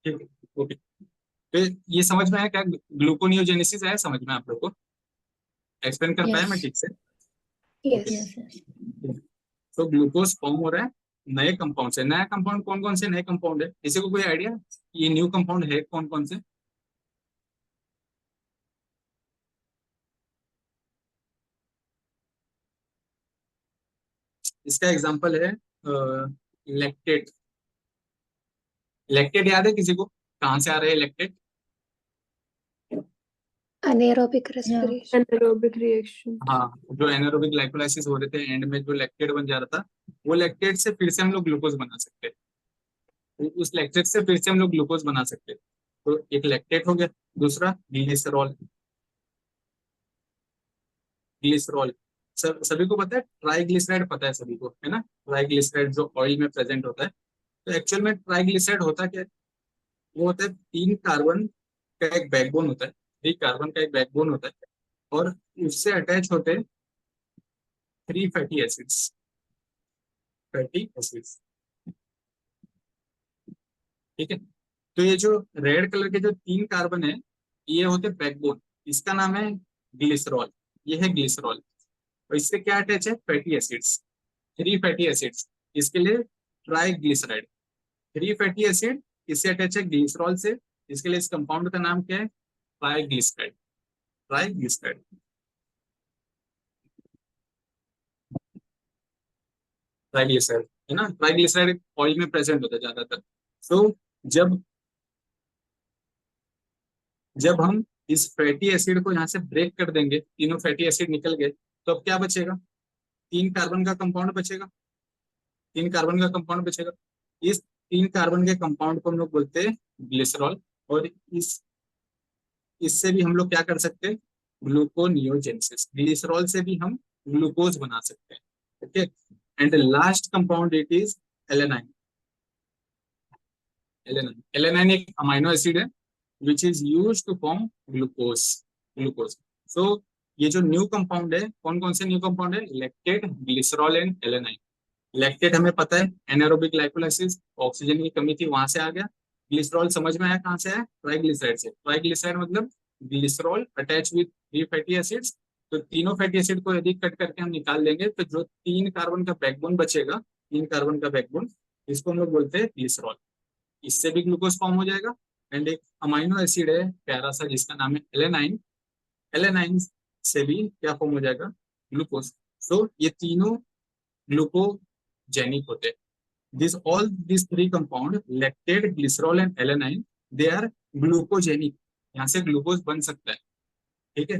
ठीक है, ओके। तो ये समझ में आया क्या, ग्लूकोनियोजेनेसिस है, समझ में आप लोग को, एक्सप्लेन कर पाया मैं Yes. ठीक से? Yes. तो ग्लूकोज फॉर्म हो रहा है नए कंपाउंड से। नया कंपाउंड कौन कौन से नए कंपाउंड है, किसी को कोई आइडिया, ये न्यू कंपाउंड है कौन कौन से? इसका एग्जांपल है लैक्टेट। लैक्टेट याद है किसी को, कहाँ से आ रहे हैं lactate? Anaerobic respiration. Anaerobic reaction. हाँ, जो एनारोबिक ग्लाइकोलाइसिस हो रहे थे, एंड में जो लैक्टेट बन जा रहा था, वो लैक्टेट से फिर से हम लोग ग्लूकोज बना सकते हैं। तो उस लैक्टेट से फिर से हम लोग ग्लूकोज बना सकते हैं। तो एक लैक्टेट हो गया, दूसरा ग्लिसरॉल। ग्लिसरॉल सभी को पता है, ट्राइग्लिसराइड पता है सभी को, है ना? ट्राइग्लिसराइड जो ऑयल में प्रेजेंट होता है। तो एक्चुअल में ट्राइग्लिसराइड होता क्या है? वो होता है 3 कार्बन का एक बैकबोन होता है, 3 कार्बन का एक बैकबोन होता है, और उससे अटैच होते हैं 3 फैटी एसिड्स। फैटी एसिड्स, ठीक है। तो ये जो रेड कलर के जो 3 कार्बन है, ये होते हैं बैकबोन, इसका नाम है ग्लिसरॉल। ये है ग्लिसरॉल। और इससे क्या अटैच है, फैटी एसिड्स, 3 फैटी एसिड्स। इसके लिए ट्राइग्लिसराइड, 3 फैटी एसिड, इससे अटैच है ग्लिसरॉल से। इसके लिए इस कंपाउंड का नाम क्या है, ट्राइग्लिसराइड। ट्राइग्लिसराइड, ट्राइग्लिसराइड, है ना? ट्राइग्लिसराइड ऑयल में प्रेजेंट होता है ज्यादातर। तो जब जब हम इस फैटी एसिड को यहाँ से ब्रेक कर देंगे, तीनों फैटी एसिड निकल गए, तो अब क्या बचेगा, 3 कार्बन का कंपाउंड बचेगा। 3 कार्बन का कंपाउंड बचेगा। इस 3 कार्बन के कंपाउंड को हम लोग बोलते हैं ग्लिसरॉल। और इस इससे भी हम लोग क्या कर सकते हैं, ग्लूकोनियोजेनेसिस। ग्लिसरॉल से भी हम ग्लूकोज बना सकते हैं। Okay, and last compound it is alanine. Alanine एक अमाइनो एसिड है which is use to form glucose. Glucose. So ये जो न्यू कंपाउंड है, कौन कौन से न्यू कंपाउंड है, lactate, glycerol and alanine. Lactate हमें पता है, एनारोबिक ग्लाइकोलाइसिस, ऑक्सीजन की कमी थी, वहां से आ गया। ग्लिसरॉल समझ में आया कहाँ से आया, ट्राइग्लिसराइड से। ट्राइग्लिसराइड मतलब glycerol attach with 3 fatty acids. तो तीनों फैटी एसिड को यदि कट करके हम निकाल देंगे, तो जो 3 कार्बन का बैकबोन बचेगा, 3 कार्बन का बैकबोन, इसको हम लोग बोलते हैं ग्लिसरॉल। इससे भी ग्लूकोज फॉर्म हो जाएगा। एंड एक अमाइनो एसिड है प्यारा सा जिसका नाम है एलेनाइन। एलेनाइन से भी क्या फॉर्म हो जाएगा, ग्लूकोज। सो ये तीनों ग्लूकोजेनिक होते हैं। These 3 compound, lactate, glycerol and alanine, they are glucogenic। यहाँ से ग्लूकोज बन सकता है। ठीक है,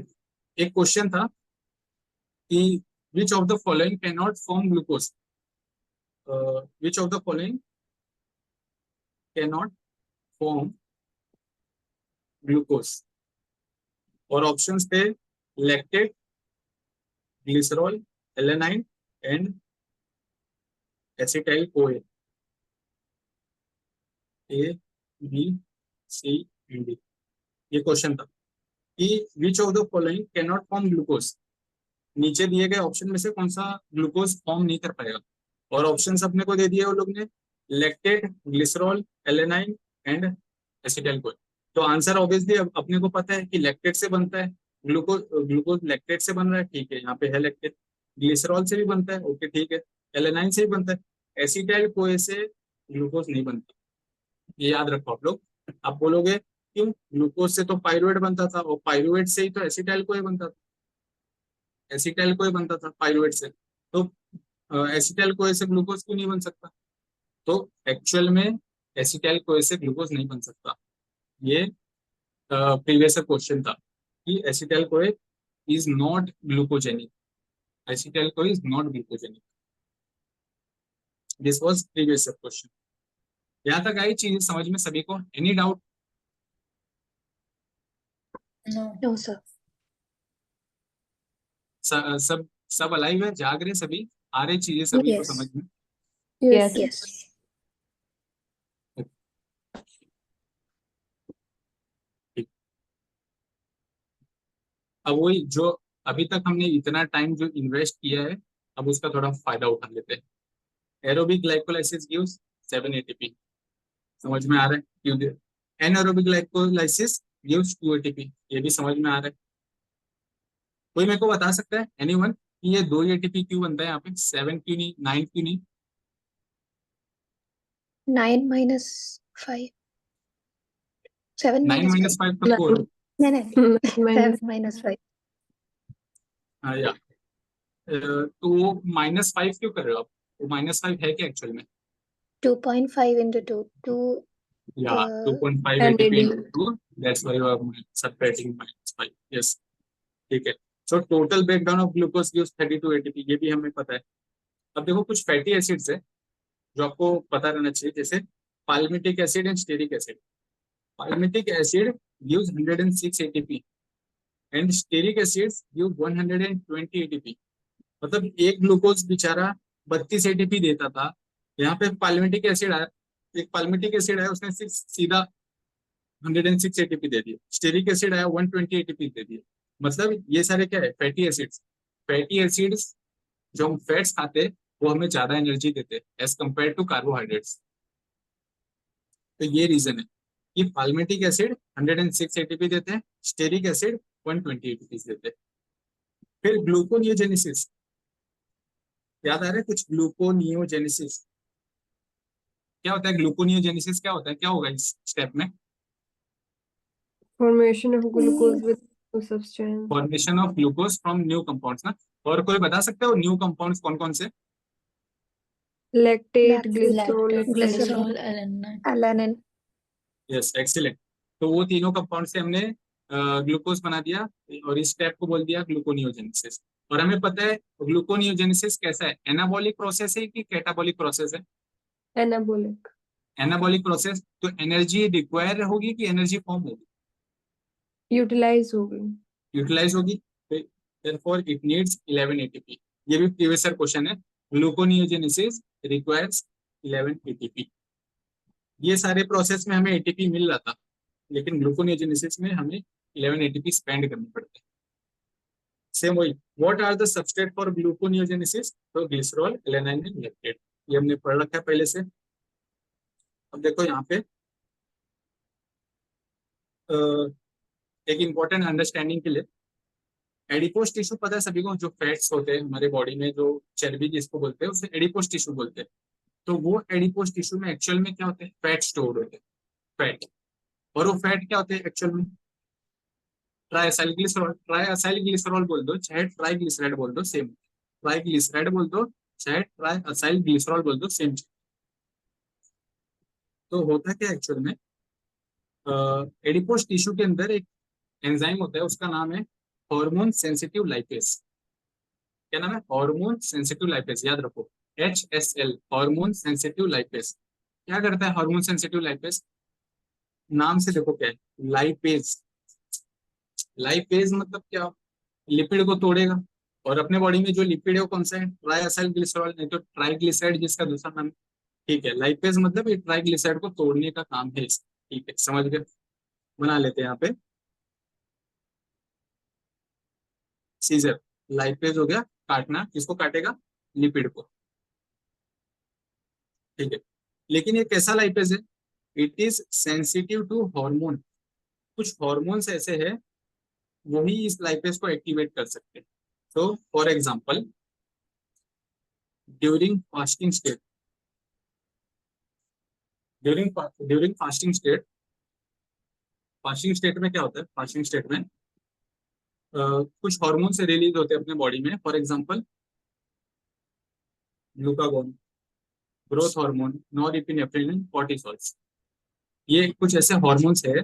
एक क्वेश्चन था कि which of the following cannot form glucose? Which of the following cannot form glucose? और ऑप्शंस थे lactate, glycerol, alanine and acetyl CoA. A, B, C and D. ये क्वेश्चन था कि which of the following can not form glucose. नीचे दिए गए option में से कौन सा ग्लूकोज फॉर्म नहीं कर पाएगा। और ऑप्शन अपने को दे दिए वो लोग ने, lactate, glycerol, alanine and acetyl कोई। तो आंसर ऑब्वियसली अब अपने को पता है कि लैक्टेट से बनता है, ग्लूकोज ग्लूकोज लैक्टेट से बन रहा है, ठीक है, यहाँ पे है लैक्टेट। ग्लिसरॉल से भी बनता है, ओके ठीक है। एलेनाइन से भी बनता है, एसिटाइल कोई से ग्लूकोज नहीं बनता, ये याद रखो आप लोग। आप बोलोगे क्यों, ग्लूकोज से तो पाइरुवेट बनता था, और पाइरुवेट से ही तो एसिटाइल कोई बनता था, एसिटाइल कोई बनता था पाइरुवेट से, तो एसिटाइल कोई से ग्लूकोज क्यों नहीं बन सकता। तो एक्चुअल में एसिटाइल कोई से ग्लूकोज नहीं बन सकता। ये प्रीवियस क्वेश्चन था कि एसिटाइल कोई इज नॉट ग्लूकोजेनिक, एसिटाइल कोई is not glucogenic. This was previous question. यहाँ तक आई चीज समझ में सभी को? Any doubt? No, sir. सब सब अलाइव है, जाग रहे सभी, आ रही चीजें सभी को Yes. समझ में? Yes. Yes. ठीक। अब वही जो अभी तक हमने इतना टाइम जो इन्वेस्ट किया है, अब उसका थोड़ा फायदा उठा लेते हैं। एरोबिक ग्लाइकोलाइसिस गिव्स 7 एटीपी, समझ में आ रहा है क्यों दे? एनएरोबिक ग्लाइकोलाइसिस गिव्स 2 एटीपी, ये भी समझ में आ रहा है? कोई मेरे को बता सकता है एनीवन कि ये 2 एटीपी क्यों बनता है यहाँ पे, 7 क्यों नहीं, 9 क्यों नहीं? 9 minus 5. 7 9 minus 5. माइनस 5 तो 4। No, no. 7 Minus minus 5. हाँ या तो वो -5 क्यों कर रहे हो आप? वो -5 है क्या एक्चुअल में? 2.5 into 2. 2. Yeah, 2.5 NAD. ATP into 2. That's why you are separating -5. Yes, ठीक है। So total breakdown of glucose gives 32 ATP, ये भी हमें पता है। अब देखो कुछ फैटी एसिड्स है जो आपको पता रहना चाहिए, जैसे palmitic acid and stearic acid. Palmitic acid gives 106 ATP and stearic acid gives 120 ATP। मतलब एक ग्लूकोज बेचारा 32 एटीपी देता था, यहाँ पे पाल्मिटिक एसिड आया, एक पाल्मिटिक एसिड आया, उसने सिर्फ सीधा 106 एटीपी दे दिया। स्टेरिक एसिड आया 120 एटीपी दे दिया। मतलब ये सारे क्या है, फैटी एसिड्स। फैटी एसिड्स जो हम फैट्स खाते हैं वो हमें ज्यादा एनर्जी देते हैं एज कम्पेयर टू कार्बोहाइड्रेट्स। तो ये रीजन है कि पाल्मिटिक एसिड 106 एटीपी देते हैं, स्टेरिक एसिड 120 एटीपी देते हैं। फिर ग्लूकोनियोजेनेसिस, याद आ रहा है कुछ? ग्लूकोनियोजेनेसिस क्या होता है? ग्लूकोनियोजेनेसिस क्या होता है, क्या होगा इस स्टेप में? formation of glucose with new substance. Formation of glucose from new compounds ना। और कोई बता सकता है वो न्यू कंपाउंड्स कौन कौन से? Lactate, Lactate, glycerol, glycerol, alanine. Yes, excellent. तो वो तीनों कंपाउंड से हमने ग्लूकोज बना दिया, और इस स्टेप को बोल दिया ग्लूकोनियोजेनेसिस। और हमें पता है ग्लूकोनियोजेनेसिस कैसा है, एनाबॉलिक प्रोसेस है कि कैटाबॉलिक प्रोसेस है? anabolic. एनाबॉलिक प्रोसेस, तो एनर्जी रिक्वायर होगी कि एनर्जी फॉर्म होगी? Utilize हो गई. यूटिलाइज होगी। Therefore it needs 11 ATP. ये भी प्रीवियस क्वेश्चन है, ग्लूकोनियोजेनेसिस रिक्वायर्स 11 एटीपी। ये सारे प्रोसेस में हमें एटीपी मिल रहा था, लेकिन ग्लूकोनियोजेनेसिस में हमें 11 एटीपी स्पेंड करने पड़ते हैं। सेम वही, what are the substrate for gluconeogenesis? तो ग्लिसरॉल, एलेनाइन एंड लैक्टेट, ये हमने पढ़ रखा है पहले से। अब देखो यहाँ पे एक इंपॉर्टेंट अंडरस्टैंडिंग के लिए, एडिपोस टिश्यू पता है सभी को, जो फैट्स होते हैं हमारे बॉडी में, जो चर्बी जिसको बोलते हैं, उसे एडिपोस टिश्यू बोलते हैं। तो वो एडिपोस टिश्यू में एक्चुअल में क्या होते हैं, फैट स्टोर होते हैं, फैट। और वो फैट क्या होते हैं एक्चुअल में? ट्राइसाइलग्लिसरॉल, ट्राइसाइलग्लिसरॉल बोल दो चाहे ट्राइग्लिसराइड बोल दो, सेम। ट्राइग्लिसराइड बोल दो चाहे ट्राइसाइलग्लिसरॉल बोल दो, सेम। तो होता क्या एक्चुअल में, एडिपोस टिश्यू के अंदर एक एंजाइम होता है, उसका नाम है हार्मोन सेंसिटिव लाइपेज। क्या नाम है? हार्मोन सेंसिटिव लाइपेज, याद रखो, HSL, हार्मोन सेंसिटिव लाइपेज। क्या करता है हार्मोन सेंसिटिव लाइपेज? नाम से देखो क्या है, लाइपेज। लाइपेज मतलब क्या? लिपिड को तोड़ेगा। और अपने बॉडी में जो लिपिड है वो कौन सा है? ट्राइसाइल ग्लिसरॉल, नहीं तो ट्राइग्लिसराइड जिसका दूसरा नाम। ठीक है, लाइपेज मतलब ये ट्राइग्लिसराइड को तोड़ने का काम है इसका। ठीक है, समझ गए? बना लेते हैं यहाँ पे सीजर। लाइपेज हो गया काटना, किसको काटेगा? लिपिड को। ठीक है, लेकिन ये कैसा लाइपेज है? It is sensitive to hormone. कुछ हॉर्मोन्स ऐसे हैं वही इस लाइपेज को एक्टिवेट कर सकते हैं। तो for example during fasting state, during fasting state में क्या होता है? फास्टिंग स्टेट में कुछ हार्मोन से रिलीज होते हैं अपने बॉडी में। For example glucagon, growth hormone, norepinephrine, कॉर्टिसोल्स। ये कुछ ऐसे हार्मोन्स है,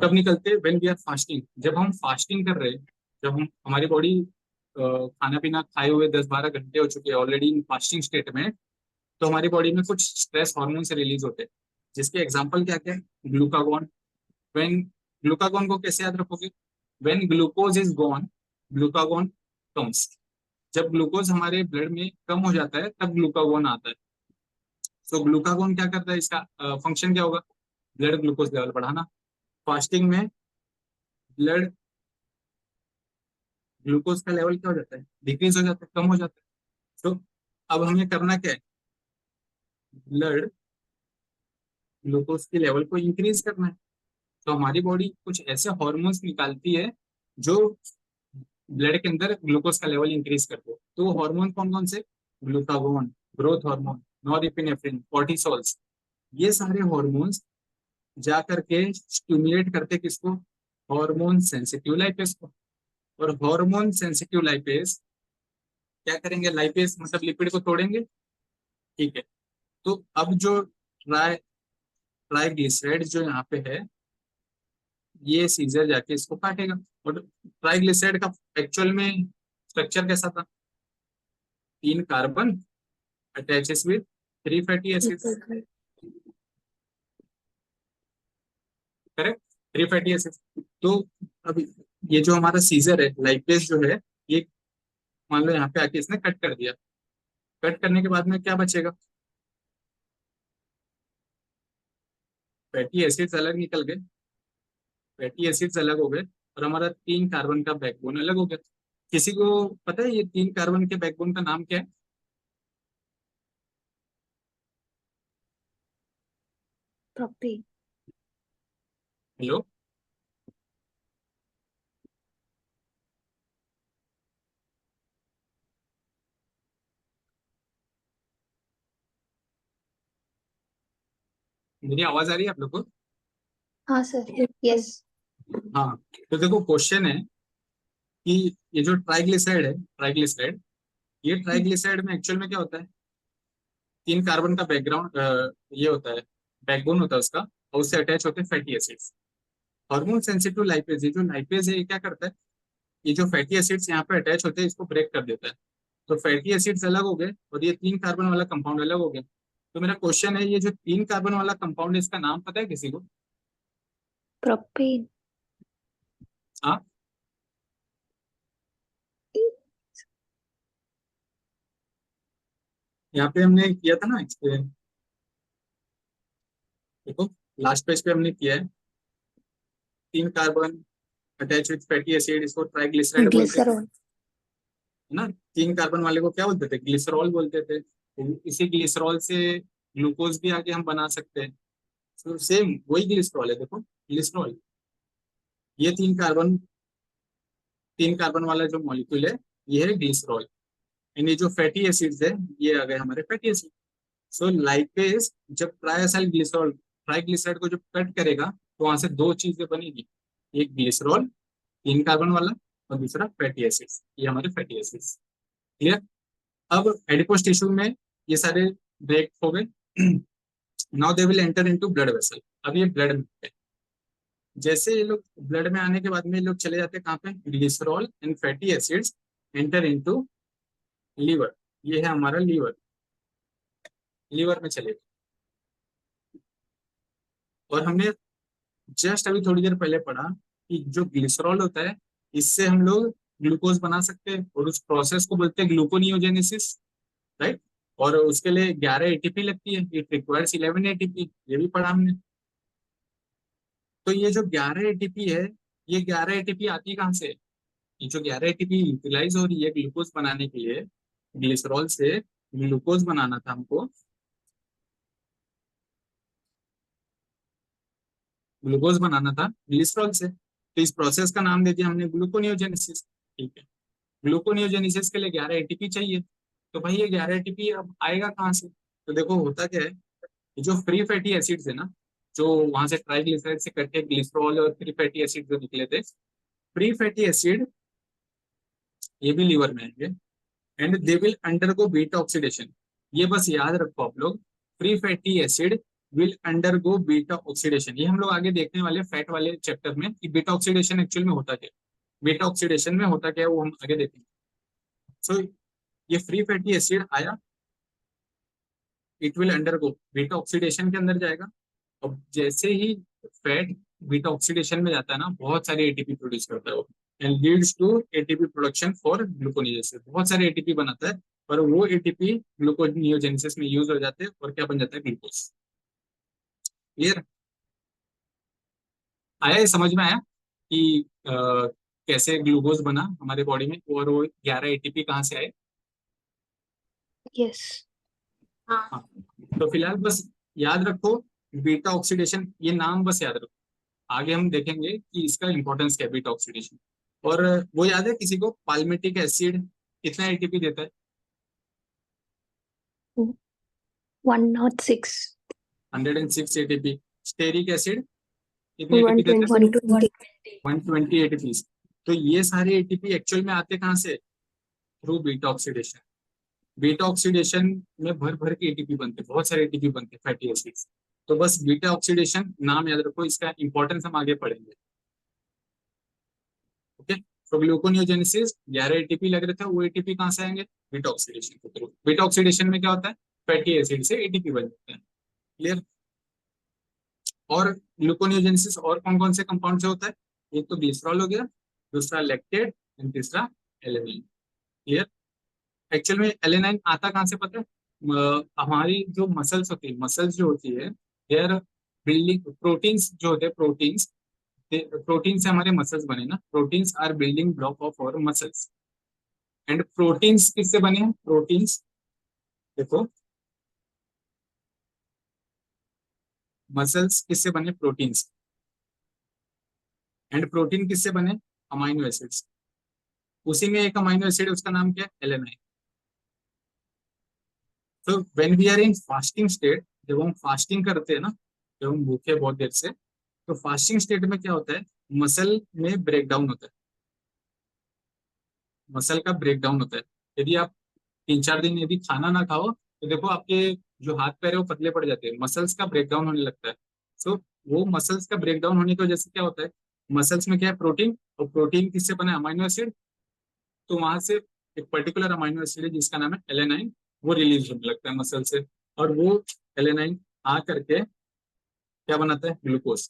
कब निकलते हैं? व्हेन वी आर फास्टिंग, जब हम फास्टिंग कर रहे हैं, जब हम हमारी बॉडी खाना पीना खाए हुए 10-12 घंटे हो चुके हैं ऑलरेडी इन फास्टिंग स्टेट में, तो हमारी बॉडी में कुछ स्ट्रेस हार्मोन से रिलीज होते हैं, जिसके एग्जांपल क्या क्या है? ग्लूकागोन। व्हेन ग्लूकागोन को कैसे याद रखोगे? When glucose is gone, glucagon comes. जब ग्लूकोज हमारे ब्लड में कम हो जाता है तब ग्लूकागोन आता है। तो ग्लूकागोन क्या करता है? इसका फंक्शन क्या होगा? ब्लड ग्लूकोज लेवल बढ़ाना। फास्टिंग में ब्लड ग्लूकोज का लेवल क्या हो जाता है? डिक्रीज हो जाता है, कम हो जाता है। तो अब हमें करना क्या है? ब्लड ग्लूकोज के लेवल को इंक्रीज करना है। तो हमारी बॉडी कुछ ऐसे हॉर्मोन्स निकालती है जो ब्लड के अंदर ग्लूकोज का लेवल इंक्रीज करते हैं। तो हार्मोन कौन कौन से? Glucagon, growth hormone, norepinephrine, कॉर्टिसोल्स। ये सारे हॉर्मोन्स जा करके स्टिमुलेट करते किसको? हार्मोन सेंसिटिव लाइपेज को। और हार्मोन सेंसिटिव लाइपेज क्या करेंगे? लाइपेज मतलब लिपिड को तोड़ेंगे, ठीक है। तो अब जो ट्राइग्लिसराइड जो यहाँ पे है, ये सीजर जाके इसको काटेगा। और ट्राइग्लिसराइड का एक्चुअल में स्ट्रक्चर कैसा था? 3 carbon attaches with 3 fatty acids, correct? 3 fatty acids. तो अब ये जो हमारा सीजर है, लाइपेज जो है, ये मान लो यहाँ पे आके इसने कट कर दिया। कट करने के बाद में क्या बचेगा? फैटी एसिड्स अलग निकल गए, फैटी एसिड्स अलग हो गए, और हमारा 3 कार्बन का बैकबोन अलग हो गया। किसी को पता है ये 3 कार्बन के बैकबोन का नाम क्या है? Propane. हेलो, मेरी आवाज आ रही है आप लोग को? हाँ सर, yes. हाँ। तो देखो क्वेश्चन है कि ये जो ट्राइग्लिसराइड है, ट्राइग्लिसराइड, ये ट्राइग्लिसराइड में एक्चुअल में क्या होता है? 3 कार्बन का बैकग्राउंड, ये होता है, बैकबोन होता है उसका, और उससे अटैच होते हैं fatty acids. Hormone sensitive lipase, ये जो लाइपेज है ये क्या करता है? ये जो फैटी एसिड्स यहाँ पे अटैच होते हैं इसको ब्रेक कर देता है। तो फैटी एसिड्स अलग हो गए और ये 3 कार्बन वाला कंपाउंड अलग हो गया। तो मेरा क्वेश्चन है, ये जो 3 कार्बन वाला कंपाउंड है इसका नाम पता है किसी को? Propane. हाँ, यहाँ पे हमने किया था ना explain। देखो लास्ट पेज पे हमने किया है, 3 carbon attach with fatty acid, इसको ट्राइग्लिसराइड बोलते हैं, Glycerol. है ना। 3 कार्बन वाले को क्या बोलते थे? ग्लिसरॉल बोलते थे। तो इसी ग्लिसरॉल से ग्लूकोज भी आगे हम बना सकते हैं। तो सेम वही ग्लिसरॉल है, देखो ग्लिसरॉल। ये 3 कार्बन वाला जो मॉलिक्यूल है ये है ग्लिसरॉल। यानी जो फैटी एसिड्स है ये आ गए हमारे फैटी एसिड। सो लाइपेज जब ट्राइएसाइल ग्लिसरॉल, ट्राइग्लिसराइड को जब कट करेगा तो वहां से 2 चीजें बनेगी, एक ग्लिसरॉल 3 कार्बन वाला, और दूसरा फैटी एसिड्स, ये हमारे फैटी एसिड्स। क्लियर? अब एडिपोज टिश्यू में ये सारे ब्रेक हो गए। Now they will enter into blood vessel. अब ये ब्लड में है। जैसे ये लोग ब्लड में आने के बाद में ये लोग चले जाते हैं कहाँ पे? Glycerol and fatty acids enter into liver. ये है हमारा लीवर, लीवर में चले गए। और हमने जस्ट अभी थोड़ी देर पहले पढ़ा कि जो ग्लिसरॉल होता है इससे हम लोग ग्लूकोज बना सकते हैं, और उस प्रोसेस को बोलते हैं ग्लूकोनियोजेनेसिस, राइट। और उसके लिए 11 एटीपी लगती है, इट रिक्वायर्स 11 एटीपी, ये भी पढ़ा हमने। तो ये जो 11 एटीपी है, ये 11 एटीपी आती कहाँ से? ये जो 11 एटीपी यूटिलाइज हो रही है ग्लूकोज बनाने के लिए, ग्लिसरॉल से ग्लूकोज बनाना था हमको, ग्लूकोज बनाना था ग्लिसरॉल से, तो इस प्रोसेस का नाम दे दिया हमने ग्लूकोनियोजेनेसिस। ठीक है, ग्लूकोनियोजेनेसिस के लिए 11 एटीपी चाहिए। तो भाई ये 11 एटीपी अब आएगा कहाँ से? तो देखो होता क्या है, ये जो फ्री फैटी एसिड्स है ना, जो वहां से ट्राइग्लिसराइड से कट ग्लिसरॉल और फ्री फैटी एसिड जो निकले थे, फ्री फैटी एसिड ये भी लीवर में आएंगे and they will undergo beta oxidation. ये बस याद रखो आप लोग, free fatty acid will undergo beta oxidation. ये हम लोग आगे देखने वाले फैट वाले चैप्टर में कि बीटा ऑक्सीडेशन एक्चुअल में होता क्या है, बीटा ऑक्सीडेशन में होता क्या है वो हम आगे देखेंगे। सो ये फ्री फैटी एसिड आया, it will undergo beta oxidation के अंदर जाएगा। अब जैसे ही फैट बीटा ऑक्सीडेशन में जाता है ना, बहुत सारे एटीपी प्रोड्यूस करता है वो and leads to ATP production for gluconeogenesis. बहुत सारे एटीपी बनाता है और वो एटीपी ग्लूकोनियोजेनेसिस में यूज हो जाते हैं और क्या बन जाता है, ग्लूकोज। क्लियर? आया, ये समझ में आया कि कैसे ग्लूकोज बना हमारे बॉडी में और वो 11 एटीपी कहाँ से आए? Yes. हाँ, तो फिलहाल बस याद रखो बीटा ऑक्सीडेशन, ये नाम बस याद रखो, आगे हम देखेंगे कि इसका इंपॉर्टेंस क्या है बीटा ऑक्सीडेशन। और वो याद है किसी को, पाल्मिटिक एसिड कितना एटीपी देता है? 106. 106 एटीपी। स्टेरिक एसिड कितने एटीपी देता है? 120. 120 एटीपी। तो ये सारे एटीपी एक्चुअल में आते कहाँ से? Through beta oxidation. Beta oxidation में भर भर के एटीपी बनते, बहुत सारे एटीपी बनते फैटी एसिड्स। तो बस बीटा ऑक्सीडेशन नाम याद रखो, इसका इंपॉर्टेंस हम आगे पढ़ेंगे। ओके, तो ग्लूकोनियोजेनेसिस 11 एटीपी लग रहे थे, वो एटीपी कहाँ से आएंगे? बीटा ऑक्सीडेशन के थ्रू। बीटा ऑक्सीडेशन में क्या होता है, फैटी एसिड से एटीपी बन जाते हैं। क्लियर? और ग्लूकोनियोजेनेसिस और कौन कौन से कंपाउंड से होता है? एक तो ग्लिसरॉल हो गया, दूसरा लैक्टेट एंड तीसरा एलेनाइन। क्लियर? एक्चुअल में एलेनाइन आता कहाँ से पता है? हमारी जो मसल्स होती है, मसल्स जो होती है, देयर बिल्डिंग प्रोटीन्स जो होते हैं, प्रोटीन्स, प्रोटीन से हमारे मसल्स बने ना, proteins are building block of our muscles. And proteins किससे बने हैं? प्रोटीन्स देखो, मसल्स किससे बने? प्रोटीन्स। एंड प्रोटीन किससे बने? Amino acids. उसी में एक अमाइनो एसिड है, उसका नाम क्या है? एलेनाइन। तो when we are in fasting state, जब हम फास्टिंग करते हैं ना, जब हम भूखे बहुत देर से, तो फास्टिंग स्टेट में क्या होता है, मसल में ब्रेकडाउन होता है, मसल का ब्रेकडाउन होता है। यदि आप 3-4 दिन यदि खाना ना खाओ तो देखो आपके जो हाथ पैर है वो पतले पड़ जाते हैं, मसल्स का ब्रेकडाउन होने लगता है। सो वो मसल्स का ब्रेकडाउन होने की वजह से क्या होता है, मसल्स में क्या है? प्रोटीन। और प्रोटीन किससे बना है? Amino acid. तो वहां से एक पर्टिकुलर अमाइनो एसिड है जिसका नाम है एलेनाइन, वो रिलीज होने लगता है मसल से। और वो एलेनाइन आ करके क्या बनाता है? ग्लूकोज।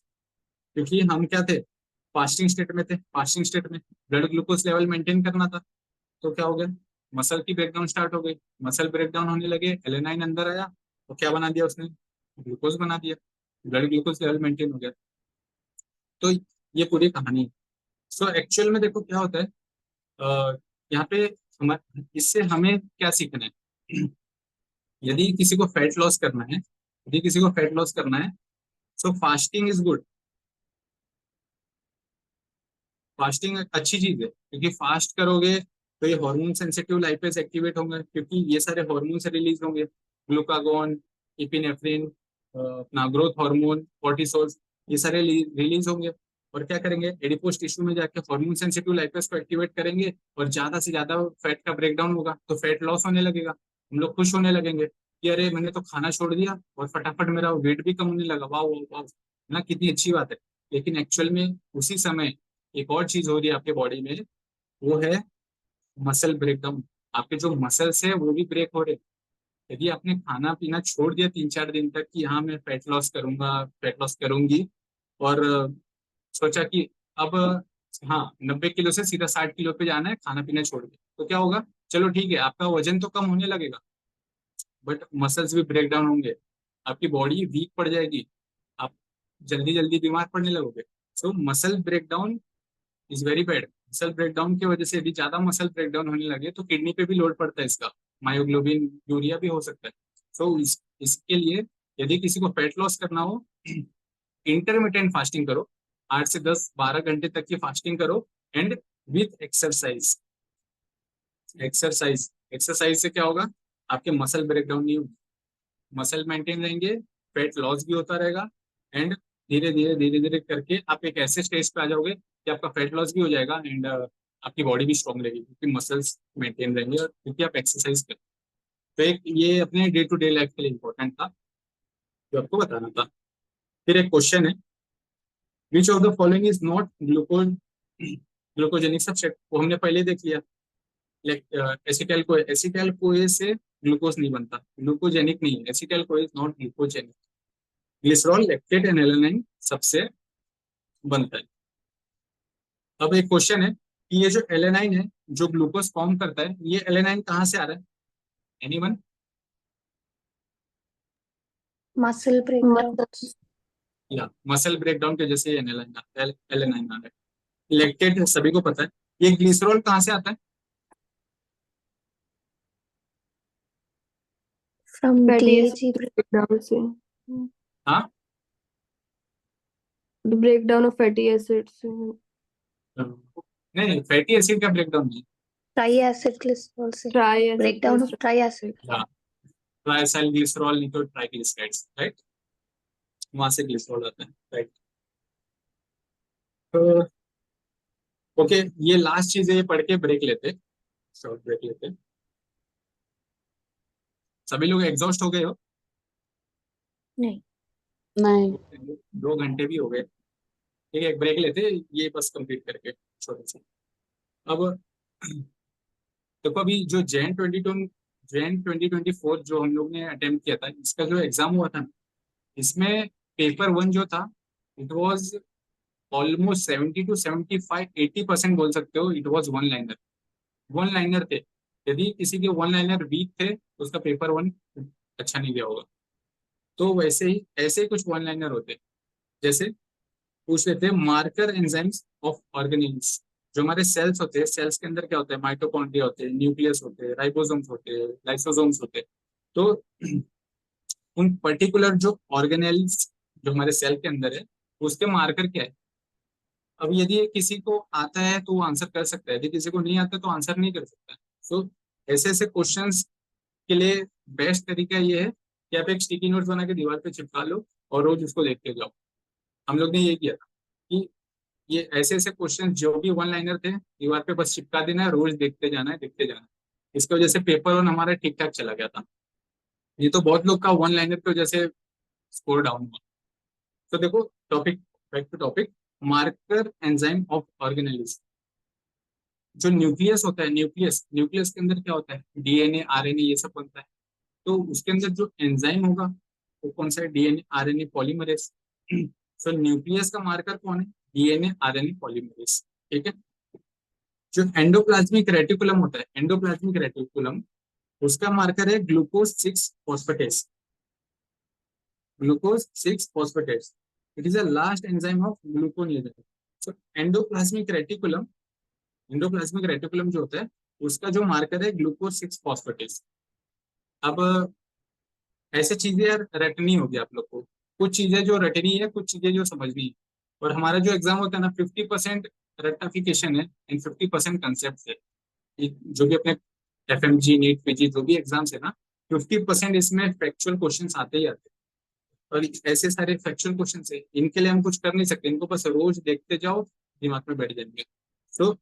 क्योंकि हम क्या थे, फास्टिंग स्टेट में थे, फास्टिंग स्टेट में ब्लड ग्लूकोज लेवल मेंटेन करना था। तो क्या हो गया, मसल की ब्रेकडाउन स्टार्ट हो गई, मसल ब्रेकडाउन होने लगे, एलेनाइन अंदर आया तो क्या बना दिया उसने? ग्लूकोज बना दिया, ब्लड ग्लूकोज लेवल मेंटेन हो गया। तो ये पूरी कहानी। सो एक्चुअल में देखो क्या होता है, यहाँ पे इससे हमें क्या सीखना है? यदि किसी को फैट लॉस करना है, यदि किसी को फैट लॉस करना है, so fasting is good. Fasting अच्छी चीज है, क्योंकि फास्ट करोगे तो ये हार्मोन सेंसिटिव लाइपेज एक्टिवेट होंगे, क्योंकि ये सारे हार्मोन से रिलीज होंगे, ग्लूकागोन, इपिनेफ्रिन, अपना ग्रोथ हार्मोन, कॉर्टिसोल, ये सारे रिलीज होंगे। और क्या करेंगे, एडिपोज टिश्यू में जाके हार्मोन सेंसिटिव लाइपेज को एक्टिवेट करेंगे और ज्यादा से ज्यादा फैट का ब्रेकडाउन होगा, तो फैट लॉस होने लगेगा। हम लोग खुश होने लगेंगे कि अरे मैंने तो खाना छोड़ दिया और फटाफट मेरा वेट भी कम होने लगा, वाह वाह वाह, ना कितनी अच्छी बात है। लेकिन एक्चुअल में उसी समय एक और चीज हो रही है आपके बॉडी में, वो है मसल ब्रेकडाउन। आपके जो मसल्स है वो भी ब्रेक हो रहे हैं। यदि आपने खाना पीना छोड़ दिया 3-4 दिन तक कि हाँ मैं फैट लॉस करूंगा, फैट लॉस करूंगी, और सोचा कि अब हाँ 90 किलो से सीधा 60 किलो पे जाना है खाना पीना छोड़ के, तो क्या होगा, चलो ठीक है आपका वजन तो कम होने लगेगा बट मसल्स भी ब्रेक डाउन होंगे, आपकी बॉडी वीक पड़ जाएगी, आप जल्दी जल्दी बीमार पड़ने लगोगे। So muscle breakdown is very bad. Muscle breakdown की वजह से यदि ज्यादा मसल ब्रेकडाउन होने लगे तो किडनी पे भी लोड पड़ता है इसका, मायोग्लोबिन यूरिया भी हो सकता है। इसके लिए यदि किसी को फैट लॉस करना हो इंटरमिटेंट फास्टिंग करो, 8 से 10-12 घंटे तक की फास्टिंग करो, एंड विथ एक्सरसाइज। एक्सरसाइज से क्या होगा, आपके मसल ब्रेकडाउन नहीं होगी, मसल मेंटेन रहेंगे, फैट लॉस भी होता रहेगा, एंड धीरे धीरे करके आप एक ऐसे स्टेज पे आ जाओगे कि आपका फैट लॉस भी हो जाएगा, एंड आपकी बॉडी भी स्ट्रांग रहेगी क्योंकि मसल्स मेंटेन रहेंगे और क्योंकि आप एक्सरसाइज करें। तो एक ये अपने डे टू डे लाइफ के लिए इंपॉर्टेंट था जो आपको बताना था। फिर एक क्वेश्चन है, विच of the following is not glucogenic substrate, वो हमने पहले देख लिया। एसिटाइल कोए से ग्लूकोज नहीं बनता, ग्लूकोजेनिक नहीं है, एसिटाइल कोए is not glucogenic. Glycerol, lactate and alanine सबसे बनता है। अब एक क्वेश्चन है कि ये जो एलानाइन है जो ग्लूकोज फॉर्म करता है, ये एलानाइन कहाँ से आ रहा है? एनीवन? Muscle breakdown. या मसल ब्रेकडाउन के जैसे एलानाइन आ रहा है। लैक्टेट सभी को पता है। ये ग्लिसरॉल कहाँ से आता है? From Fatty DAG. acid breakdown से, हाँ, the breakdown of fatty acids से। नहीं, फैटी एसिड का ब्रेकडाउन नहीं। Triacid glycerol से. Triacid Breakdown of glycerol triacid. हाँ, ट्राइसाइल ग्लिसरॉल नहीं तो ट्राइग्लिसराइड्स, राइट, वहां से ग्लिसरॉल आता है, राइट। तो ओके, ये लास्ट चीज है, ये पढ़ के ब्रेक लेते, शॉर्ट ब्रेक लेते। सभी लोग एग्जॉस्ट हो गए हो? नहीं. नहीं। 2 घंटे भी हो गए, ठीक है, एक ब्रेक लेते, ये बस कंप्लीट करके छोटे से। अब देखो, अभी जो जैन 2024 जो हम लोग ने अटेम्प्ट किया था, इसका जो एग्जाम हुआ था ना, इसमें पेपर 1 जो था, इट वाज ऑलमोस्ट 70 to 75 80% बोल सकते हो, इट वाज वन लाइनर थे। यदि किसी के वन लाइनर वीक थे तो उसका पेपर 1 अच्छा नहीं गया होगा। तो वैसे ही ऐसे ही कुछ वन लाइनर होते, जैसे पूछ लेते हैं मार्कर एंजाइम्स ऑफ ऑर्गेनेल्स। जो हमारे सेल्स होते हैं, सेल्स के अंदर क्या होता है, माइटोकॉन्ड्रिया होते हैं, न्यूक्लियस होते हैं, राइबोसोम्स होते हैं, लाइसोसोम्स होते हैं। तो उन पर्टिकुलर जो ऑर्गेनेल्स जो हमारे सेल के अंदर है, उसके मार्कर क्या है। अब यदि किसी को आता है तो वो आंसर कर सकता है, यदि किसी को नहीं आता तो आंसर नहीं कर सकता। सो ऐसे ऐसे क्वेश्चंस के लिए बेस्ट तरीका ये है कि आप एक स्टिकी नोट बना के दीवार पे चिपका लो और रोज उसको देखते जाओ। हम लोग ने ये किया था कि ये ऐसे ऐसे क्वेश्चन जो भी वन लाइनर थे दीवार पे बस चिपका देना है, रोज देखते जाना है, देखते जाना है। इसकी वजह से पेपर 1 हमारा ठीक ठाक चला गया था। ये तो बहुत लोग का वन लाइनर की वजह से स्कोर डाउन हुआ। तो देखो, topic, back to topic, marker enzyme of organelles. जो न्यूक्लियस होता है, न्यूक्लियस के अंदर क्या होता है, डीएनए आरएनए ये सब बनता है। तो उसके अंदर जो एंजाइम होगा वो कौन सा है, डीएनए आरएनए पॉलीमरेज। सो न्यूक्लियस का मार्कर कौन है, डीएनए आरएनए पॉलीमरेज, ठीक है। जो एंडोप्लाज्मिक रेटिकुलम होता है, एंडोप्लाज्मिक रेटिकुलम, उसका मार्कर है glucose 6 phosphatase. Glucose 6 phosphatase, it is the last enzyme of gluconeogenesis. So endoplasmic reticulum जो होता है उसका जो मार्कर है ग्लूकोज 6 फॉस्फेटेस। अब ऐसे चीजें यार रटनी होगी आप लोग को, कुछ चीजें जो रटनी है, कुछ चीजें जो समझनी है। और हमारा जो एग्जाम होता है ना, 50% रट्टाफिकेशन है एंड 50% कंसेप्ट है। जो भी अपने एफएमजी, नीट, पीजी जो भी एग्जाम्स है ना, 50% इसमें फैक्चुअल क्वेश्चन आते ही आते हैं। और ऐसे सारे फैक्चुअल क्वेश्चन है, इनके लिए हम कुछ कर नहीं सकते, इनको बस रोज देखते जाओ, दिमाग में बैठ जाएंगे। तो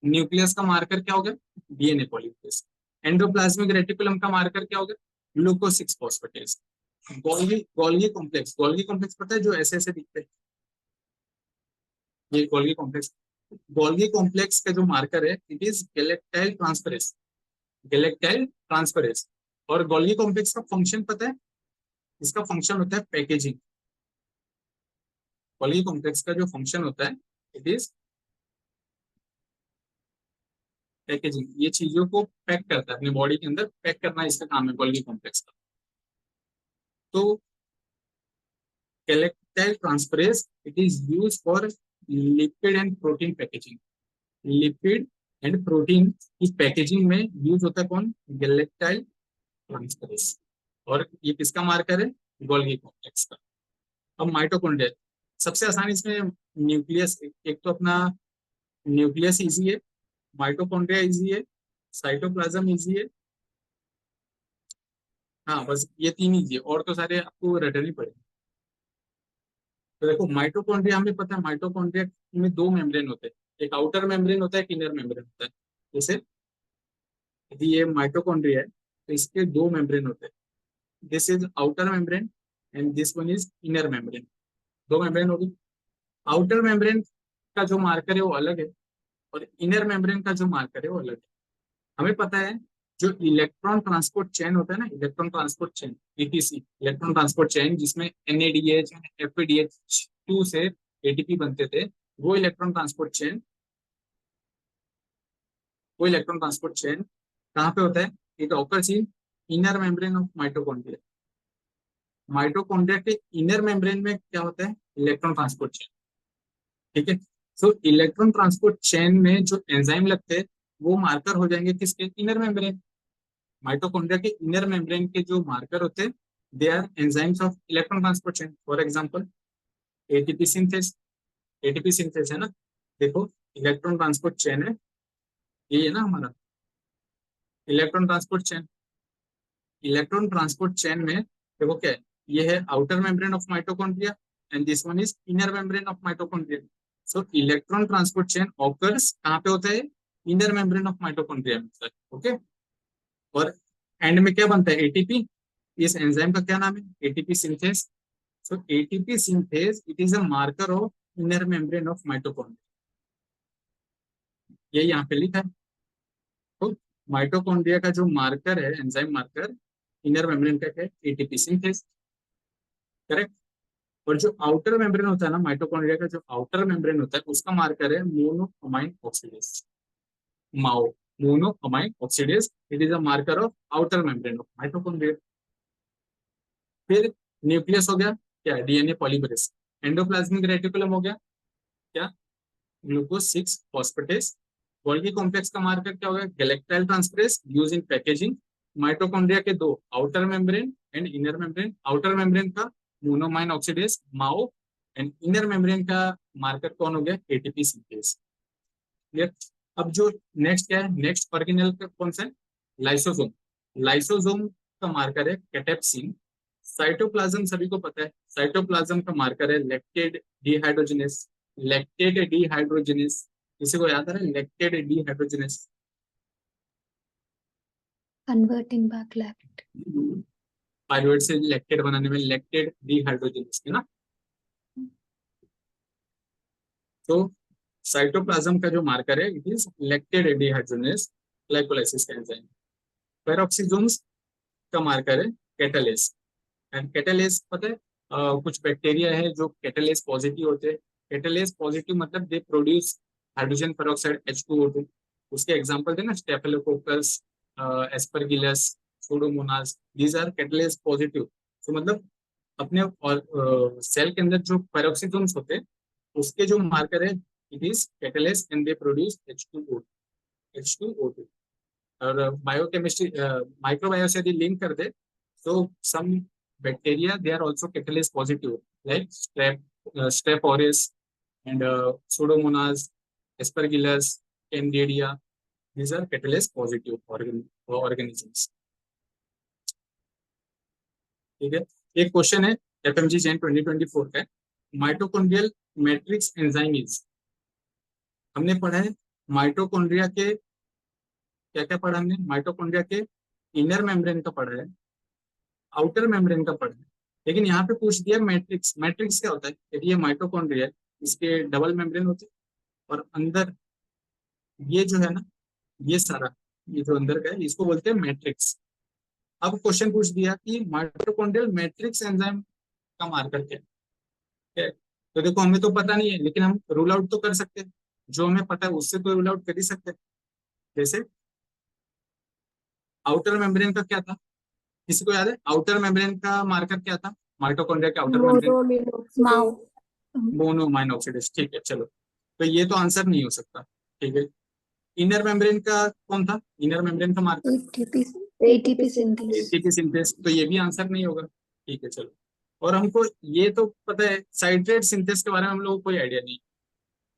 न्यूक्लियस का मार्कर क्या हो गया, डीएनए पॉलीमरेज। एंडोप्लाज्मिक रेटिकुलम का मार्कर क्या हो गया, ग्लूकोज 6 फॉस्फेटेस। गोल्गी कॉम्प्लेक्स पता है, जो ऐसे ऐसे दिखते हैं, ये गोल्गी कॉम्प्लेक्स का जो मार्कर है, इट इज गैलेक्टाइल ट्रांसफरेज। गैलेक्टाइल ट्रांसफरेज। और गोल्गी कॉम्प्लेक्स का फंक्शन पता है, इसका फंक्शन होता है पैकेजिंग। गोल्गी कॉम्प्लेक्स का जो फंक्शन होता है, इट इज पैकेजिंग। ये चीजों को पैक करता है, अपनी बॉडी के अंदर पैक करना इसका काम है गोल्गी कॉम्प्लेक्स का। तो galactyl transferase, it is use for lipid and protein packaging. Lipid and protein की पैकेजिंग में यूज होता है कौन, गैलेक्टाइल ट्रांसफरेज। और ये किसका मार्कर है, गोल्गी कॉम्प्लेक्स का। अब माइटोकॉन्ड्रिया सबसे आसान, इसमें न्यूक्लियस, एक तो अपना न्यूक्लियस इजी है, माइटोकॉन्ड्रिया इजी है, साइटोप्लाज्म इजी है, हाँ बस ये तीन इजी है, और तो सारे आपको रटने पड़ेंगे। तो देखो माइटोकॉन्ड्रिया हमें पता है, माइटोकॉन्ड्रिया में दो मेम्ब्रेन होते हैं, एक आउटर मेम्ब्रेन होता है, एक इनर मेम्ब्रेन होता है। जैसे यदि ये माइटोकॉन्ड्रिया है तो इसके दो मेम्ब्रेन होते हैं, this is outer membrane and this one is inner membrane, दो मेम्ब्रेन होगी। आउटर मेम्ब्रेन का जो मार्कर है वो अलग है, और इनर मेम्ब्रेन का जो मार्कर है वो अलग है। हमें पता है जो इलेक्ट्रॉन ट्रांसपोर्ट चेन होता है ना, electron transport chain, etc, electron transport chain, जिसमें एनएडीएच एफएडीएच 2 से एटीपी बनते थे, वो इलेक्ट्रॉन ट्रांसपोर्ट चेन, वो इलेक्ट्रॉन ट्रांसपोर्ट चेन कहाँ पे होता है? It occurs in inner membrane of mitochondria. Mitochondria के इनर मेम्ब्रेन में क्या होता है? Electron transport chain. ठीक है, सो इलेक्ट्रॉन ट्रांसपोर्ट चेन में जो एंजाइम लगते हैं वो मार्कर हो जाएंगे किसके? Inner membrane. माइटोकॉन्ड्रिया के इनर मेम्ब्रेन के जो मार्कर होते हैं they are enzymes of electron transport chain. For example ATP synthase, ATP synthase है ना, देखो इलेक्ट्रॉन ट्रांसपोर्ट चेन है, ये है ना हमारा electron transport chain. Electron transport chain में देखो क्या है, ये है outer membrane of mitochondria and this one is inner membrane of mitochondria. So electron transport chain occurs कहाँ पे होता है? इनर मेम्ब्रेन ऑफ माइटोकॉन्ड्रिया में। ओके, और एंड में क्या बनता है? एटीपी। इस एंजाइम का क्या नाम है? ATP synthase. So ATP synthase it is a marker of inner membrane of mitochondria, ये यहाँ पे लिखा है। तो माइटोकॉन्ड्रिया का जो मार्कर है, एंजाइम मार्कर इनर मेम्ब्रेन का क्या है? ATP synthase, correct. और जो आउटर मेम्ब्रेन होता है ना, माइटोकॉन्ड्रिया का जो आउटर मेम्ब्रेन होता है उसका मार्कर है monoamine oxidase, Mao, monoamine oxidase, it is a marker of outer membrane of mitochondria. फिर न्यूक्लियस हो गया, क्या? DNA polymerase. एंडोप्लाज्मिक रेटिकुलम हो गया, क्या? Glucose 6 phosphatase. गोल्गी कॉम्प्लेक्स का मार्कर क्या होगा? Galactyl transferase use in packaging. Mitochondria के दो, outer membrane and inner membrane. Outer membrane का monoamine oxidase MAO, and inner membrane का मार्कर कौन हो गया? ATP synthase. क्लियर? अब जो नेक्स्ट क्या है? नेक्स्ट ऑर्गेनेल का कौन सा है? लाइसोसोम। लाइसोसोम का मार्कर है कैटेप्सिन। साइटोप्लाज्म सभी को पता है, साइटोप्लाज्म का मार्कर है लैक्टेट डिहाइड्रोजिनेस, लैक्टेट डिहाइड्रोजिनेस, किसी को याद आ रहा है? Lactate dehydrogenase, Converting back left. Pyruvate से लैक्टेट बनाने में लैक्टेट डिहाइड्रोजिनेस है ना। तो साइटोप्लाज्म का जो मार्कर है it is lactate dehydrogenase glycolysis का एंजाइम। पेरोक्सिसोम्स का मार्कर है कैटालेस, एंड कैटालेस पता है कुछ बैक्टीरिया है जो कैटालेस पॉजिटिव होते हैं। कैटालेस पॉजिटिव मतलब they produce hydrogen peroxide H2O2। उसके एग्जांपल थे ना, staphylococcus, aspergillus, pseudomonas, these are catalase positive. तो मतलब अपने और सेल के अंदर जो पेरोक्सिसोम्स होते हैं उसके जो मार्कर है it is catalase and they produce H2O2। और बायोकेमिस्ट्री माइक्रोबायो से यदि लिंक कर दे तो सम bacteria they are also catalase positive like strep aureus and pseudomonas, aspergillus, candida, these are catalase positive organisms। ठीक है, एक क्वेश्चन है एफएमजी जैन 2024 का, माइटोकॉन्ड्रियल मैट्रिक्स एंजाइम इज। हमने पढ़ा है माइटोकॉन्ड्रिया के क्या क्या पढ़ा हमने? माइटोकॉन्ड्रिया के इनर मेम्ब्रेन का पढ़ा है, आउटर मेम्ब्रेन का पढ़ा है, लेकिन यहाँ पे पूछ दिया मैट्रिक्स। मैट्रिक्स क्या होता है? यदि ये माइटोकॉन्ड्रिया है इसके डबल मेम्ब्रेन होते हैं, और अंदर ये जो है ना, ये सारा ये जो अंदर का है इसको बोलते हैं मैट्रिक्स। अब क्वेश्चन पूछ दिया कि माइटोकॉन्ड्रियल मैट्रिक्स एंजाइम का मार्कर क्या है? तो देखो हमें तो पता नहीं है, लेकिन हम रूल आउट तो कर सकते हैं, जो हमें पता है उससे तो रूल आउट कर ही सकते हैं। जैसे आउटर मेम्ब्रेन का क्या था? किसी को याद है आउटर मेम्ब्रेन का मार्कर क्या था? माइटोकॉन्ड्रिया के outer membrane Monoamine oxidase. Mao. Monoamine oxidase. ठीक है चलो, तो ये तो आंसर नहीं हो सकता। ठीक है, इनर मेम्ब्रेन का कौन था? इनर मेम्ब्रेन का marker ATP synthase. ATP synthase, तो ये भी आंसर नहीं होगा। ठीक है चलो, और हमको ये तो पता है साइट्रेट सिंथेस के बारे में हम लोगों को कोई आइडिया नहीं,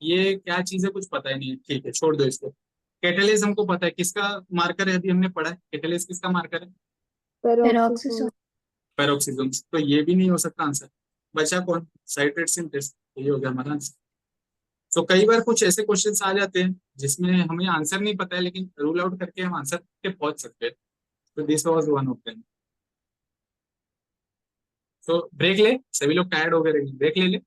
ये क्या चीज है कुछ पता ही नहीं है, ठीक है छोड़ दो इसको। कैटेलिस हमको पता है किसका मार्कर है, अभी हमने पढ़ा है कैटेलिस किसका मार्कर है, Peroxisome. पैरोक्सिज्म, तो ये भी नहीं हो सकता आंसर। बचा कौन, साइट्रेट सिंथेस, ये हो गया हमारा आंसर। तो कई बार कुछ ऐसे क्वेश्चंस आ जाते हैं जिसमें हमें आंसर नहीं पता है लेकिन रूल आउट करके हम आंसर पे पहुंच सकते हैं, तो this was one of them. तो ब्रेक ले, सभी लोग टायर्ड हो गए, ब्रेक ले ले।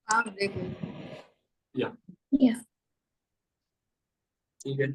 हाँ देख लो। या Yeah. ठीक है।